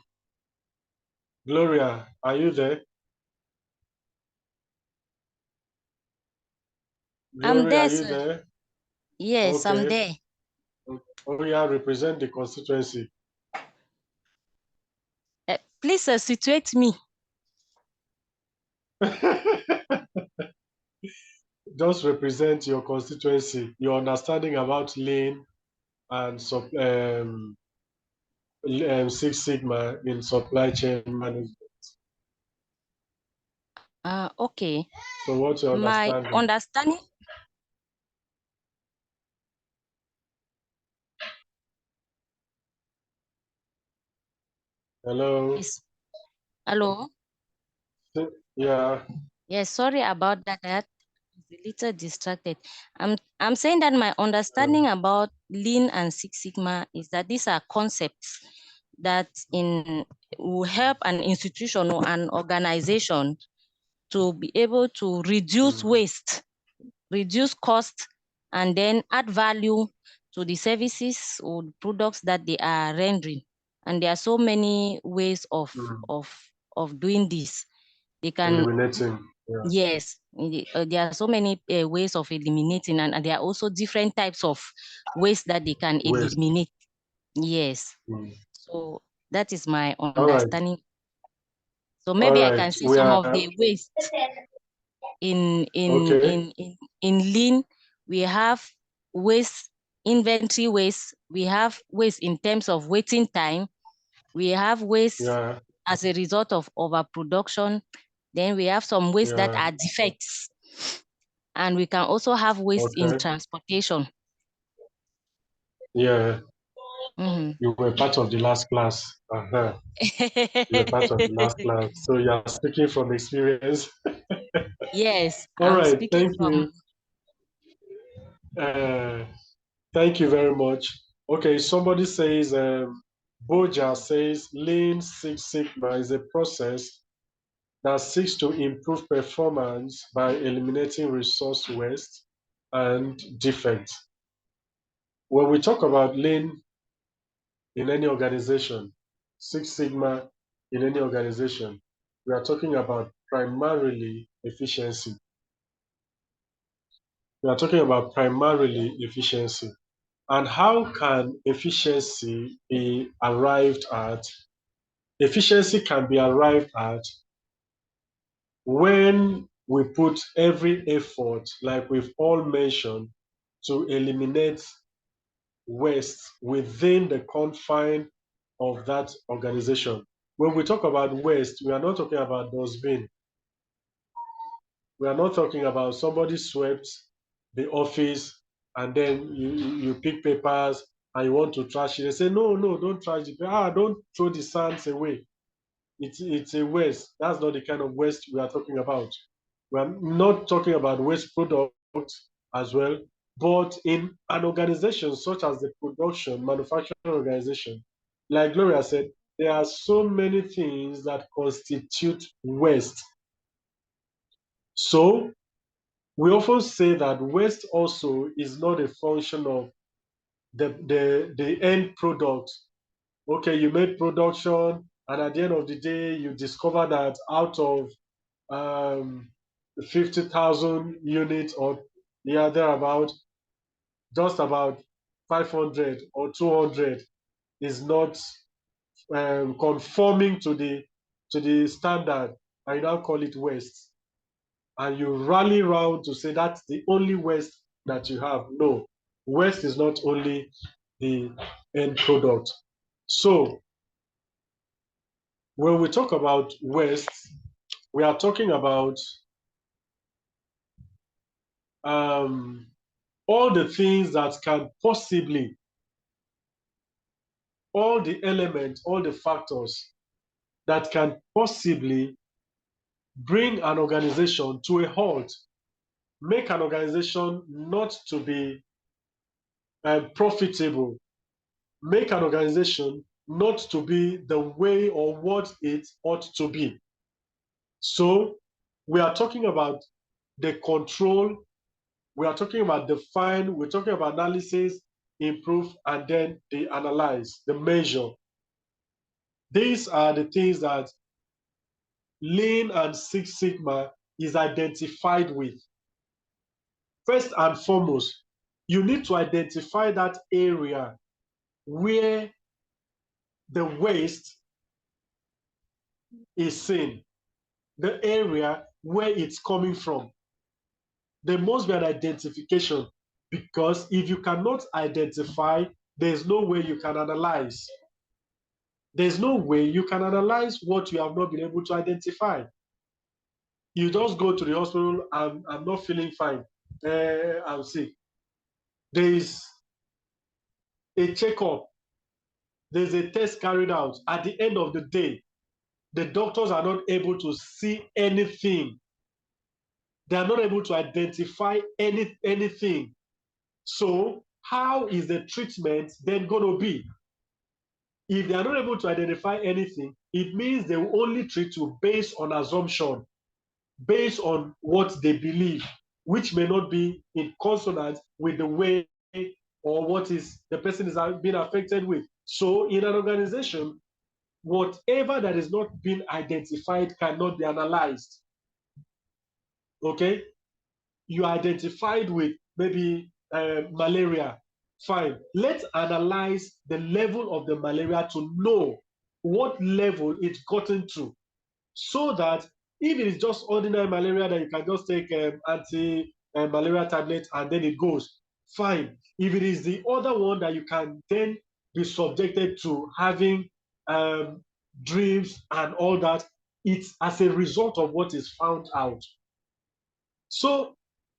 Speaker 16: Gloria, are you there? Gloria,
Speaker 2: I'm there,
Speaker 16: are you
Speaker 2: sir.
Speaker 16: there?
Speaker 2: Yes, I'm
Speaker 16: Okay.
Speaker 2: there.
Speaker 16: Oh, yeah, represent the constituency.
Speaker 2: Please situate me.
Speaker 16: Just represent your constituency, your understanding about lean and Six Sigma in supply chain management.
Speaker 2: Okay.
Speaker 16: So what's your
Speaker 2: My
Speaker 16: understanding?
Speaker 2: understanding.
Speaker 16: Hello.
Speaker 2: Yes. Hello.
Speaker 16: Yeah.
Speaker 2: Yes, sorry about that. I was a little distracted. I'm saying that my understanding about Lean and Six Sigma is that these are concepts that will help an institution or an organization to be able to reduce waste, reduce cost, and then add value to the services or products that they are rendering. And there are so many ways of doing this. They can
Speaker 16: eliminating. Yeah.
Speaker 2: Yes, there are so many ways of eliminating, and there are also different types of waste that they can eliminate. Yes. So that is my understanding. Right. So maybe I can see some of the waste in Lean. We have waste, inventory waste. We have waste in terms of waiting time. We have waste as a result of overproduction. Then we have some waste that are defects. And we can also have waste in transportation.
Speaker 16: Yeah. You were part of the last class. You were part of the last class. So you're speaking from experience.
Speaker 2: Yes.
Speaker 16: All right. Thank you. Thank you very much. Okay. Somebody says, Boja says, Lean Six Sigma is a process that seeks to improve performance by eliminating resource waste and defects. When we talk about Lean in any organization, Six Sigma in any organization, we are talking about primarily efficiency. We are talking about primarily efficiency. And how can efficiency be arrived at? Efficiency can be arrived at when we put every effort, like we've all mentioned, to eliminate waste within the confine of that organization. When we talk about waste, we are not talking about dustbin. We are not talking about somebody swept the office and then you pick papers and you want to trash it. They say, no, don't trash it. Don't throw the sands away. It's a waste. That's not the kind of waste we are talking about. We are not talking about waste products as well, but in an organization such as the production, manufacturing organization, like Gloria said, there are so many things that constitute waste. So we often say that waste also is not a function of the end product. Okay, you made production, and at the end of the day, you discover that out of 50,000 units or thereabout, just about 500 or 200 is not conforming to the standard. I now call it waste. And you rally around to say that's the only waste that you have. No, waste is not only the end product. So when we talk about waste, we are talking about all the things that can possibly, all the elements, all the factors that can possibly bring an organization to a halt, make an organization not to be profitable, make an organization not to be the way or what it ought to be. So we are talking about the control, we are talking about define, we're talking about analysis, improve, and then the analyze, the measure. These are the things that Lean and Six Sigma is identified with. First and foremost, you need to identify that area where the waste is seen, the area where it's coming from. There must be an identification, because if you cannot identify, there's no way you can analyze. There's no way you can analyze what you have not been able to identify. You just go to the hospital, I'm not feeling fine, I'm sick. There's a checkup, there's a test carried out. At the end of the day, the doctors are not able to see anything. They are not able to identify anything. So how is the treatment then going to be? If they are not able to identify anything, it means they will only treat you based on assumption, based on what they believe, which may not be in consonance with the way or what is the person is being affected with. So in an organization, whatever that is not being identified cannot be analyzed. Okay? You are identified with maybe malaria. Fine. Let's analyze the level of the malaria to know what level it's gotten to, so that if it is just ordinary malaria, that you can just take anti-malaria tablet and then it goes, fine. If it is the other one that you can then be subjected to having dreams and all that, it's as a result of what is found out. So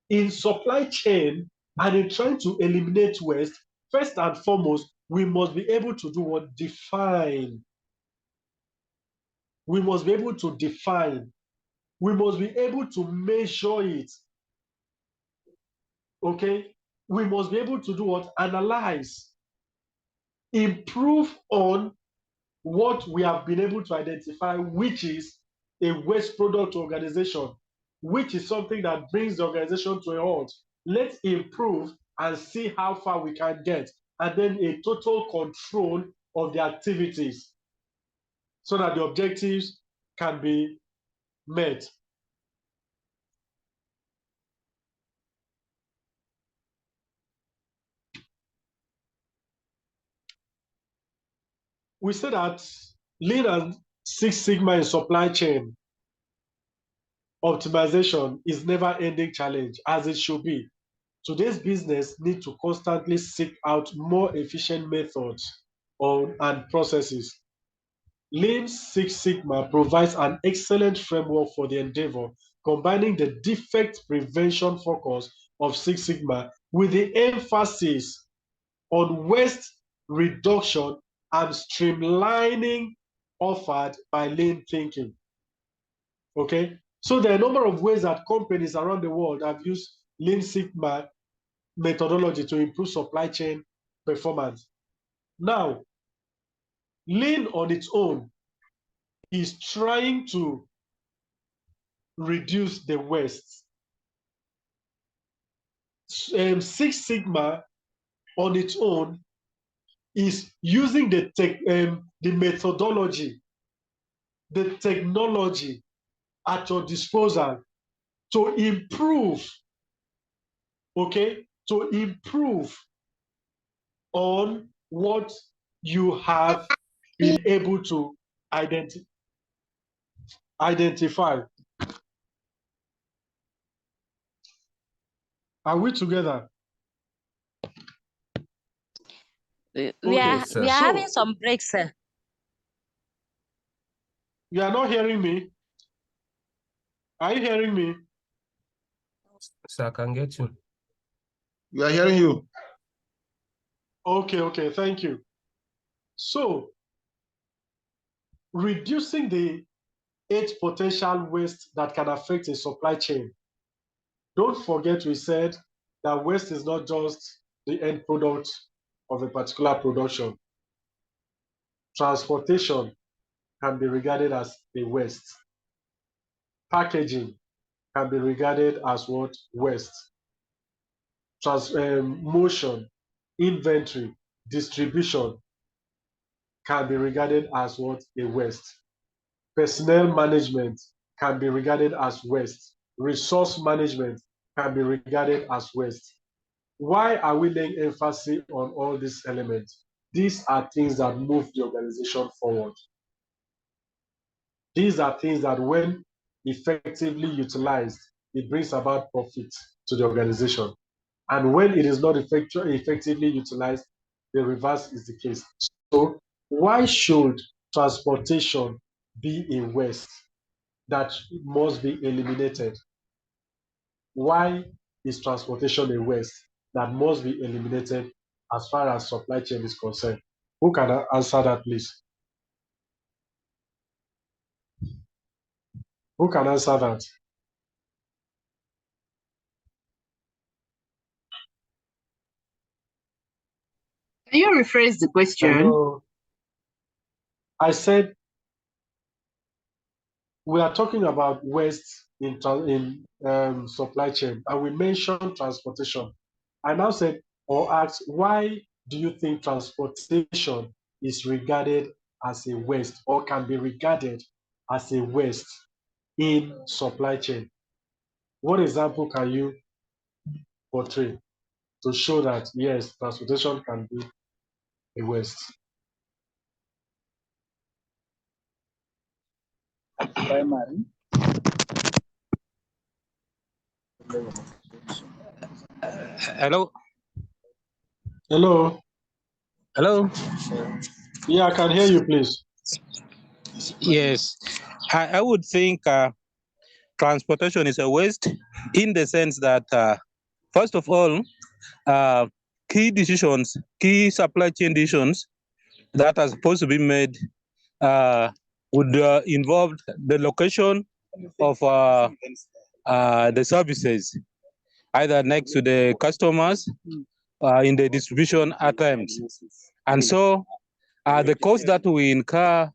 Speaker 16: in supply chain and in trying to eliminate waste, first and foremost, we must be able to do what? Define. We must be able to define. We must be able to measure it. Okay? We must be able to do what? Analyze. Improve on what we have been able to identify, which is a waste product organization, which is something that brings the organization to a halt. Let's improve and see how far we can get, and then a total control of the activities so that the objectives can be met. We said that Lean and Six Sigma in supply chain optimization is never-ending challenge, as it should be. Today's business needs to constantly seek out more efficient methods and processes. Lean Six Sigma provides an excellent framework for the endeavor, combining the defect prevention focus of Six Sigma with the emphasis on waste reduction and streamlining offered by lean thinking. Okay, so there are a number of ways that companies around the world have used Lean Sigma methodology to improve supply chain performance. Now, Lean on its own is trying to reduce the waste. Six Sigma on its own is using the methodology, the technology at your disposal to improve, okay, to improve on what you have been able to identify. Are we together?
Speaker 2: We are having some breaks, sir.
Speaker 16: You are not hearing me? Are you hearing me?
Speaker 13: So I can get you.
Speaker 11: We are hearing you.
Speaker 16: Okay, thank you. So, reducing the 8 potential waste that can affect a supply chain. Don't forget we said that waste is not just the end product of a particular production. Transportation can be regarded as a waste. Packaging can be regarded as what? Waste. Motion, inventory, distribution can be regarded as what? A waste. Personnel management can be regarded as waste. Resource management can be regarded as waste. Why are we laying emphasis on all these elements? These are things that move the organization forward. These are things that when effectively utilized, it brings about profit to the organization. And when it is not effectively utilized, the reverse is the case. So why should transportation be a waste that must be eliminated? Why is transportation a waste that must be eliminated as far as supply chain is concerned? Who can answer that, please? Who can answer that?
Speaker 12: Can you rephrase the question?
Speaker 16: Hello. I said we are talking about waste in supply chain, and we mentioned transportation. I now said or asked, why do you think transportation is regarded as a waste or can be regarded as a waste in supply chain? What example can you portray to show that, yes, transportation can be a waste?
Speaker 17: Primary.
Speaker 14: Hello.
Speaker 16: Hello.
Speaker 14: Hello.
Speaker 16: Yeah, I can hear you, please.
Speaker 14: Yes, I would think transportation is a waste in the sense that, first of all, key supply chain decisions that are supposed to be made would involve the location of the services, either next to the customers in the distribution attempts. And so the cost that we incur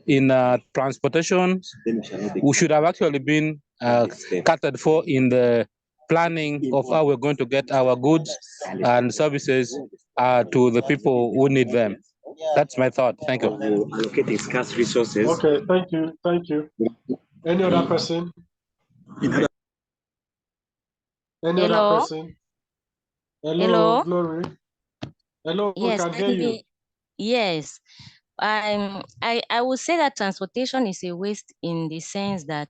Speaker 14: in transportation, we should have actually been catered for in the planning of how we're going to get our goods and services to the people who need them. That's my thought. Thank you.
Speaker 17: Allocating scarce resources.
Speaker 16: Okay, thank you. Thank you. Any other person? Any
Speaker 2: Hello?
Speaker 16: other person?
Speaker 2: Hello?
Speaker 16: Glory. Hello,
Speaker 2: Yes,
Speaker 16: we can hear you.
Speaker 2: Yes. I would say that transportation is a waste in the sense that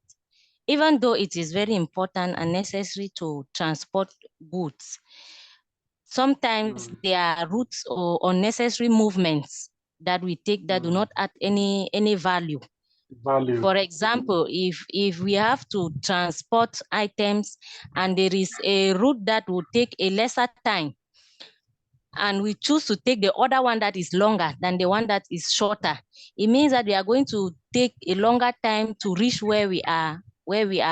Speaker 2: even though it is very important and necessary to transport goods, sometimes there are routes or unnecessary movements that we take that do not add any value. For example, if we have to transport items and there is a route that will take a lesser time, and we choose to take the other one that is longer than the one that is shorter, it means that we are going to take a longer time to reach where we are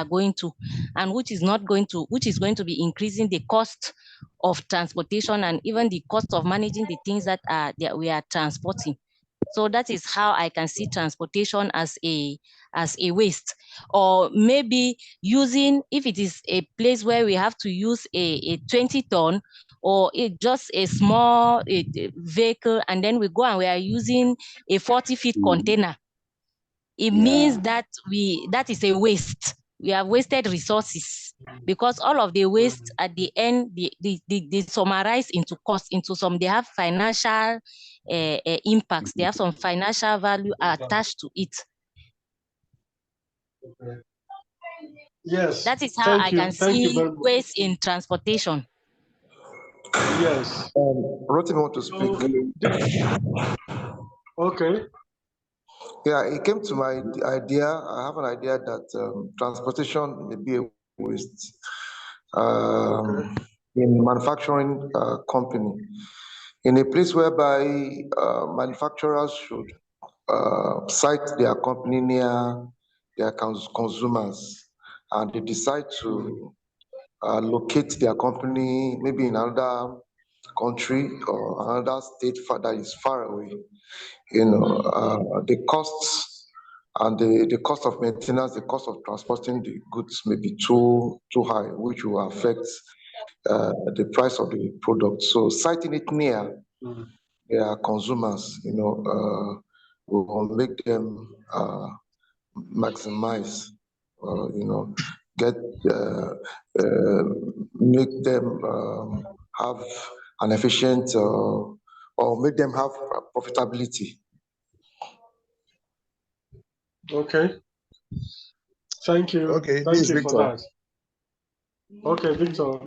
Speaker 2: going to, and which is going to be increasing the cost of transportation and even the cost of managing the things that we are transporting. So that is how I can see transportation as a waste. Or maybe using, if it is a place where we have to use a 20-ton or just a small vehicle, and then we go and we are using a 40-feet container, it means that that is a waste. We have wasted resources, because all of the waste at the end, they summarize into cost, into some, they have financial impacts. They have some financial value attached to it.
Speaker 16: Okay. Yes.
Speaker 2: That is how I can see waste in transportation.
Speaker 16: Yes.
Speaker 3: Rotimi want to speak.
Speaker 16: Okay.
Speaker 3: Yeah, it came to my idea. I have an idea that transportation may be a waste in manufacturing company, in a place whereby manufacturers should site their company near their consumers, and they decide to locate their company maybe in another country or another state that is far away. The costs and the cost of maintenance, the cost of transporting the goods may be too high, which will affect the price of the product. So siting it near their consumers, will make them maximize, get make them have an efficient or make them have profitability.
Speaker 16: Okay. Thank you.
Speaker 11: Okay,
Speaker 16: Thank
Speaker 11: this is
Speaker 16: you for
Speaker 11: Victor.
Speaker 16: that. Okay, Victor.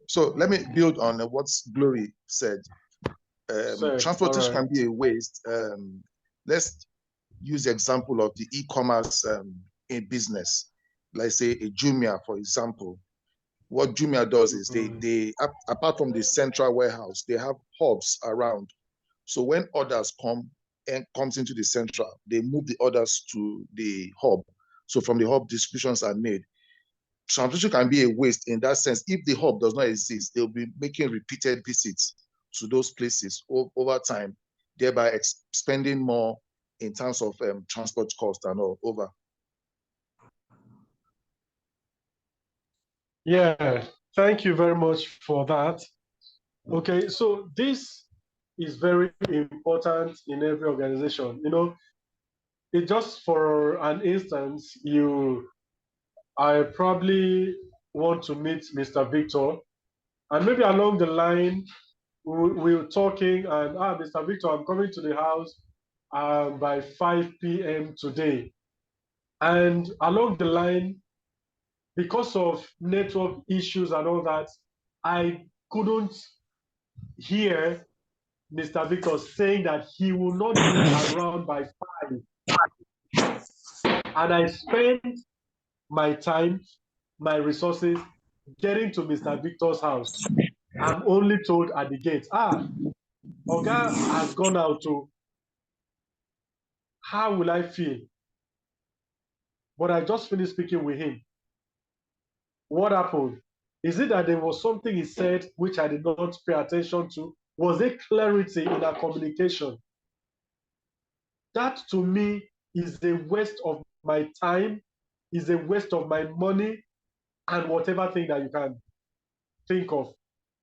Speaker 11: So let me build on what Glory said. Transportation can be a waste. Let's use the example of the e-commerce in business. Let's say a Jumia, for example. What Jumia does is they apart from the central warehouse, they have hubs around. So when orders comes into the central, they move the orders to the hub. So from the hub, distributions are made. Transportation can be a waste in that sense. If the hub does not exist, they'll be making repeated visits to those places over time, thereby spending more in terms of transport cost and all over.
Speaker 16: Yeah, thank you very much for that. Okay, so this is very important in every organization. It just for an instance, I probably want to meet Mr. Victor, and maybe along the line, we're talking and, Mr. Victor, I'm coming to the house by 5 p.m. today. And along the line, because of network issues and all that, I couldn't hear Mr. Victor saying that he will not be around by 5. And I spent my time, my resources, getting to Mr. Victor's house. I'm only told at the gate, Oga has gone out to, how will I feel? But I just finished speaking with him. What happened? Is it that there was something he said which I did not pay attention to? Was there clarity in our communication? That to me is a waste of my time, is a waste of my money, and whatever thing that you can think of.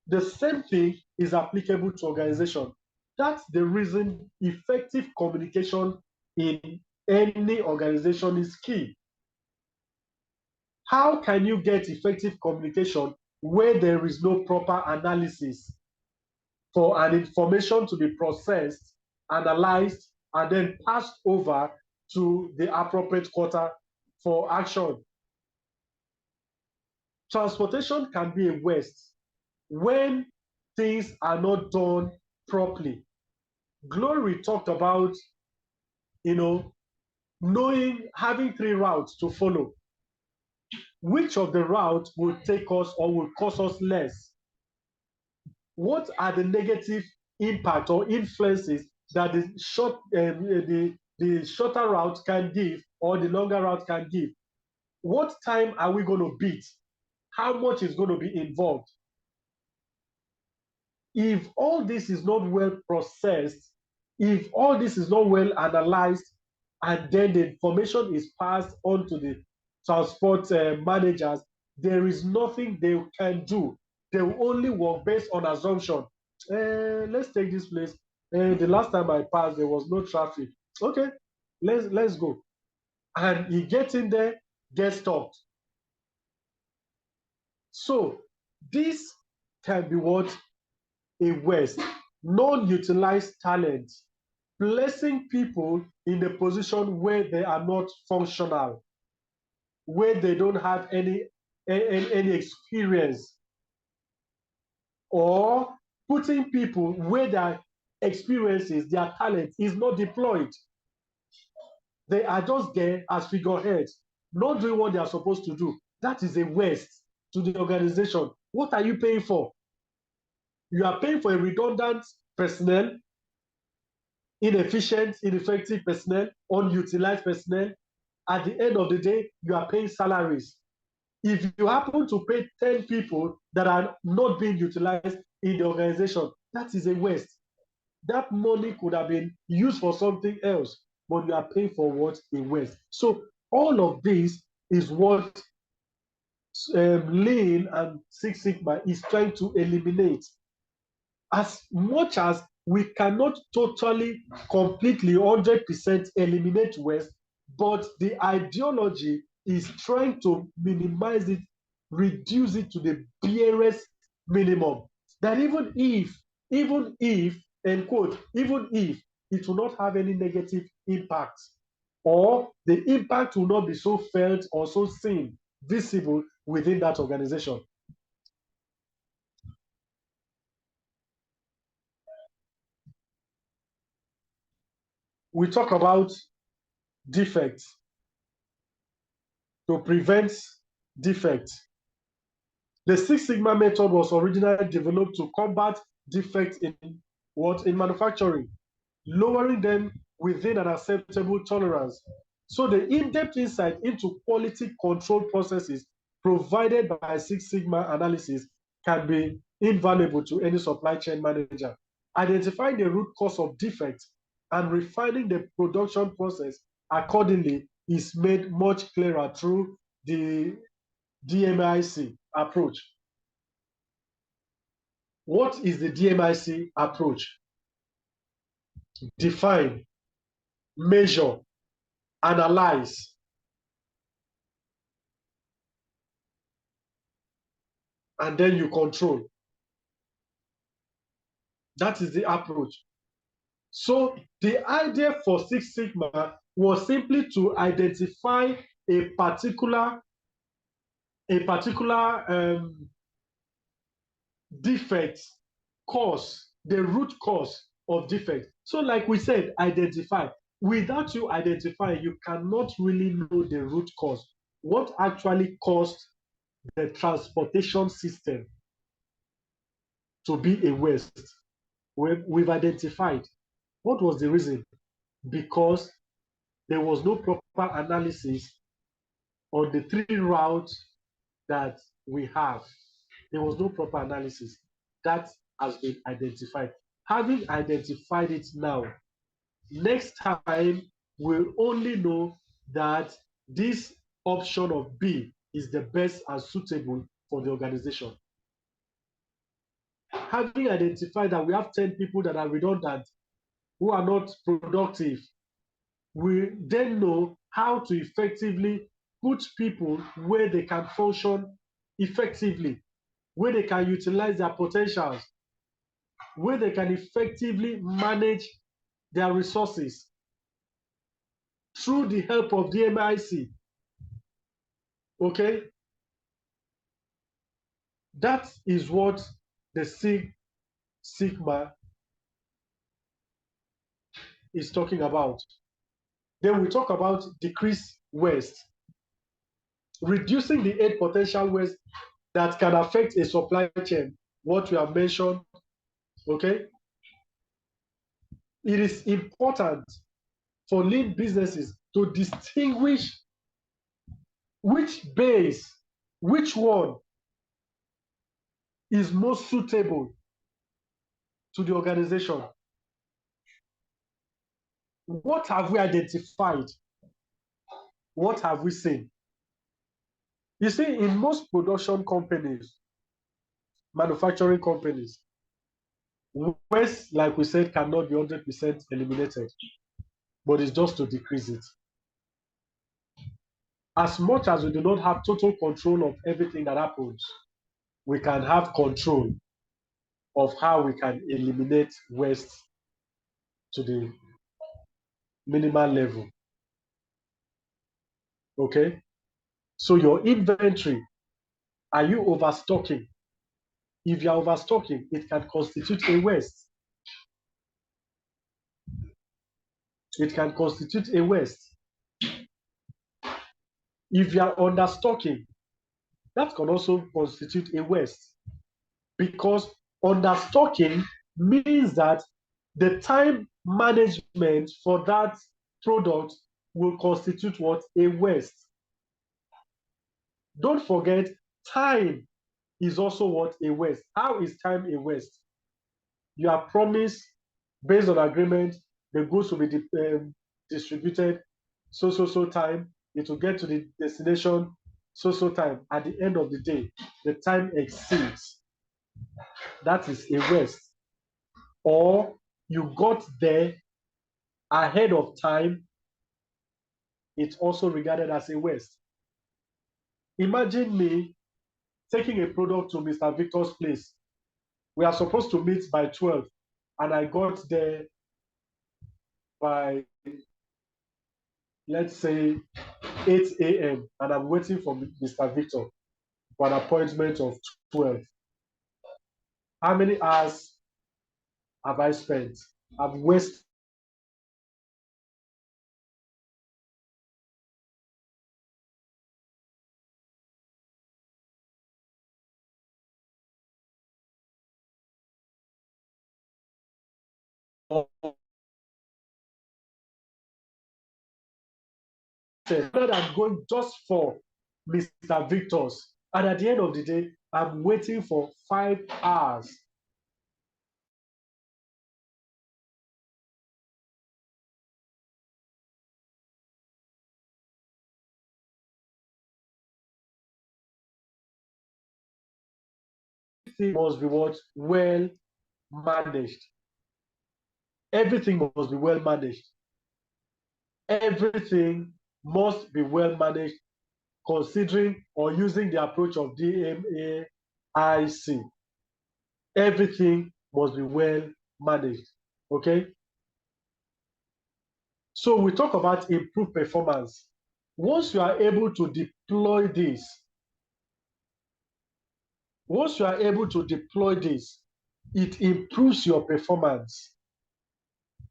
Speaker 16: The same thing is applicable to organization. That's the reason effective communication in any organization is key. How can you get effective communication where there is no proper analysis for an information to be processed, analyzed, and then passed over to the appropriate quarter for action? Transportation can be a waste when things are not done properly. Glory talked about, having 3 routes to follow. Which of the routes will take us or will cost us less? What are the negative impact or influences that the shorter route can give or the longer route can give? What time are we going to beat? How much is going to be involved? If all this is not well processed, if all this is not well analyzed, and then the information is passed on to the transport managers, there is nothing they can do. They will only work based on assumption. Let's take this place. The last time I passed, there was no traffic. Okay, let's go. And you get in there, get stopped. So this can be what? A waste. Non-utilized talent, placing people in a position where they are not functional, where they don't have any experience, or putting people where their experiences, their talent is not deployed. They are just there as figureheads, not doing what they are supposed to do. That is a waste to the organization. What are you paying for? You are paying for a redundant personnel, inefficient, ineffective personnel, unutilized personnel. At the end of the day, you are paying salaries. If you happen to pay 10 people that are not being utilized in the organization, that is a waste. That money could have been used for something else. but you are paying for what? A waste. So all of this is what Lean and Six Sigma is trying to eliminate. As much as we cannot totally, completely, 100% eliminate waste, but the ideology is trying to minimize it, reduce it to the barest minimum. That even if, end quote, even if it will not have any negative impact, or the impact will not be so felt or so seen, visible within that organization. We talk about defects, to prevent defects. The Six Sigma method was originally developed to combat defects in manufacturing, lowering them within an acceptable tolerance. So the in-depth insight into quality control processes provided by Six Sigma analysis can be invaluable to any supply chain manager. Identifying the root cause of defects and refining the production process accordingly is made much clearer through the DMIC approach. What is the DMIC approach? Define, measure, analyze, and then you control. That is the approach. So the idea for Six Sigma was simply to identify a particular defect cause, the root cause of defect. So like we said, identify. Without you identifying, you cannot really know the root cause. What actually caused the transportation system to be a waste? We've identified. What was the reason? Because there was no proper analysis on the 3 routes that we have. There was no proper analysis. That has been identified. Having identified it now, next time we'll only know that this option of B is the best and suitable for the organization. Having identified that we have 10 people that are redundant, who are not productive, we then know how to effectively put people where they can function effectively, where they can utilize their potentials, where they can effectively manage their resources through the help of DMIC. Okay? That is what the Six Sigma is talking about. Then we talk about decrease waste. Reducing the 8 potential waste that can affect a supply chain, what we have mentioned, okay? It is important for lean businesses to distinguish which base, which one is most suitable to the organization. What have we identified? What have we seen? You see, in most production companies, manufacturing companies, waste, like we said, cannot be 100% eliminated, but it's just to decrease it. As much as we do not have total control of everything that happens, we can have control of how we can eliminate waste to the minimal level. Okay? So your inventory, are you overstocking? If you're overstocking, it can constitute a waste. It can constitute a waste. If you are understocking, that can also constitute a waste. Because understocking means that the time management for that product will constitute what? A waste. Don't forget, time is also what? A waste. How is time a waste? You are promised, based on agreement, the goods will be distributed so time. It will get to the destination so time. At the end of the day, the time exceeds. That is a waste. Or you got there ahead of time. It's also regarded as a waste. Imagine me taking a product to Mr. Victor's place. We are supposed to meet by 12, and I got there by, let's say, 8 a.m. and I'm waiting for Mr. Victor for an appointment of 12. How many hours have I spent? I've wasted. That I'm going just for Mr. Victor's, and at the end of the day, I'm waiting for 5 hours. Everything must be what? Well managed. Everything must be well managed. Everything must be well managed, considering or using the approach of DMAIC. Everything must be well managed. Okay? So we talk about improved performance. Once you are able to deploy this, it improves your performance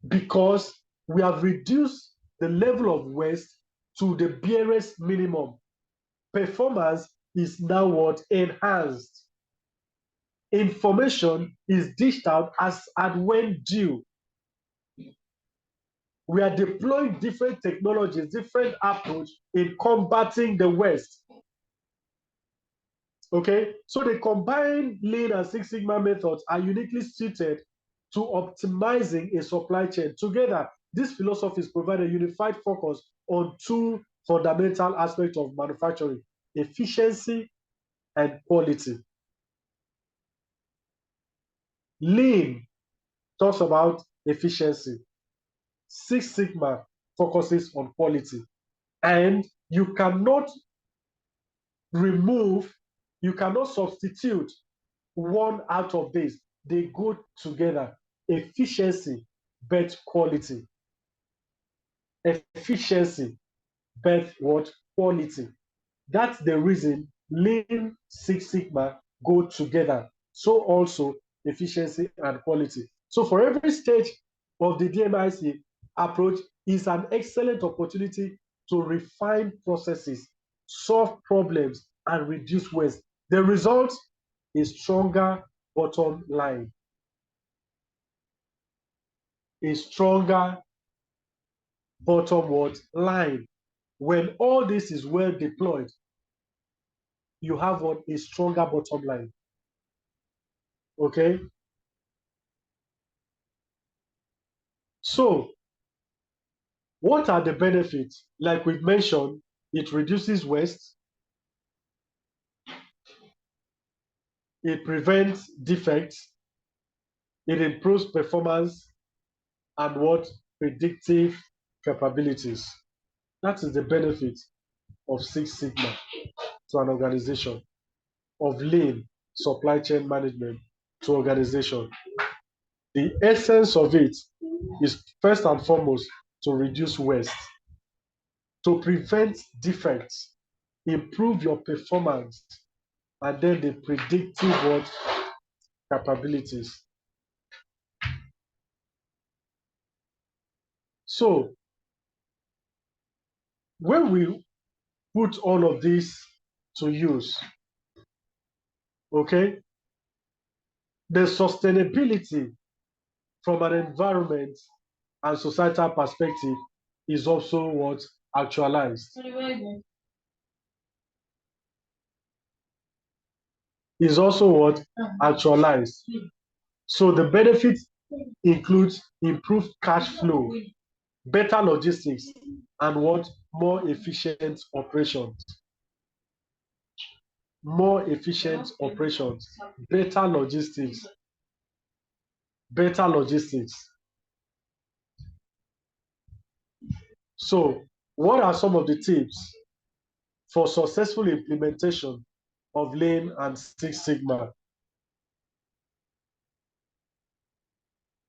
Speaker 16: because we have reduced the level of waste to the barest minimum. Performance is now what? Enhanced. Information is dished out as and when due. We are deploying different technologies, different approach in combating the waste. Okay, so the combined Lean and Six Sigma methods are uniquely suited to optimizing a supply chain. Together, these philosophies provide a unified focus on two fundamental aspects of manufacturing: efficiency and quality. Lean talks about efficiency. Six Sigma focuses on quality. And you cannot substitute one out of this. They go together. Efficiency, but quality. Efficiency, but what? Quality. That's the reason Lean, Six Sigma go together. So also efficiency and quality. So for every stage of the DMAIC approach is an excellent opportunity to refine processes, solve problems, and reduce waste. The result is stronger bottom line. A stronger bottom line. When all this is well deployed, you have what? A stronger bottom line. Okay? So, what are the benefits? Like we've mentioned, it reduces waste, it prevents defects, it improves performance, and what? Predictive capabilities. That is the benefit of Six Sigma to an organization, of Lean supply chain management to organization. The essence of it is first and foremost to reduce waste, to prevent defects, improve your performance, and then the predictive capabilities. So when we put all of this to use, okay, the sustainability from an environment and societal perspective is also what? Actualized. Is also what? Actualized. So the benefits includes improved cash flow, better logistics, and what? More efficient operations. More efficient operations, better logistics, better logistics. So, what are some of the tips for successful implementation of Lean and Six Sigma?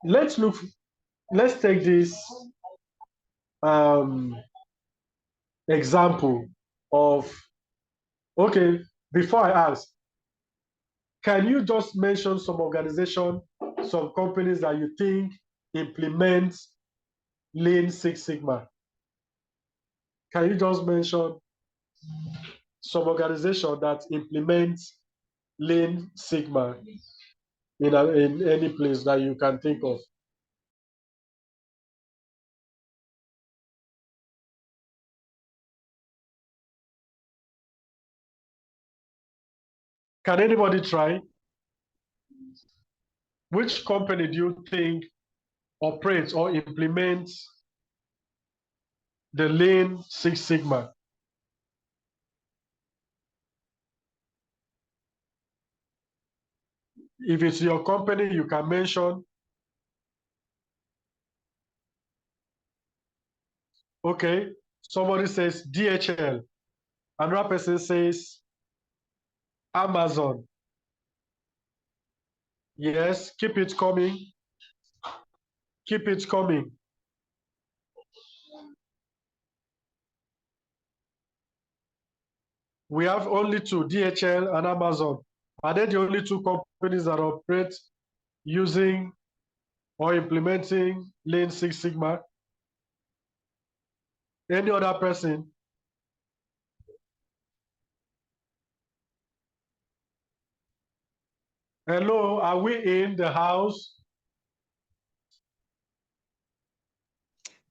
Speaker 16: Let's take this example of, okay, before I ask, can you just mention some organization, some companies that you think implement Lean Six Sigma? Can you just mention some organization that implements Lean Sigma in any place that you can think of? Can anybody try? Which company do you think operates or implements the Lean Six Sigma? If it's your company, you can mention. Okay, somebody says DHL. Another person says Amazon. Yes, keep it coming. Keep it coming. We have only two, DHL and Amazon. Are they the only two companies that operate using or implementing Lean Six Sigma? Any other person? Hello, are we in the house?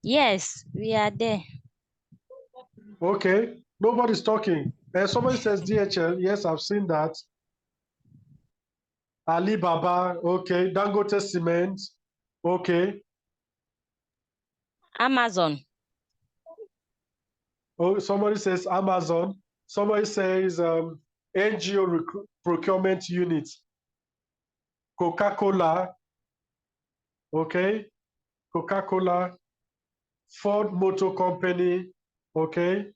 Speaker 2: Yes, we are there.
Speaker 16: Okay, nobody's talking. Somebody says DHL. Yes, I've seen that. Alibaba, okay. Dangote Cement, okay.
Speaker 2: Amazon.
Speaker 16: Oh, somebody says Amazon. Somebody says NGO procurement unit. Coca-Cola, okay. Coca-Cola. Ford Motor Company, okay.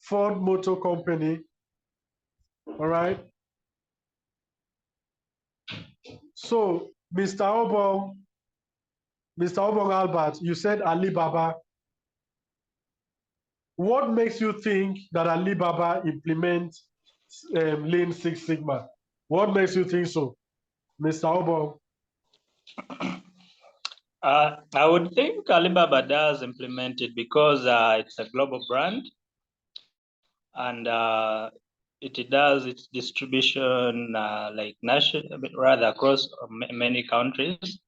Speaker 16: Ford Motor Company, all right. So, Mr. Obong Albert, you said Alibaba. What makes you think that Alibaba implements Lean Six Sigma? What makes you think so, Mr. Obong?
Speaker 6: I would think Alibaba does implement it because it's a global brand, and it does its distribution like national, rather across many countries.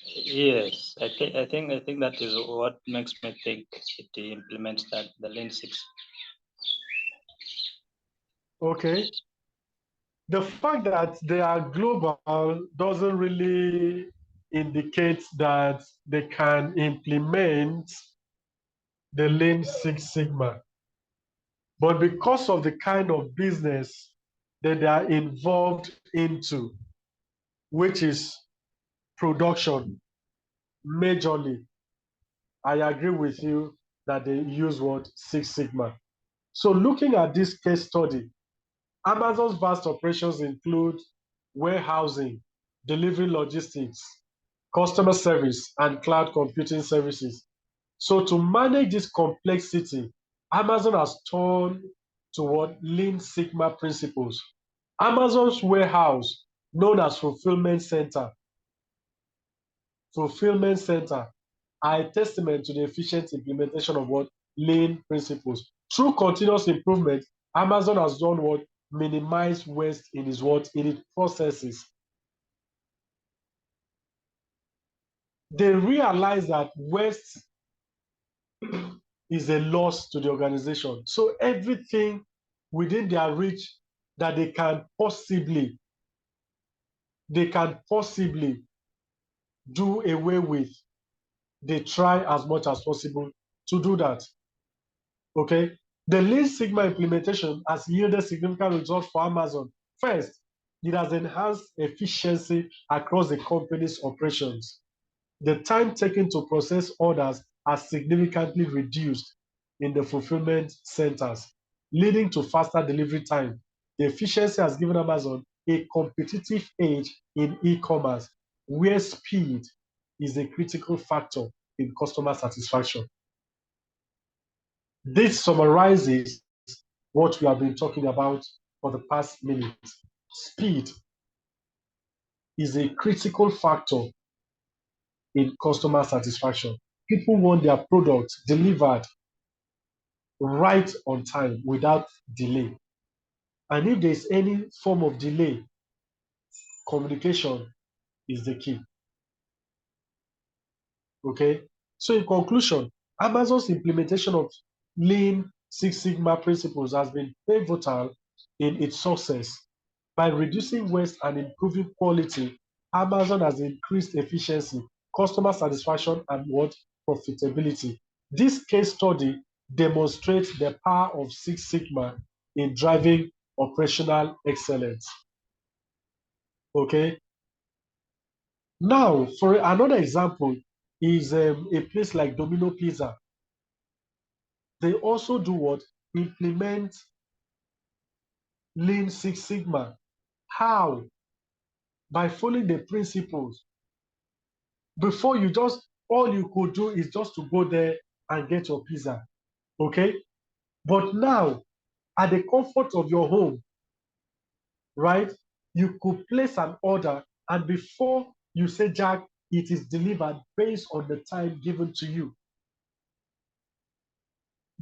Speaker 6: Yes, I think that is what makes me think it implements that, the Lean Six.
Speaker 16: Okay. The fact that they are global doesn't really indicate that they can implement the Lean Six Sigma. But because of the kind of business that they are involved into, which is production, majorly, I agree with you that they use what? Six Sigma. So looking at this case study, Amazon's vast operations include warehousing, delivery logistics, customer service, and cloud computing services. So to manage this complexity, Amazon has turned toward Lean Sigma principles. Amazon's warehouse, known as Fulfillment Center, are a testament to the efficient implementation of what? Lean principles. Through continuous improvement, Amazon has done what? Minimize waste in its processes. They realize that waste is a loss to the organization. So everything within their reach that they can possibly do away with, they try as much as possible to do that. Okay? The Lean Sigma implementation has yielded significant results for Amazon. First, it has enhanced efficiency across the company's operations. The time taken to process orders has significantly reduced in the fulfillment centers, leading to faster delivery time. The efficiency has given Amazon a competitive edge in e-commerce, where speed is a critical factor in customer satisfaction. This summarizes what we have been talking about for the past minute. Speed is a critical factor in customer satisfaction. People want their products delivered right on time without delay. And if there's any form of delay, communication is the key. Okay? So in conclusion, Amazon's implementation of Lean Six Sigma principles has been pivotal in its success. By reducing waste and improving quality, Amazon has increased efficiency, customer satisfaction, and profitability. This case study demonstrates the power of Six Sigma in driving operational excellence. Okay. Now, for another example, is a place like Domino Pizza. They also do what? Implement Lean Six Sigma. How? By following the principles. Before you all you could do is just to go there and get your pizza. Okay? But now, at the comfort of your home, right? You could place an order, and before you say, Jack, it is delivered based on the time given to you.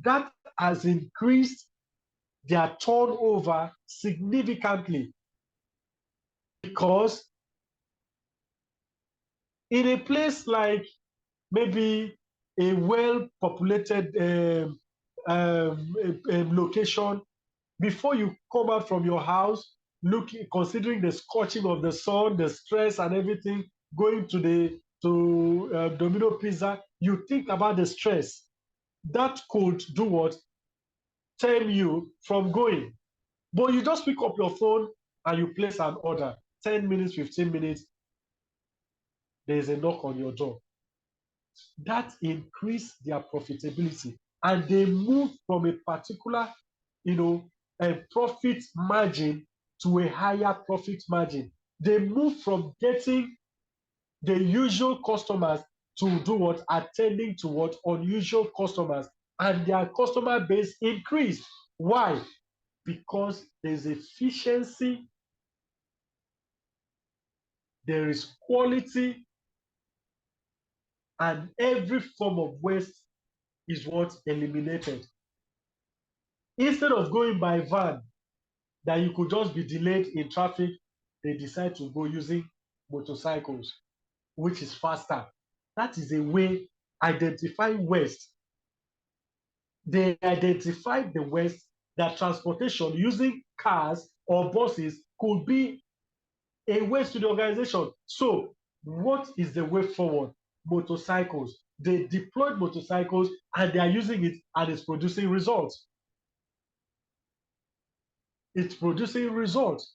Speaker 16: That has increased their turnover significantly, because in a place like maybe a well-populated location, before you come out from your house, considering the scorching of the sun, the stress and everything, going to Domino Pizza, you think about the stress. That could do what? Turn you from going. But you just pick up your phone and you place an order. 10 minutes, 15 minutes, there's a knock on your door. That increased their profitability, and they moved from a particular, a profit margin to a higher profit margin. They moved from getting the usual customers to do what? Attending to what? Unusual customers, and their customer base increased. Why? Because there's efficiency, there is quality, and every form of waste is what? Eliminated. Instead of going by van, that you could just be delayed in traffic, they decide to go using motorcycles, which is faster. That is a way identifying waste. They identified the waste, that transportation using cars or buses could be a waste to the organization. So what is the way forward? Motorcycles. They deployed motorcycles and they are using it, and it's producing results. It's producing results.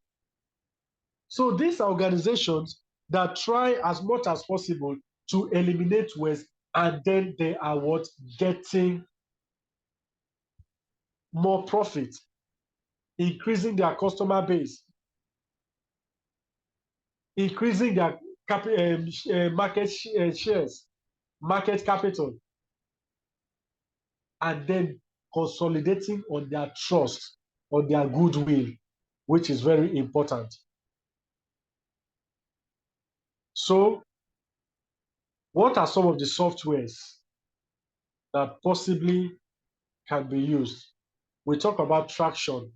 Speaker 16: So these are organizations that try as much as possible to eliminate waste, and then they are what? Getting more profit, increasing their customer base, increasing their market shares, market capital, and then consolidating on their trust, on their goodwill, which is very important. So, what are some of the softwares that possibly can be used? We talk about traction.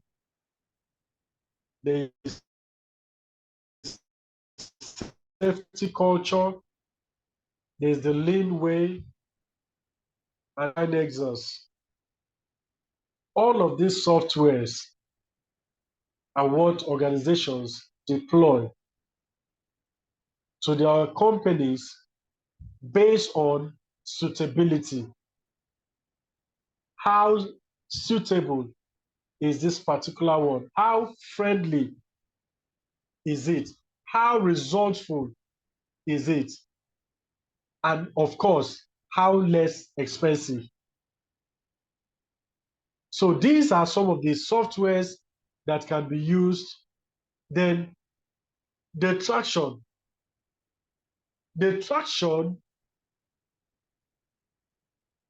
Speaker 16: There is safety culture, there's the Lean Way, and Nexus. All of these softwares are what organizations deploy to their companies based on suitability. How suitable is this particular one? How friendly is it? How resultful is it? And of course, how less expensive? So these are some of the softwares that can be used. Then the traction. The traction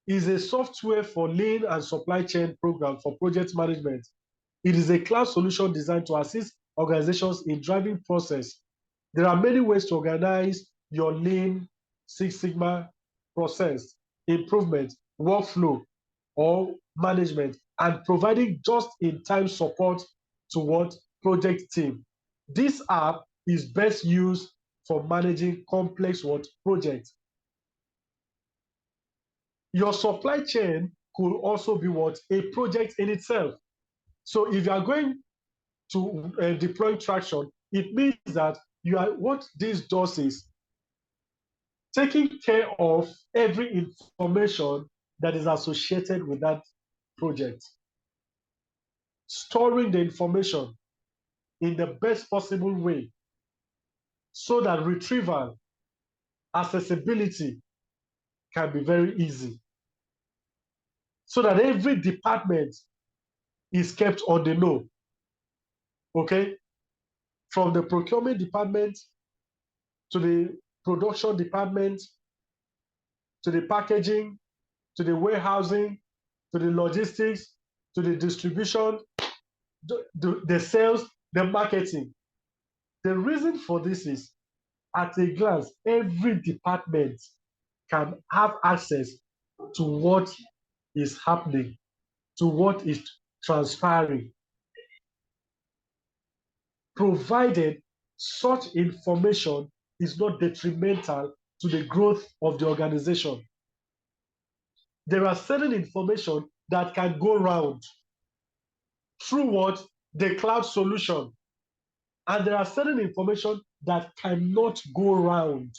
Speaker 16: is a software for lean and supply chain program for project management. It is a cloud solution designed to assist organizations in driving process. There are many ways to organize your Lean Six Sigma process, improvement, workflow, or management, and providing just-in-time support to what project team. This app is best used for managing complex projects. Your supply chain could also be a project in itself. So if you are going to deploy traction, it means that what this does is taking care of every information that is associated with that project, storing the information in the best possible way so that retrieval, accessibility can be very easy, so that every department is kept on the know. Okay, from the procurement department to the production department to the packaging to the warehousing to the logistics to the distribution, the sales, the marketing. The reason for this is, at a glance, every department can have access to what is happening, to what is transpiring, provided such information is not detrimental to the growth of the organization. There are certain information that can go round through what? The cloud solution. And there are certain information that cannot go round.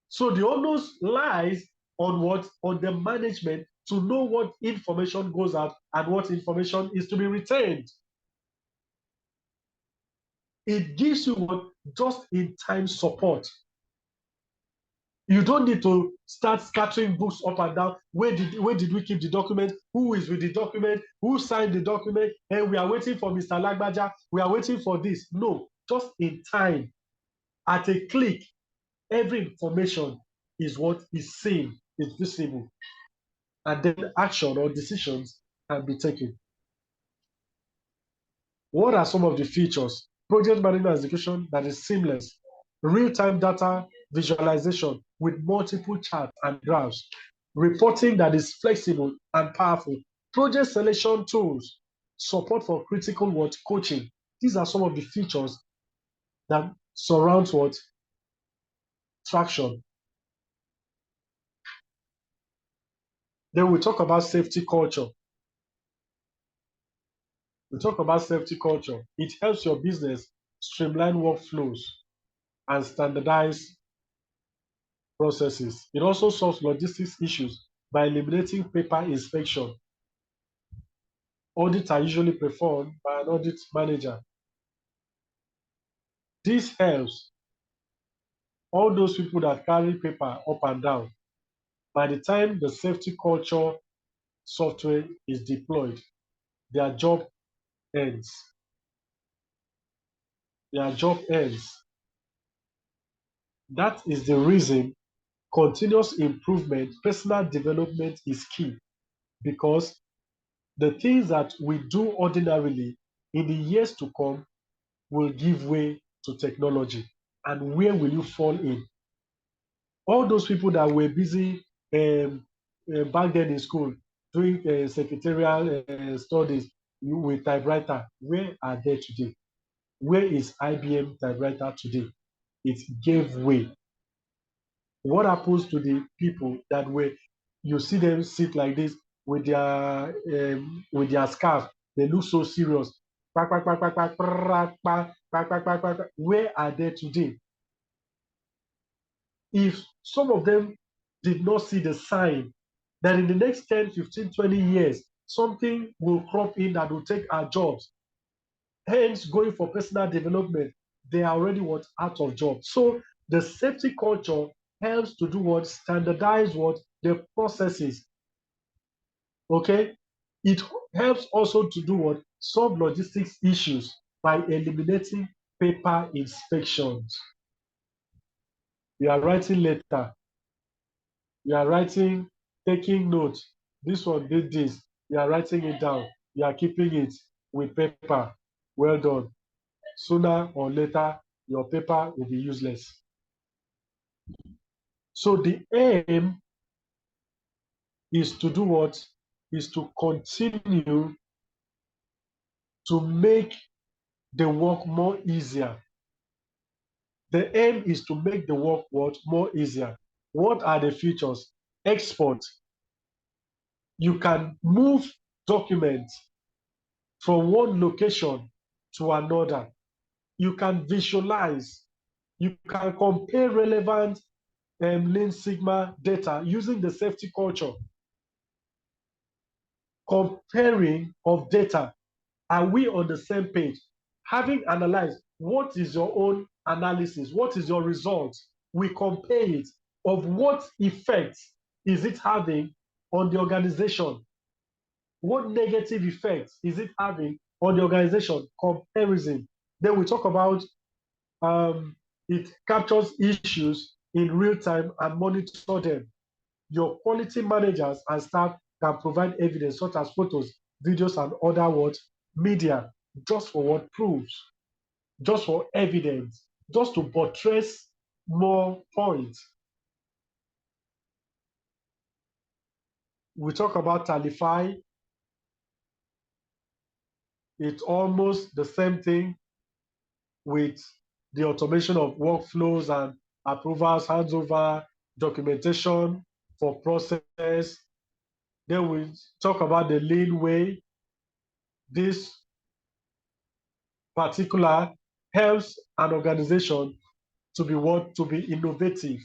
Speaker 16: So the onus lies on what? On the management to know what information goes out and what information is to be retained. It gives you what? Just-in-time support. You don't need to start scattering books up and down. Where did we keep the document? Who is with the document? Who signed the document? And we are waiting for Mr. Lagbaja. We are waiting for this. No, just in time. At a click, every information is what is seen, is visible. And then action or decisions can be taken. What are some of the features? Project management execution that is seamless. Real-time data visualization with multiple charts and graphs. Reporting that is flexible and powerful. Project selection tools. Support for critical coaching. These are some of the features that surround traction. Then we talk about safety culture. We talk about safety culture. It helps your business streamline workflows and standardize processes. It also solves logistics issues by eliminating paper inspection. Audits are usually performed by an audit manager. This helps all those people that carry paper up and down. By the time the safety culture software is deployed, their job ends. Their job ends. That is the reason continuous improvement, personal development is key, because the things that we do ordinarily in the years to come will give way to technology. And where will you fall in? All those people that were busy back then in school doing secretarial studies with typewriter, where are they today? Where is IBM typewriter today? It gave way. What happens to the people that you see them sit like this with their scarf? They look so serious. Where are they today? If some of them did not see the sign that in the next 10, 15, 20 years, something will crop in that will take our jobs. Hence, going for personal development, they are already out of jobs. So the safety culture helps to do what? Standardize what? The processes. Okay? It helps also to do what? Solve logistics issues by eliminating paper inspections. You are writing letter. You are writing, taking notes. This one did this. You are writing it down. You are keeping it with paper. Well done. Sooner or later, your paper will be useless. So the aim is to do what? Is to continue to make the work more easier. The aim is to make the work more easier. What are the features? Export. You can move documents from one location to another. You can visualize. You can compare relevant Lean Sigma data using the safety culture. Comparing of data. Are we on the same page? Having analyzed, what is your own analysis? What is your result? We compare it of what effect is it having on the organization? What negative effects is it having on the organization? Comparison. Then we talk about it captures issues in real time and monitor them. Your quality managers and staff can provide evidence such as photos, videos, and other media, just for what proves, just for evidence, just to buttress more points. We talk about Talify. It's almost the same thing with the automation of workflows and approvals, hands over, documentation for process. Then we talk about the lean way. This particular helps an organization to be what? To be innovative.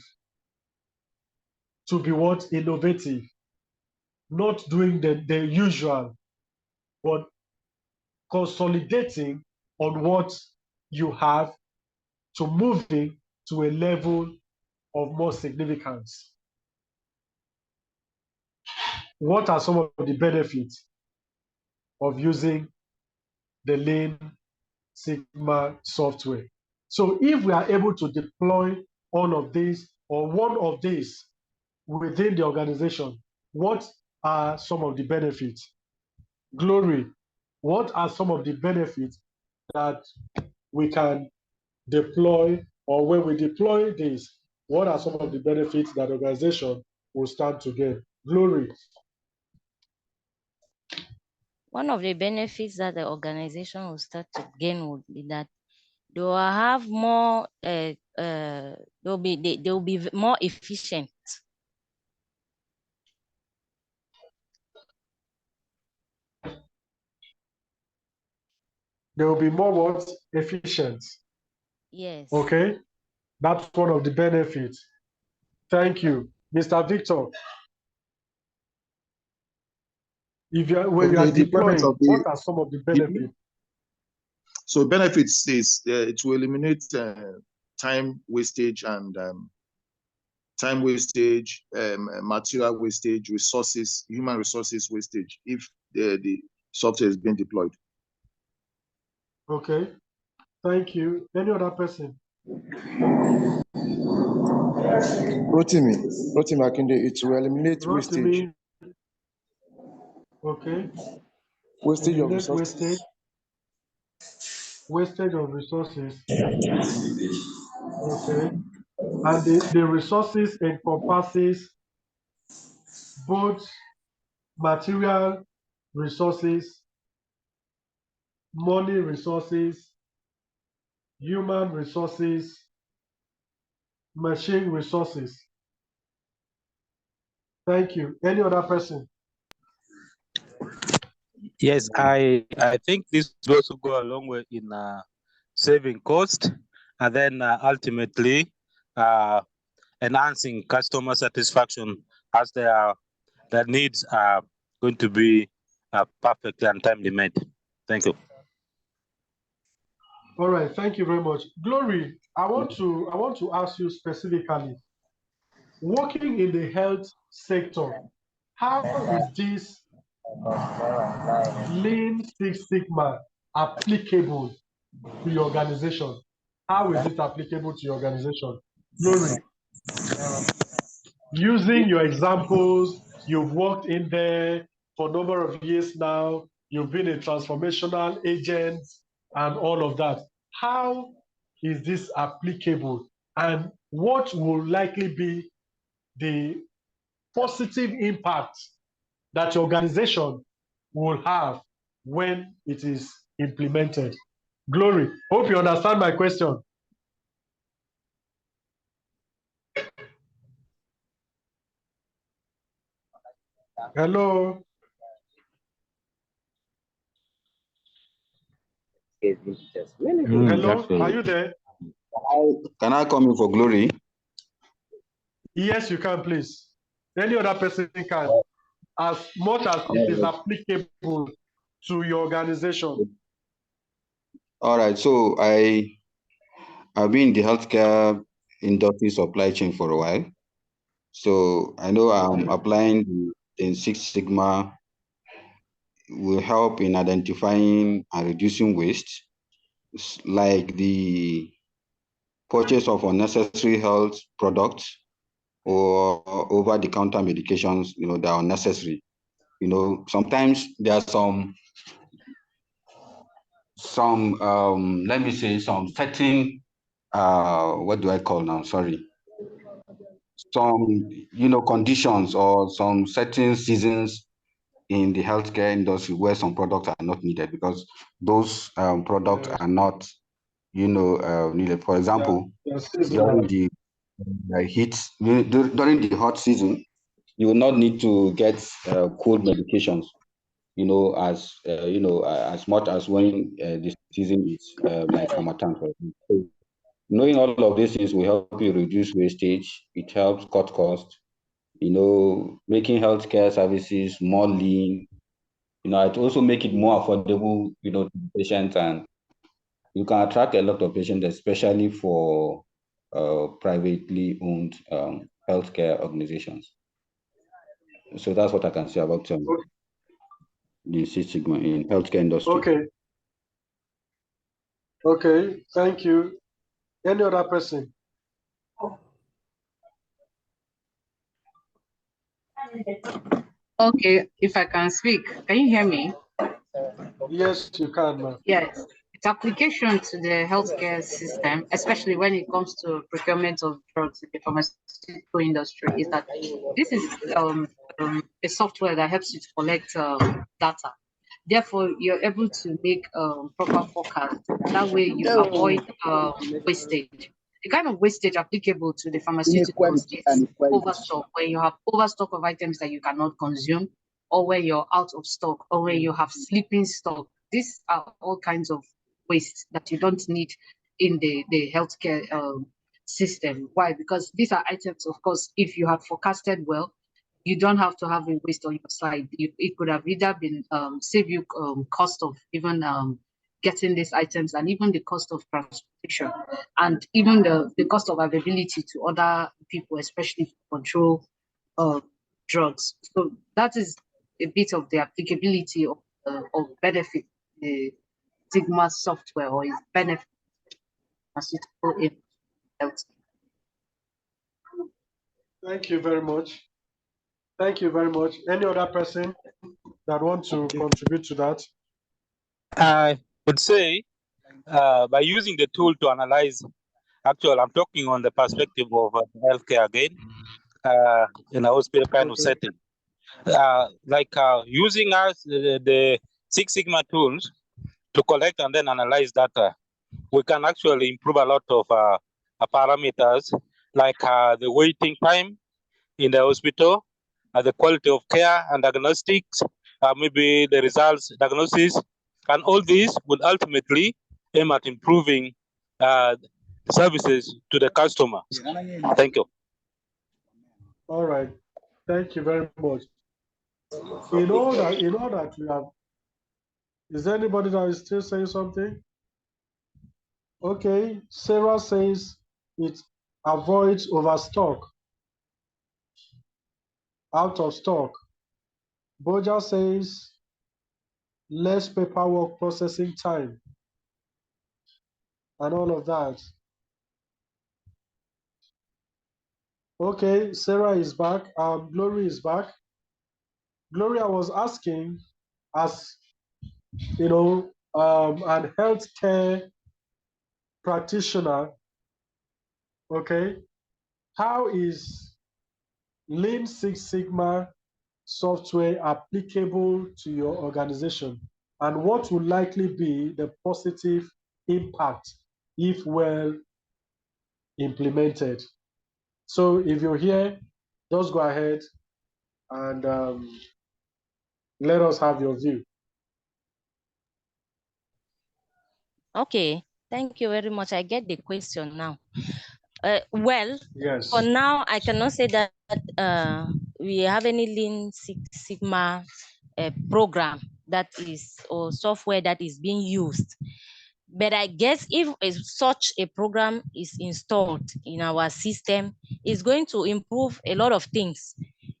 Speaker 16: To be what? Innovative. Not doing the usual, but consolidating on what you have to moving to a level of more significance. What are some of the benefits of using the Lean Sigma software? So if we are able to deploy all of these or one of these within the organization, what are some of the benefits? Glory, what are some of the benefits that we can deploy, or when we deploy this, what are some of the benefits that the organization will stand to get? Glory.
Speaker 2: One of the benefits that the organization will start to gain would be that they will have more, they will be more efficient.
Speaker 16: They will be more what? Efficient.
Speaker 2: Yes.
Speaker 16: Okay, that's one of the benefits. Thank you. Mr. Victor, if you are, when you are deploying, what are some of the benefits?
Speaker 11: So benefits is it will eliminate time wastage and material wastage, resources, human resources wastage if the software is being deployed.
Speaker 16: Okay, thank you. Any other person?
Speaker 3: Rotimi Akinde, it will eliminate wastage.
Speaker 16: Okay.
Speaker 3: Wastage of resources.
Speaker 16: Wastage of resources. Okay. And the resources encompasses both material resources, money resources, human resources, machine resources. Thank you. Any other person?
Speaker 14: Yes, I think this will also go a long way in saving cost, and then ultimately enhancing customer satisfaction as their needs are going to be perfect and timely met. Thank you.
Speaker 16: All right, thank you very much. Glory, I want to ask you specifically, working in the health sector, how is this Lean Six Sigma applicable to your organization? How is it applicable to your organization? Glory, using your examples, you've worked in there for a number of years now, you've been a transformational agent and all of that. How is this applicable? And what will likely be the positive impact that your organization will have when it is implemented? Glory, hope you understand my question. Hello. Hello, are you there?
Speaker 10: Can I come in for Glory?
Speaker 16: Yes, you can, please. Any other person can, as much as it is applicable to your organization.
Speaker 10: All right, so I've been in the healthcare industry supply chain for a while. So I know I'm applying the Six Sigma will help in identifying and reducing waste, like the purchase of unnecessary health products or over-the-counter medications, that are unnecessary. Sometimes there are some let me say some certain what do I call now? Sorry. Some conditions or some certain seasons in the healthcare industry where some products are not needed because those products are not needed. For example, during the during the hot season, you will not need to get cold medications, as much as when the season is like Harmattan, for example. So knowing all of these things will help you reduce wastage. It helps cut costs, making healthcare services more lean. It also make it more affordable, to patients, and you can attract a lot of patients, especially for privately owned healthcare organizations. So that's what I can say about the Six Sigma in healthcare industry.
Speaker 16: Okay, thank you. Any other person?
Speaker 12: Okay, if I can speak, can you hear me?
Speaker 16: Yes, you can, ma'am.
Speaker 12: Yes, its application to the healthcare system, especially when it comes to procurement of drugs in the pharmaceutical industry, is that this is a software that helps you to collect data. Therefore, you're able to make proper forecast. That way, you avoid wastage. The kind of wastage applicable to the pharmaceuticals is overstock, where you have overstock of items that you cannot consume, or where you're out of stock, or where you have sleeping stock. These are all kinds of waste that you don't need in the healthcare system. Why? Because these are items, of course, if you have forecasted well, you don't have to have a waste on your side. It could have either been save you cost of even getting these items, and even the cost of transportation, and even the cost of availability to other people, especially to control drugs. So that is a bit of the applicability of benefit the Sigma software, or its benefit in health.
Speaker 16: Thank you very much. Thank you very much. Any other person that wants to contribute to that?
Speaker 14: I would say by using the tool to analyze, actually, I'm talking on the perspective of healthcare again, in a hospital kind of setting. Using the Six Sigma tools to collect and then analyze data, we can actually improve a lot of parameters, like the waiting time in the hospital, the quality of care and diagnostics, maybe the results, diagnosis, and all these would ultimately aim at improving services to the customer. Thank you.
Speaker 16: All right. Thank you very much. In all that we have, is there anybody that is still saying something? Okay, Sarah says it avoids overstock, out of stock. Boja says less paperwork processing time, and all of that. Okay, Sarah is back. Glory is back. Glory, I was asking, as you know, an healthcare practitioner, okay, how is Lean Six Sigma software applicable to your organization? And what will likely be the positive impact if well implemented? So if you're here, just go ahead and let us have your view.
Speaker 2: Okay, thank you very much. I get the question now. Well,
Speaker 16: yes.
Speaker 2: For now, I cannot say that we have any Lean Six Sigma program that is, or software that is being used. But I guess if such a program is installed in our system, it's going to improve a lot of things.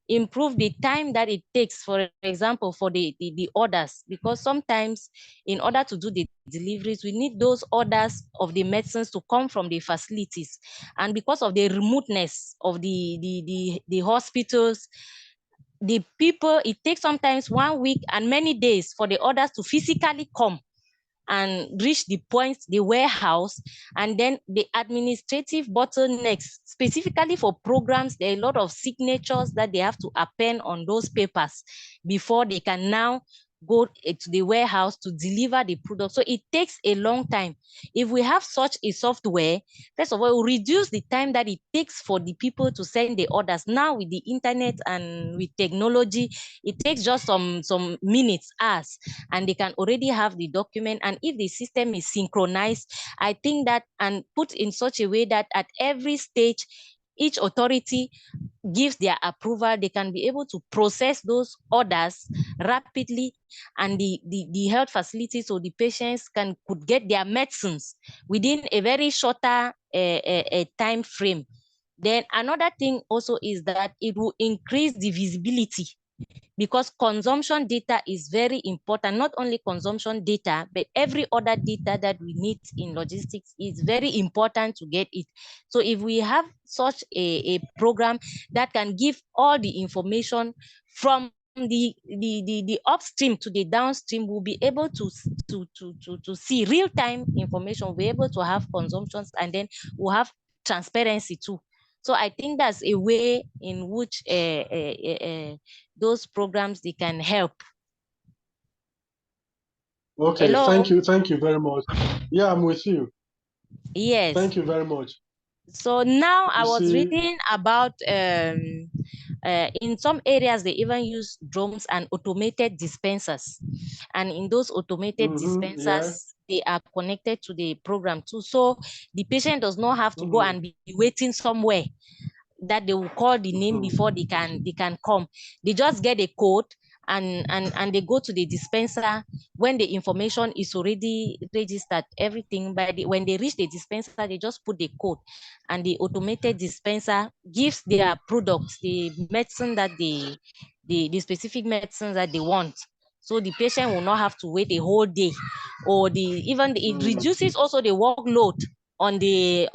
Speaker 2: Improve the time that it takes, for example, for the orders, because sometimes in order to do the deliveries, we need those orders of the medicines to come from the facilities. And because of the remoteness of the hospitals, the people, it takes sometimes 1 week and many days for the orders to physically come and reach the point, the warehouse, and then the administrative bottlenecks, specifically for programs, there are a lot of signatures that they have to append on those papers before they can now go to the warehouse to deliver the product. So it takes a long time. If we have such a software, first of all, it will reduce the time that it takes for the people to send the orders. Now with the internet and with technology, it takes just some minutes, hours, and they can already have the document. And if the system is synchronized, I think that, and put in such a way that at every stage, each authority gives their approval, they can be able to process those orders rapidly, and the health facilities or the patients could get their medicines within a very shorter time frame. Then another thing also is that it will increase the visibility, because consumption data is very important. Not only consumption data, but every other data that we need in logistics is very important to get it. So if we have such a program that can give all the information from the upstream to the downstream, we'll be able to see real-time information. We'll be able to have consumptions, and then we'll have transparency too. So I think that's a way in which those programs, they can help.
Speaker 16: Okay,
Speaker 2: Hello?
Speaker 16: thank you very much. Yeah, I'm with you.
Speaker 2: Yes.
Speaker 16: Thank you very much.
Speaker 2: So now I was reading about in some areas they even use drones and automated dispensers, and in those automated dispensers, they are connected to the program too. So the patient does not have to go and be waiting somewhere that they will call the name before they can come. They just get a code, and they go to the dispenser when the information is already registered, everything. But when they reach the dispenser, they just put the code, and the automated dispenser gives their products, the medicine that the specific medicines that they want. So the patient will not have to wait a whole day, or it reduces also the workload on the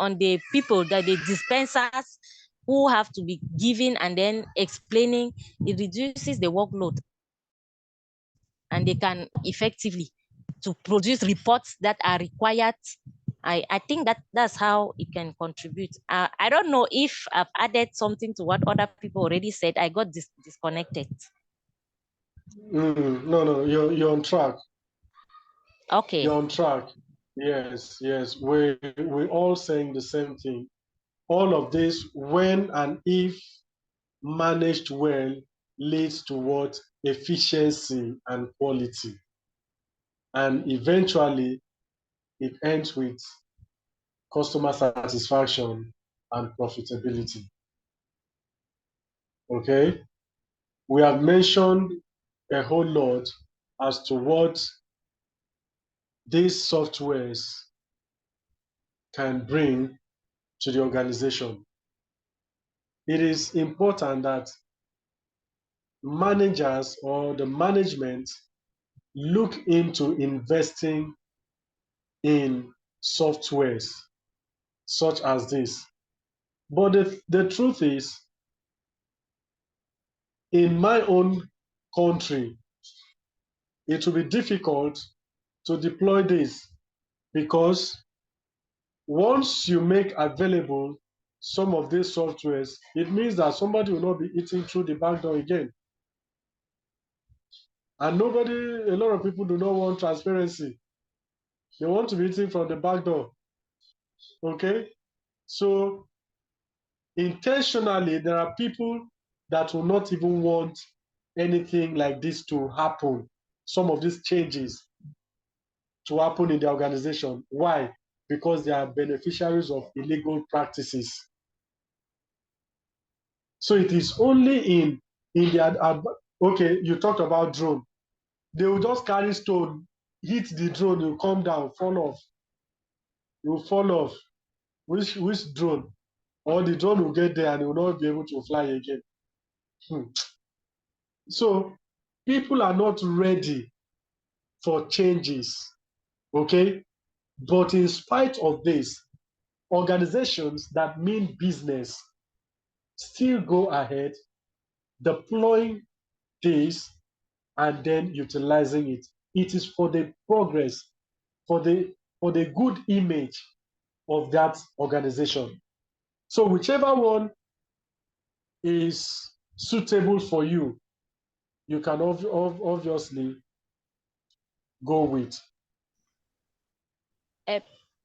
Speaker 2: people, that the dispensers who have to be giving and then explaining. It reduces the workload, and they can effectively to produce reports that are required. I think that's how it can contribute. I don't know if I've added something to what other people already said. I got disconnected.
Speaker 16: No, you're on track.
Speaker 2: Okay.
Speaker 16: You're on track. Yes. We're all saying the same thing. All of this, when and if managed well, leads toward efficiency and quality. And eventually, it ends with customer satisfaction and profitability. Okay, we have mentioned a whole lot as to what these softwares can bring to the organization. It is important that managers or the management look into investing in softwares such as this. But the truth is, in my own country, it will be difficult to deploy this because once you make available some of these softwares, it means that somebody will not be eating through the back door again. And a lot of people do not want transparency. They want to be eating from the back door. Okay? So intentionally, there are people that will not even want anything like this to happen, some of these changes to happen in the organization. Why? Because they are beneficiaries of illegal practices. So it is only in the, okay, you talked about drone. They will just carry stone, hit the drone, you come down, fall off. You fall off. Which drone? Or the drone will get there and it will not be able to fly again. So people are not ready for changes, okay? But in spite of this, organizations that mean business still go ahead deploying this and then utilizing it. It is for the progress, for the good image of that organization. So whichever one is suitable for you, you can obviously go with.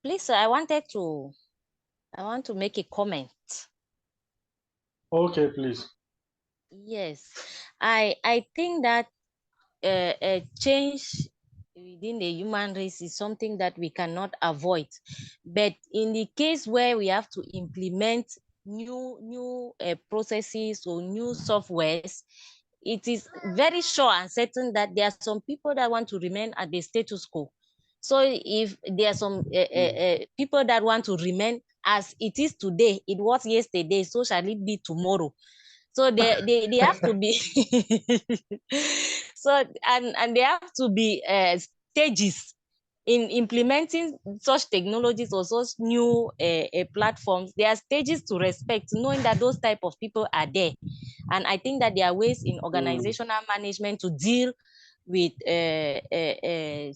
Speaker 2: Please, sir, I want to make a comment.
Speaker 16: Okay, please.
Speaker 2: Yes, I think that a change within the human race is something that we cannot avoid. But in the case where we have to implement new processes or new softwares, it is very sure and certain that there are some people that want to remain at the status quo. So if there are some people that want to remain as it is today, it was yesterday, so shall it be tomorrow. So they have to be so and there have to be stages in implementing such technologies or such new platforms. There are stages to respect, knowing that those type of people are there. And I think that there are ways in organizational management to deal with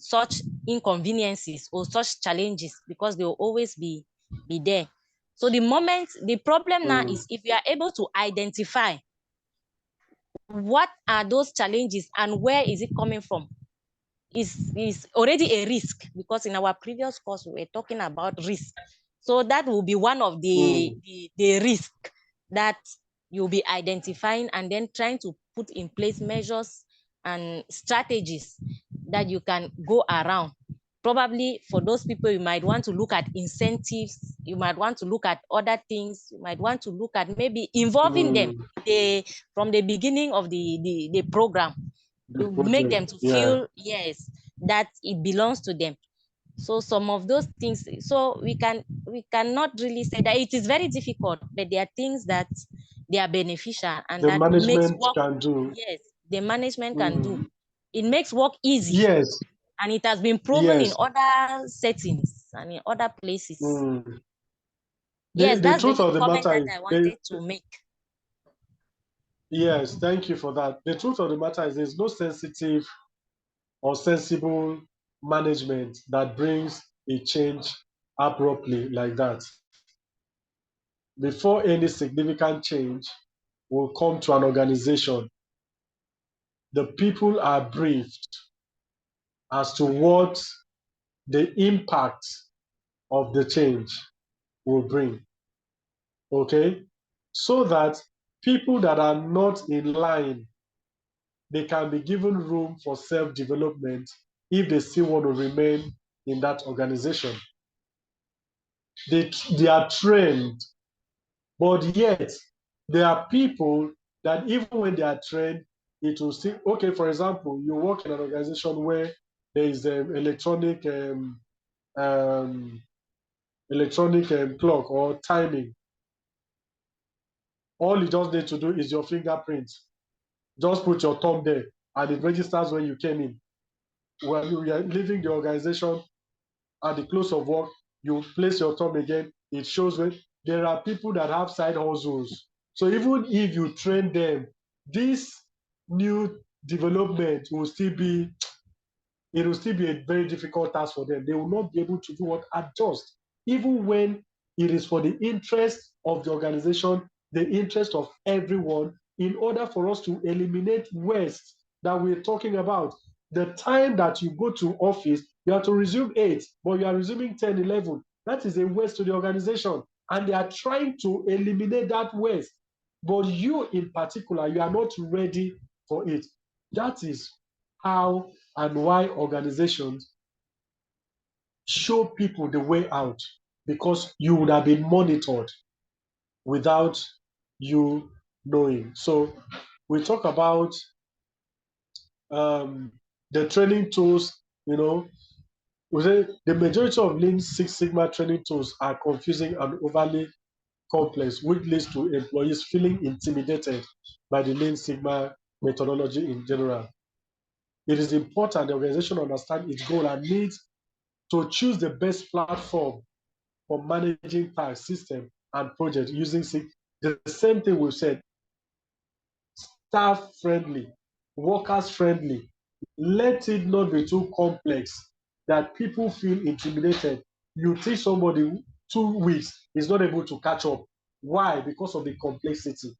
Speaker 2: such inconveniences or such challenges, because they will always be there. So the problem now is if we are able to identify what are those challenges and where is it coming from, is already a risk, because in our previous course we were talking about risk. So that will be one of the risk that you'll be identifying and then trying to put in place measures and strategies that you can go around. Probably for those people, you might want to look at incentives, you might want to look at other things, you might want to look at maybe involving them from the beginning of the program. You make them to feel, yes, that it belongs to them. So some of those things, so we cannot really say that it is very difficult, but there are things that they are beneficial and
Speaker 16: the
Speaker 2: that
Speaker 16: management
Speaker 2: makes work,
Speaker 16: can do.
Speaker 2: yes, the management can do. It makes work easy.
Speaker 16: Yes.
Speaker 2: And it has been proven in other settings and in other places. Yes, that's the comment that I wanted to make.
Speaker 16: Yes, thank you for that. The truth of the matter is there's no sensitive or sensible management that brings a change abruptly like that. Before any significant change will come to an organization, the people are briefed as to what the impact of the change will bring. Okay? So that people that are not in line, they can be given room for self-development if they still want to remain in that organization. They are trained, but yet there are people that even when they are trained, it will still, okay, for example, you work in an organization where there is electronic clock or timing. All you just need to do is your fingerprint. Just put your thumb there and it registers when you came in. When you are leaving the organization at the close of work, you place your thumb again, it shows when there are people that have side hustles. So even if you train them, this new development will still be, it will still be a very difficult task for them. They will not be able to do what adjust, even when it is for the interest of the organization, the interest of everyone, in order for us to eliminate waste that we're talking about. The time that you go to office, you have to resume 8, but you are resuming 10, 11. That is a waste to the organization. And they are trying to eliminate that waste. But you in particular, you are not ready for it. That is how and why organizations show people the way out, because you would have been monitored without you knowing. So we talk about the training tools, you know, we say the majority of Lean Six Sigma training tools are confusing and overly complex, which leads to employees feeling intimidated by the Lean Sigma methodology in general. It is important the organization understand its goal and needs to choose the best platform for managing tasks, system, and project using the same thing we said, staff friendly, workers friendly. Let it not be too complex that people feel intimidated. You teach somebody 2 weeks, is not able to catch up. Why? Because of the complexity.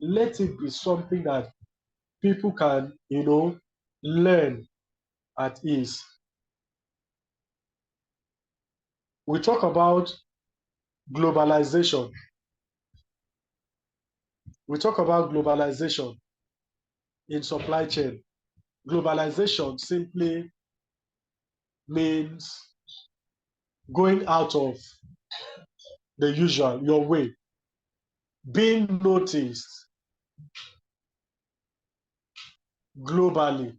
Speaker 16: Let it be something that people can, you know, learn at ease. We talk about globalization. We talk about globalization in supply chain. Globalization simply means going out of the usual, your way, being noticed globally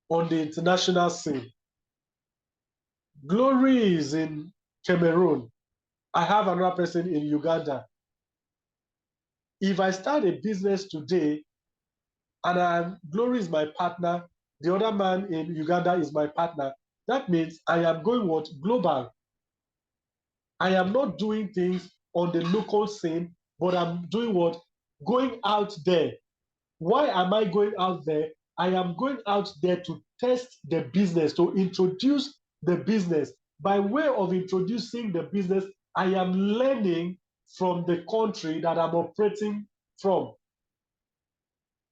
Speaker 16: on the international scene. Glory is in Cameroon. I have another person in Uganda. If I start a business today and Glory is my partner, the other man in Uganda is my partner, that means I am going what? Global. I am not doing things on the local scene, but I'm doing what? Going out there. Why am I going out there? I am going out there to test the business, to introduce the business. By way of introducing the business, I am learning from the country that I'm operating from.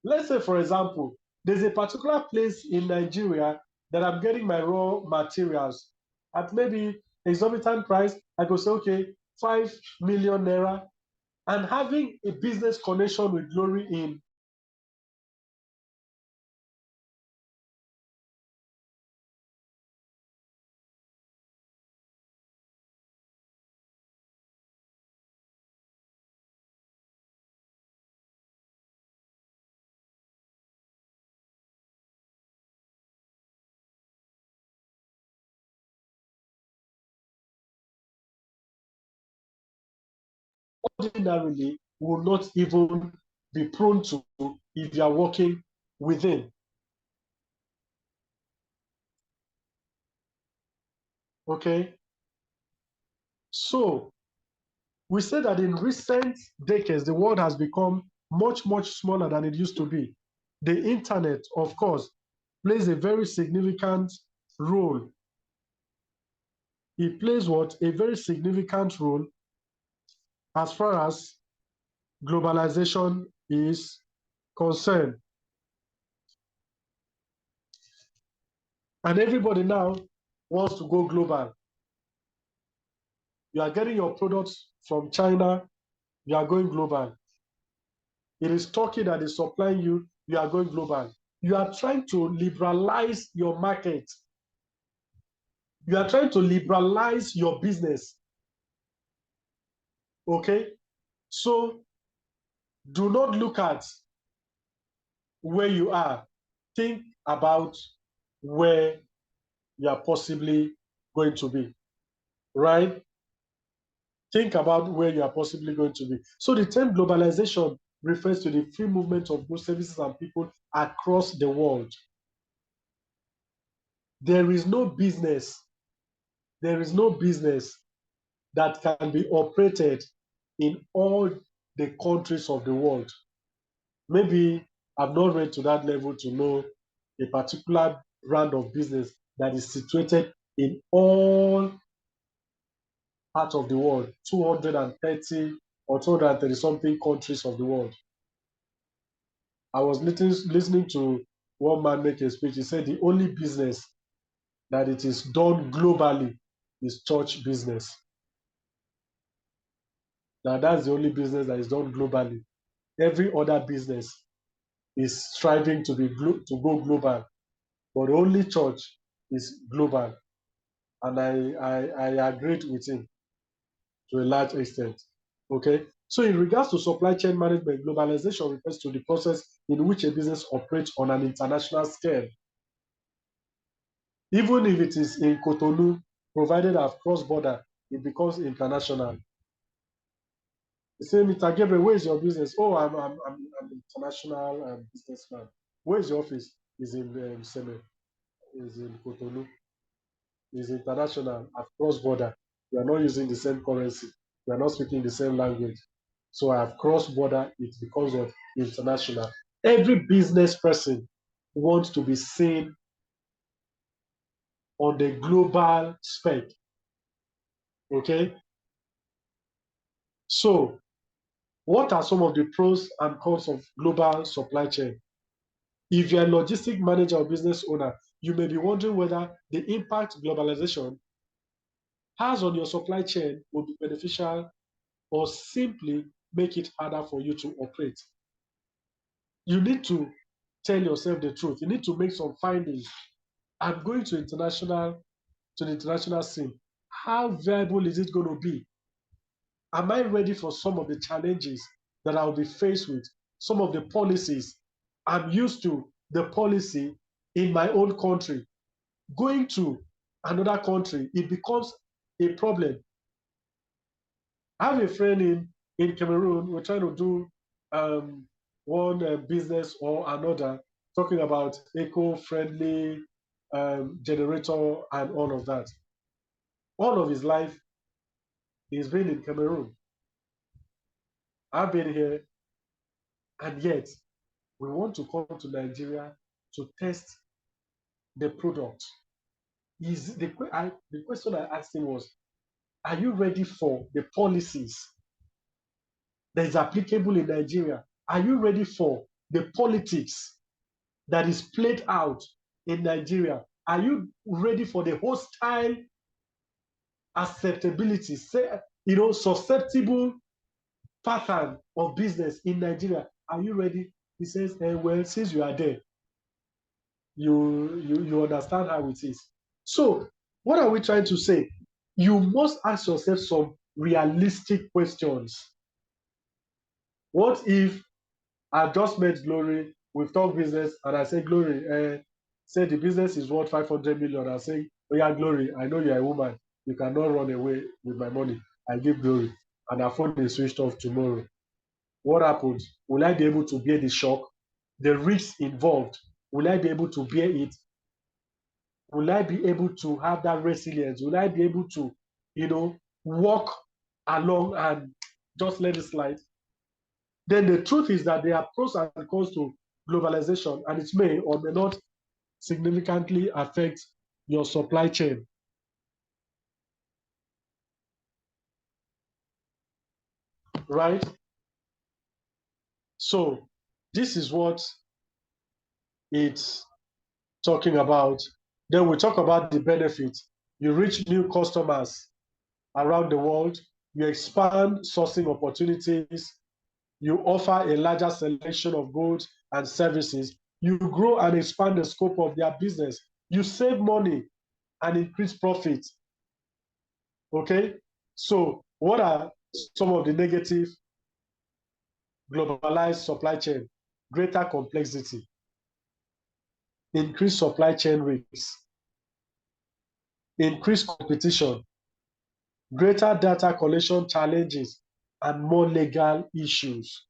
Speaker 16: Let's say, for example, there's a particular place in Nigeria that I'm getting my raw materials at maybe exorbitant price. I go say, okay, 5 million naira, and having a business connection with Glory in ordinarily will not even be prone to if you are working within. Okay? So, we say that in recent decades, the world has become much, much smaller than it used to be. The internet, of course, plays a very significant role. It plays what? A very significant role as far as globalization is concerned. And everybody now wants to go global. You are getting your products from China, you are going global. It is Turkey that is supplying you, you are going global. You are trying to liberalize your market. You are trying to liberalize your business. Okay? So Do not look at where you are. Think about where you are possibly going to be, right? Think about where you are possibly going to be. So the term globalization refers to the free movement of goods, services, and people across the world. There is no business that can be operated in all the countries of the world. Maybe I've not read to that level to know a particular brand of business that is situated in all parts of the world, 230 or 230 something countries of the world. I was listening to one man make a speech. He said the only business that it is done globally is church business. Now that's the only business that is done globally. Every other business is striving to go global, but only church is global. And I agreed with him to a large extent. Okay. So in regards to supply chain management, globalization refers to the process in which a business operates on an international scale. Even if it is in Cotonou, provided as cross-border, it becomes international. You say, Mr. Gabriel, where is your business? Oh, I'm international businessman. Where is your office? Is in Seme, is in Cotonou. Is international at cross-border. We are not using the same currency. We are not speaking the same language. So I have cross-border. It's because of international. Every business person wants to be seen on the global spec. Okay. So, what are some of the pros and cons of global supply chain? If you're a logistic manager or business owner, you may be wondering whether the impact globalization has on your supply chain will be beneficial or simply make it harder for you to operate. You need to tell yourself the truth. You need to make some findings. I'm going to the international scene. How viable is it going to be? Am I ready for some of the challenges that I'll be faced with? Some of the policies. I'm used to the policy in my own country. Going to another country, it becomes a problem. I have a friend in Cameroon. We're trying to do one business or another, talking about eco-friendly generator and all of that. All of his life, he's been in Cameroon. I've been here, and yet we want to come to Nigeria to test the product. The question I asked him was, are you ready for the policies that is applicable in Nigeria? Are you ready for the politics that is played out in Nigeria? Are you ready for the hostile acceptability, susceptible pattern of business in Nigeria? Are you ready? He says, well, since you are there, you understand how it is. So what are we trying to say? You must ask yourself some realistic questions. What if I just met Glory, we've talked business, and I say, Glory, say the business is worth 500 million. I say, oh yeah, Glory, I know you're a woman. You cannot run away with my money. I give Glory, and our phone is switched off tomorrow. What happened? Will I be able to bear the shock? The risks involved, will I be able to bear it? Will I be able to have that resilience? Will I be able to, walk along and just let it slide? Then the truth is that there are pros and cons to globalization, and it may or may not significantly affect your supply chain. Right? So this is what it's talking about. Then we talk about the benefits. You reach new customers around the world. You expand sourcing opportunities. You offer a larger selection of goods and services. You grow and expand the scope of their business. You save money and increase profit. Okay? So what are some of the negative globalized supply chain, greater complexity, increased supply chain risks, increased competition, greater data collection challenges, and more legal issues.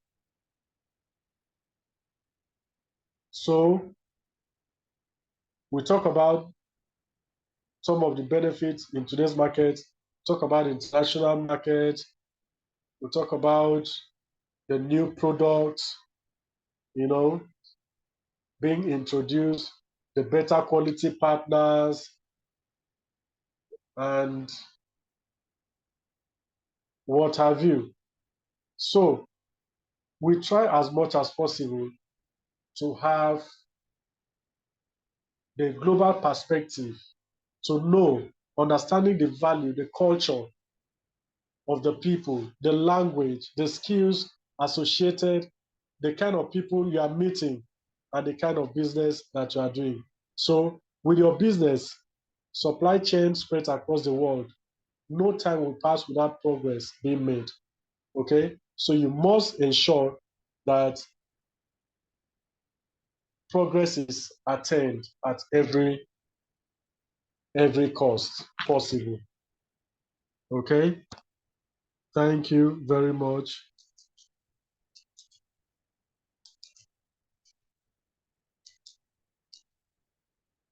Speaker 16: So we talk about some of the benefits in today's market, talk about international market, we talk about the new products, being introduced, the better quality partners, and what have you. So we try as much as possible to have the global perspective, to know, understanding the value, the culture of the people, the language, the skills associated, the kind of people you are meeting, and the kind of business that you are doing. So with your business, supply chain spread across the world, no time will pass without progress being made. Okay? So you must ensure that progress is attained at every cost possible. Okay? Thank you very much.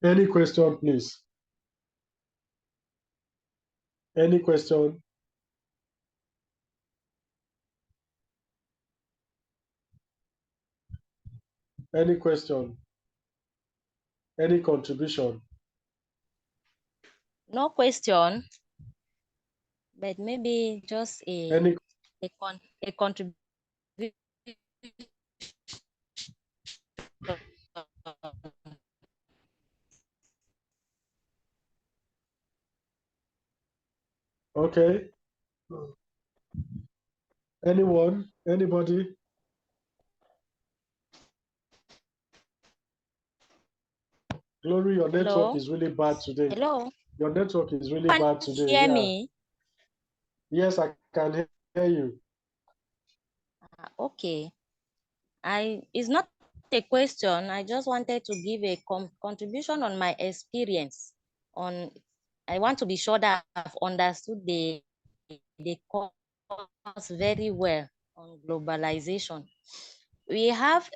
Speaker 16: Any question, please? Any question? Any question? Any contribution?
Speaker 2: No question, but maybe just a contribution.
Speaker 16: Okay. Anyone? Anybody? Glory, your network is really bad today.
Speaker 2: Hello.
Speaker 16: Your network is really
Speaker 2: Can
Speaker 16: bad
Speaker 2: you
Speaker 16: today.
Speaker 2: hear me?
Speaker 16: Yes, I can hear you.
Speaker 2: Okay. It's not a question. I just wanted to give a contribution on my experience. I want to be sure that I've understood the course very well on globalization. We have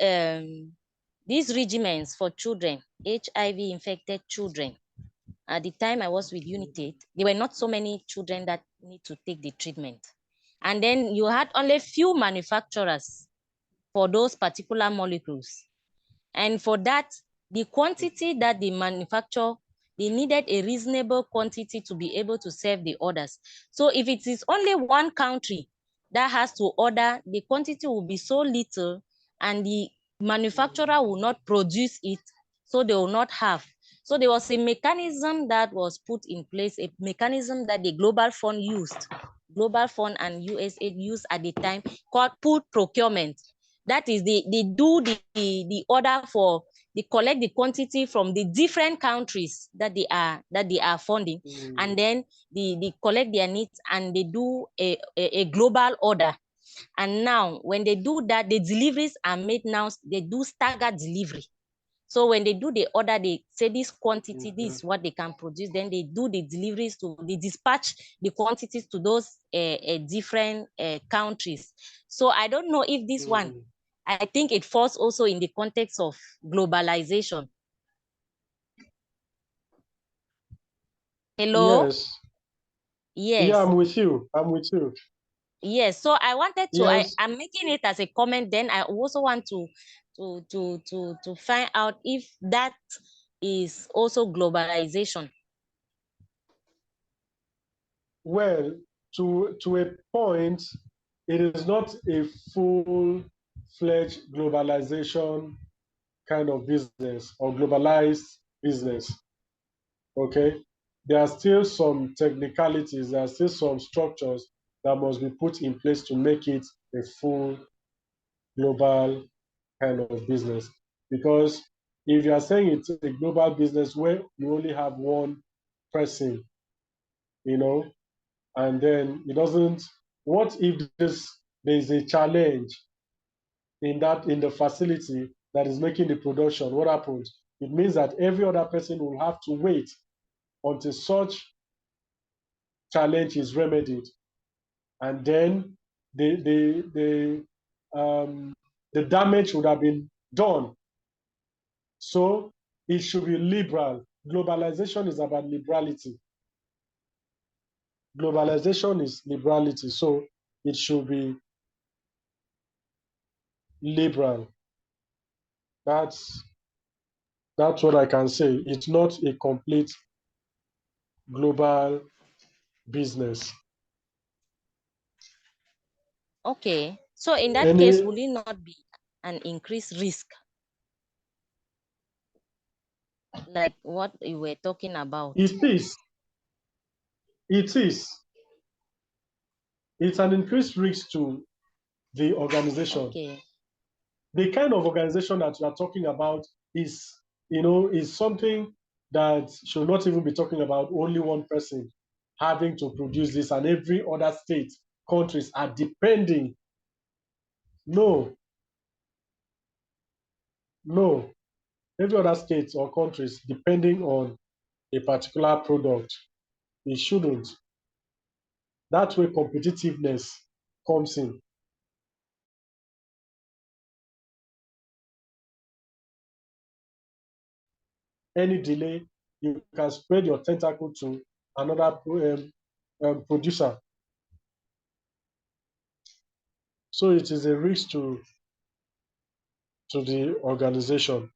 Speaker 2: these regimens for children, HIV-infected children. At the time I was with Unitate, there were not so many children that need to take the treatment. And then you had only few manufacturers for those particular molecules. And for that, the quantity that they manufacture, they needed a reasonable quantity to be able to serve the orders. So if it is only one country that has to order, the quantity will be so little and the manufacturer will not produce it, so they will not have. So there was a mechanism that was put in place, a mechanism that the Global Fund used, Global Fund and USAID used at the time, called pooled procurement. That is, they do the order for, they collect the quantity from the different countries that they are funding, and then they collect their needs and they do a global order. And now when they do that, the deliveries are made now, they do staggered delivery. So when they do the order, they say this quantity, this is what they can produce. Then they do the deliveries they dispatch the quantities to those different countries. So I don't know if this one, I think it falls also in the context of globalization. Hello?
Speaker 16: Yes.
Speaker 2: Yes.
Speaker 16: Yeah, I'm with you.
Speaker 2: Yes. So I wanted to,
Speaker 16: yes.
Speaker 2: I'm making it as a comment. Then I also want to find out if that is also globalization.
Speaker 16: Well, to a point, it is not a full-fledged globalization kind of business or globalized business. Okay, there are still some technicalities, there are still some structures that must be put in place to make it a full global kind of business. Because if you are saying it's a global business where you only have one person, and then it doesn't, what if there is a challenge in the facility that is making the production, what happens? It means that every other person will have to wait until such challenge is remedied, and then the damage would have been done. So it should be liberal. Globalization is about liberality. Globalization is liberality, so it should be liberal. That's what I can say. It's not a complete global business.
Speaker 2: Okay. So in that case, will it not be an increased risk? Like what you were talking about?
Speaker 16: It is. It is. It's an increased risk to the organization.
Speaker 2: Okay.
Speaker 16: The kind of organization that we are talking about is something that should not even be talking about only one person having to produce this and every other state, countries are depending. No. Every other state or countries depending on a particular product. It shouldn't. That's where competitiveness comes in. Any delay, you can spread your tentacle to another producer. So it is a risk to the organization.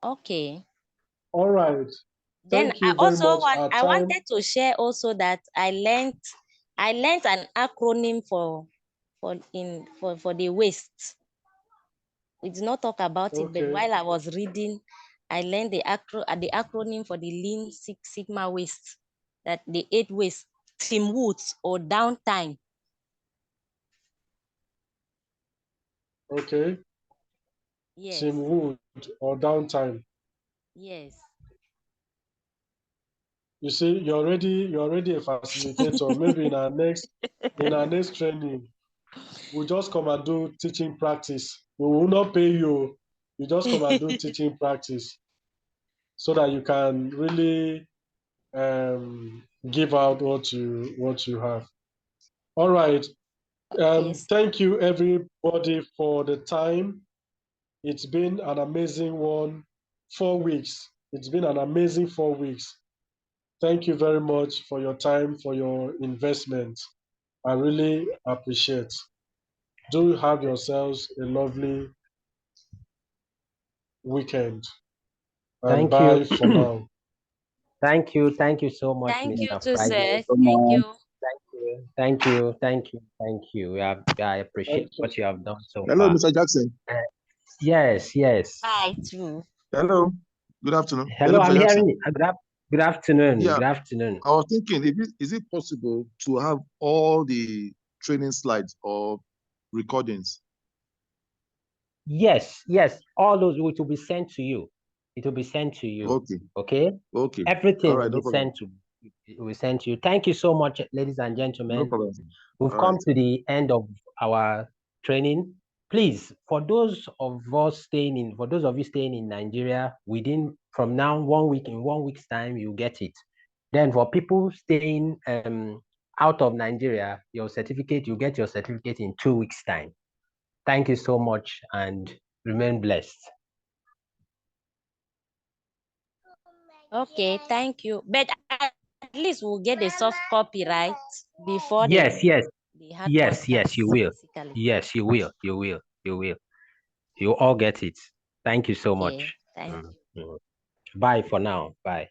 Speaker 2: Okay.
Speaker 16: All right.
Speaker 2: Then
Speaker 16: Thank you
Speaker 2: I
Speaker 16: very
Speaker 2: also
Speaker 16: much.
Speaker 2: I wanted to share also that I learned an acronym for the waste. We did not talk about it, but while I was reading, I learned the acronym for the Lean Six Sigma waste, that the 8 waste: Tim Woods or downtime.
Speaker 16: Okay.
Speaker 2: Yes.
Speaker 16: Tim Wood or downtime.
Speaker 2: Yes.
Speaker 16: You see, you're already a facilitator. Maybe in our next training, we'll just come and do teaching practice. We will not pay you. You just come and do teaching practice so that you can really give out what you have. All right. Thank you everybody for the time. It's been an amazing 4 weeks. It's been an amazing 4 weeks. Thank you very much for your time, for your investment. I really appreciate. Do have yourselves a lovely weekend. And
Speaker 15: Thank
Speaker 16: bye
Speaker 15: you.
Speaker 16: for now.
Speaker 15: Thank you so much,
Speaker 2: Thank
Speaker 15: Mr.
Speaker 2: you too,
Speaker 15: Friday.
Speaker 2: sir. Thank you.
Speaker 15: Thank you. I appreciate what you have done so
Speaker 11: Hello,
Speaker 15: far.
Speaker 11: Mr. Jackson.
Speaker 15: Yes.
Speaker 2: Bye too.
Speaker 11: Hello. Good afternoon.
Speaker 15: Hello, I'm
Speaker 11: Mr. Jackson.
Speaker 15: hearing it. Good afternoon.
Speaker 11: Yeah.
Speaker 15: Good afternoon.
Speaker 11: I was thinking, is it possible to have all the training slides or recordings?
Speaker 15: Yes. All those will be sent to you. It will be sent to you. Okay. Everything will be sent to you. Thank you so much, ladies and gentlemen.
Speaker 11: No problem.
Speaker 15: We've come to the end of our training. Please, for those of you staying in Nigeria, from now 1 week, in 1 week's time, you get it. Then for people staying out of Nigeria, you get your certificate in 2 weeks' time. Thank you so much and remain blessed.
Speaker 2: Okay, thank you. But at least we'll get a soft copy, right? Before
Speaker 15: Yes, you will.
Speaker 2: physically.
Speaker 15: Yes, you will. You all get it. Thank you so much.
Speaker 2: Thank you.
Speaker 15: Bye for now. Bye.